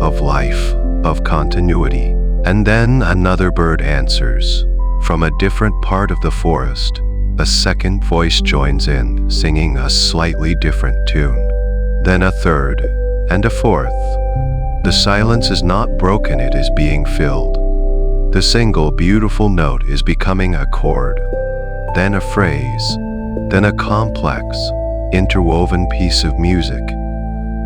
A: of life, of continuity. And then another bird answers. From a different part of the forest, a second voice joins in, singing a slightly different tune. Then a third, and a fourth. The silence is not broken, it is being filled. The single beautiful note is becoming a chord, then a phrase, then a complex, interwoven piece of music.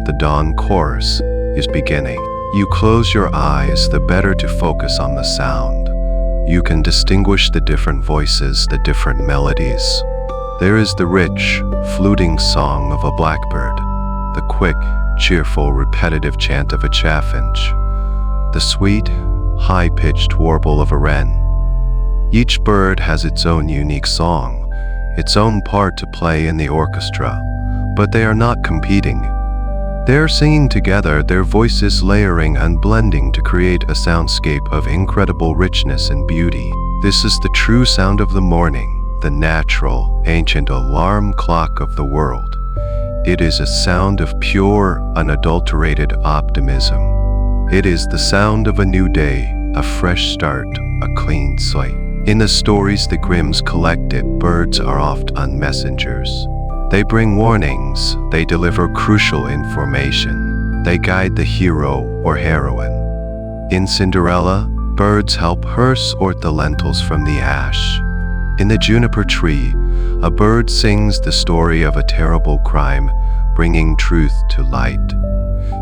A: The dawn chorus is beginning. You close your eyes the better to focus on the sound. You can distinguish the different voices, the different melodies. There is the rich, fluting song of a blackbird, the quick, cheerful, repetitive chant of a chaffinch, the sweet, high-pitched warble of a wren. Each bird has its own unique song, its own part to play in the orchestra, but they are not competing. They're singing together, their voices layering and blending to create a soundscape of incredible richness and beauty. This is the true sound of the morning, the natural, ancient alarm clock of the world. It is a sound of pure, unadulterated optimism. It is the sound of a new day, a fresh start, a clean slate. In the stories the Grimms collected, birds are often messengers. They bring warnings, they deliver crucial information, they guide the hero or heroine. In Cinderella, birds help her sort the lentils from the ash. In the juniper tree, a bird sings the story of a terrible crime, bringing truth to light.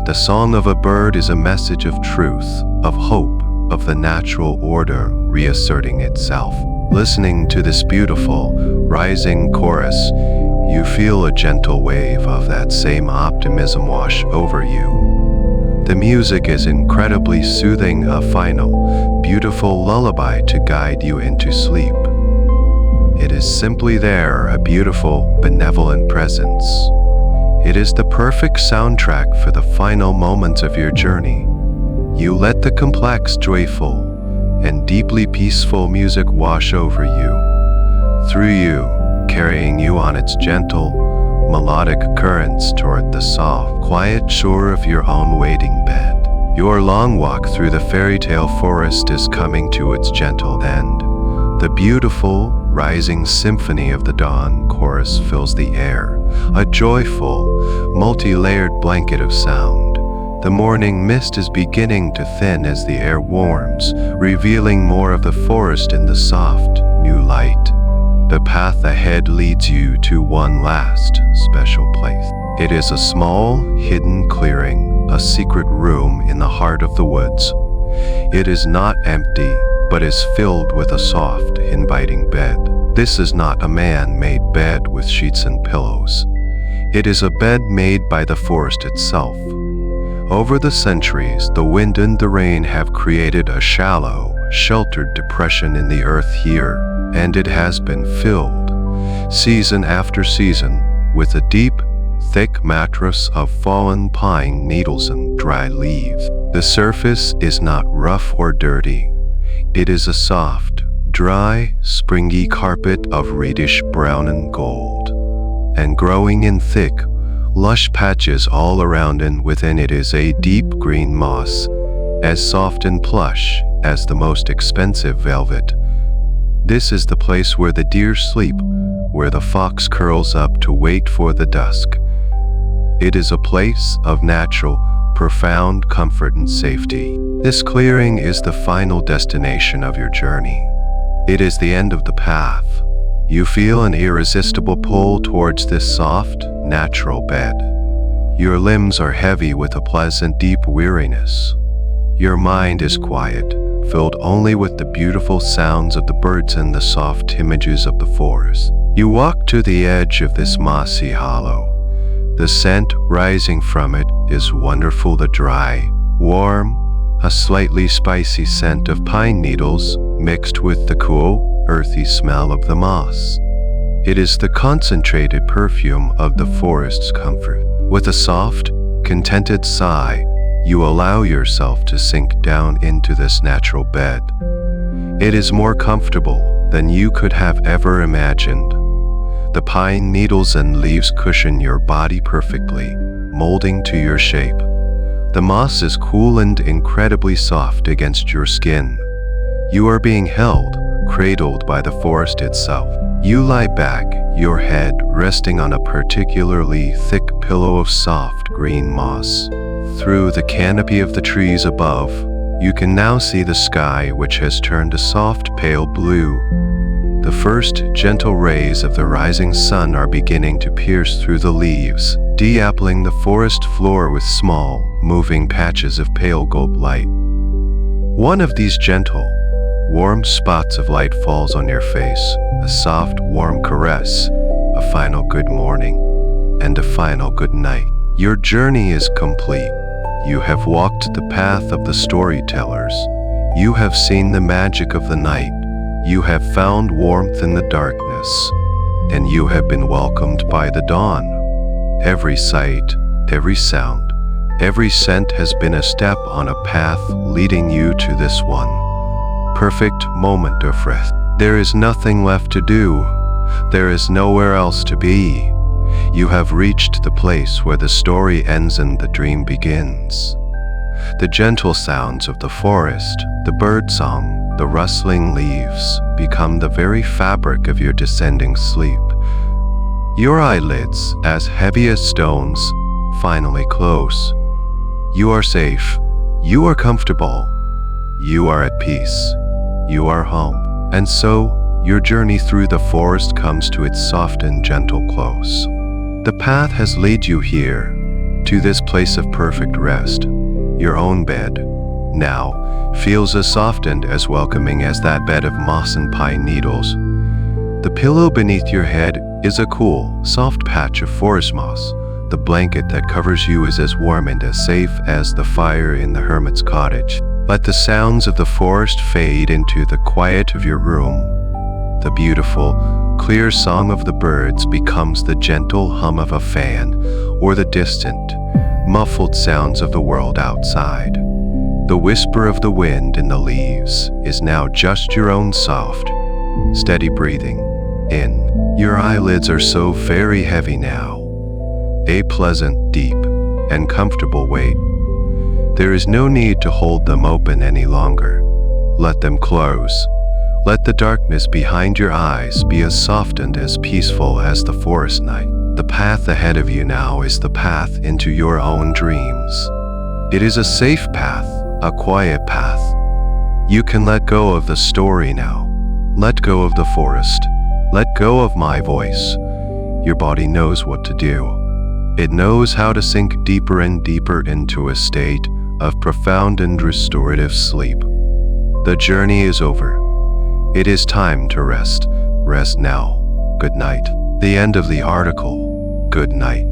A: The song of a bird is a message of truth, of hope, of the natural order reasserting itself. Listening to this beautiful, rising chorus, you feel a gentle wave of that same optimism wash over you. The music is incredibly soothing, a final, beautiful lullaby to guide you into sleep. It is simply there, a beautiful, benevolent presence. It is the perfect soundtrack for the final moments of your journey. You let the complex, joyful, and deeply peaceful music wash over you, through you, carrying you on its gentle, melodic currents toward the soft, quiet shore of your own waiting bed. Your long walk through the fairy tale forest is coming to its gentle end. The beautiful, rising symphony of the dawn chorus fills the air, a joyful, multi-layered blanket of sound. The morning mist is beginning to thin as the air warms, revealing more of the forest in the soft, new light. The path ahead leads you to one last, special place. It is a small, hidden clearing, a secret room in the heart of the woods. It is not empty, but is filled with a soft, inviting bed. This is not a man-made bed with sheets and pillows. It is a bed made by the forest itself. Over the centuries, the wind and the rain have created a shallow, sheltered depression in the earth here, and it has been filled, season after season, with a deep, thick mattress of fallen pine needles and dry leaves. The surface is not rough or dirty. It is a soft, dry, springy carpet of reddish brown and gold, and growing in thick, lush patches all around, and within it is a deep green moss, as soft and plush as the most expensive velvet. This is the place where the deer sleep, where the fox curls up to wait for the dusk. It is a place of natural, profound comfort and safety. This clearing is the final destination of your journey. It is the end of the path. You feel an irresistible pull towards this soft, natural bed. Your limbs are heavy with a pleasant, deep weariness. Your mind is quiet, filled only with the beautiful sounds of the birds and the soft images of the forest. You walk to the edge of this mossy hollow. The scent rising from it is wonderful, the dry, warm, a slightly spicy scent of pine needles mixed with the cool, earthy smell of the moss. It is the concentrated perfume of the forest's comfort. With a soft, contented sigh, you allow yourself to sink down into this natural bed. It is more comfortable than you could have ever imagined. The pine needles and leaves cushion your body perfectly, molding to your shape. The moss is cool and incredibly soft against your skin. You are being held, cradled by the forest itself. You lie back, your head resting on a particularly thick pillow of soft green moss. Through the canopy of the trees above, you can now see the sky, which has turned a soft pale blue. The first gentle rays of the rising sun are beginning to pierce through the leaves, de-appling the forest floor with small, moving patches of pale gold light. One of these gentle, warm spots of light falls on your face, a soft, warm caress, a final good morning, and a final good night. Your journey is complete. You have walked the path of the storytellers. You have seen the magic of the night. You have found warmth in the darkness, and you have been welcomed by the dawn. Every sight, every sound, Every scent has been a step on a path leading you to this one perfect moment of rest. There is nothing left to do. There is nowhere else to be. You have reached the place where the story ends and the dream begins. The gentle sounds of the forest, the birdsong, the rustling leaves become the very fabric of your descending sleep. Your eyelids, as heavy as stones, finally close. You are safe. You are comfortable. You are at peace. You are home. And so, your journey through the forest comes to its soft and gentle close. The path has led you here, to this place of perfect rest. Your own bed, now, feels as soft and as welcoming as that bed of moss and pine needles. The pillow beneath your head is a cool, soft patch of forest moss. The blanket that covers you is as warm and as safe as the fire in the hermit's cottage. Let the sounds of the forest fade into the quiet of your room. The beautiful, clear song of the birds becomes the gentle hum of a fan, or the distant, muffled sounds of the world outside. The whisper of the wind in the leaves is now just your own soft, steady breathing in. Your eyelids are so very heavy now. A pleasant, deep, and comfortable weight. There is no need to hold them open any longer. Let them close. Let the darkness behind your eyes be as soft and as peaceful as the forest night. The path ahead of you now is the path into your own dreams. It is a safe path, a quiet path. You can let go of the story now. Let go of the forest. Let go of my voice. Your body knows what to do. It knows how to sink deeper and deeper into a state of profound and restorative sleep. The journey is over. It is time to rest. Rest now. Good night. The end of the article. Good night.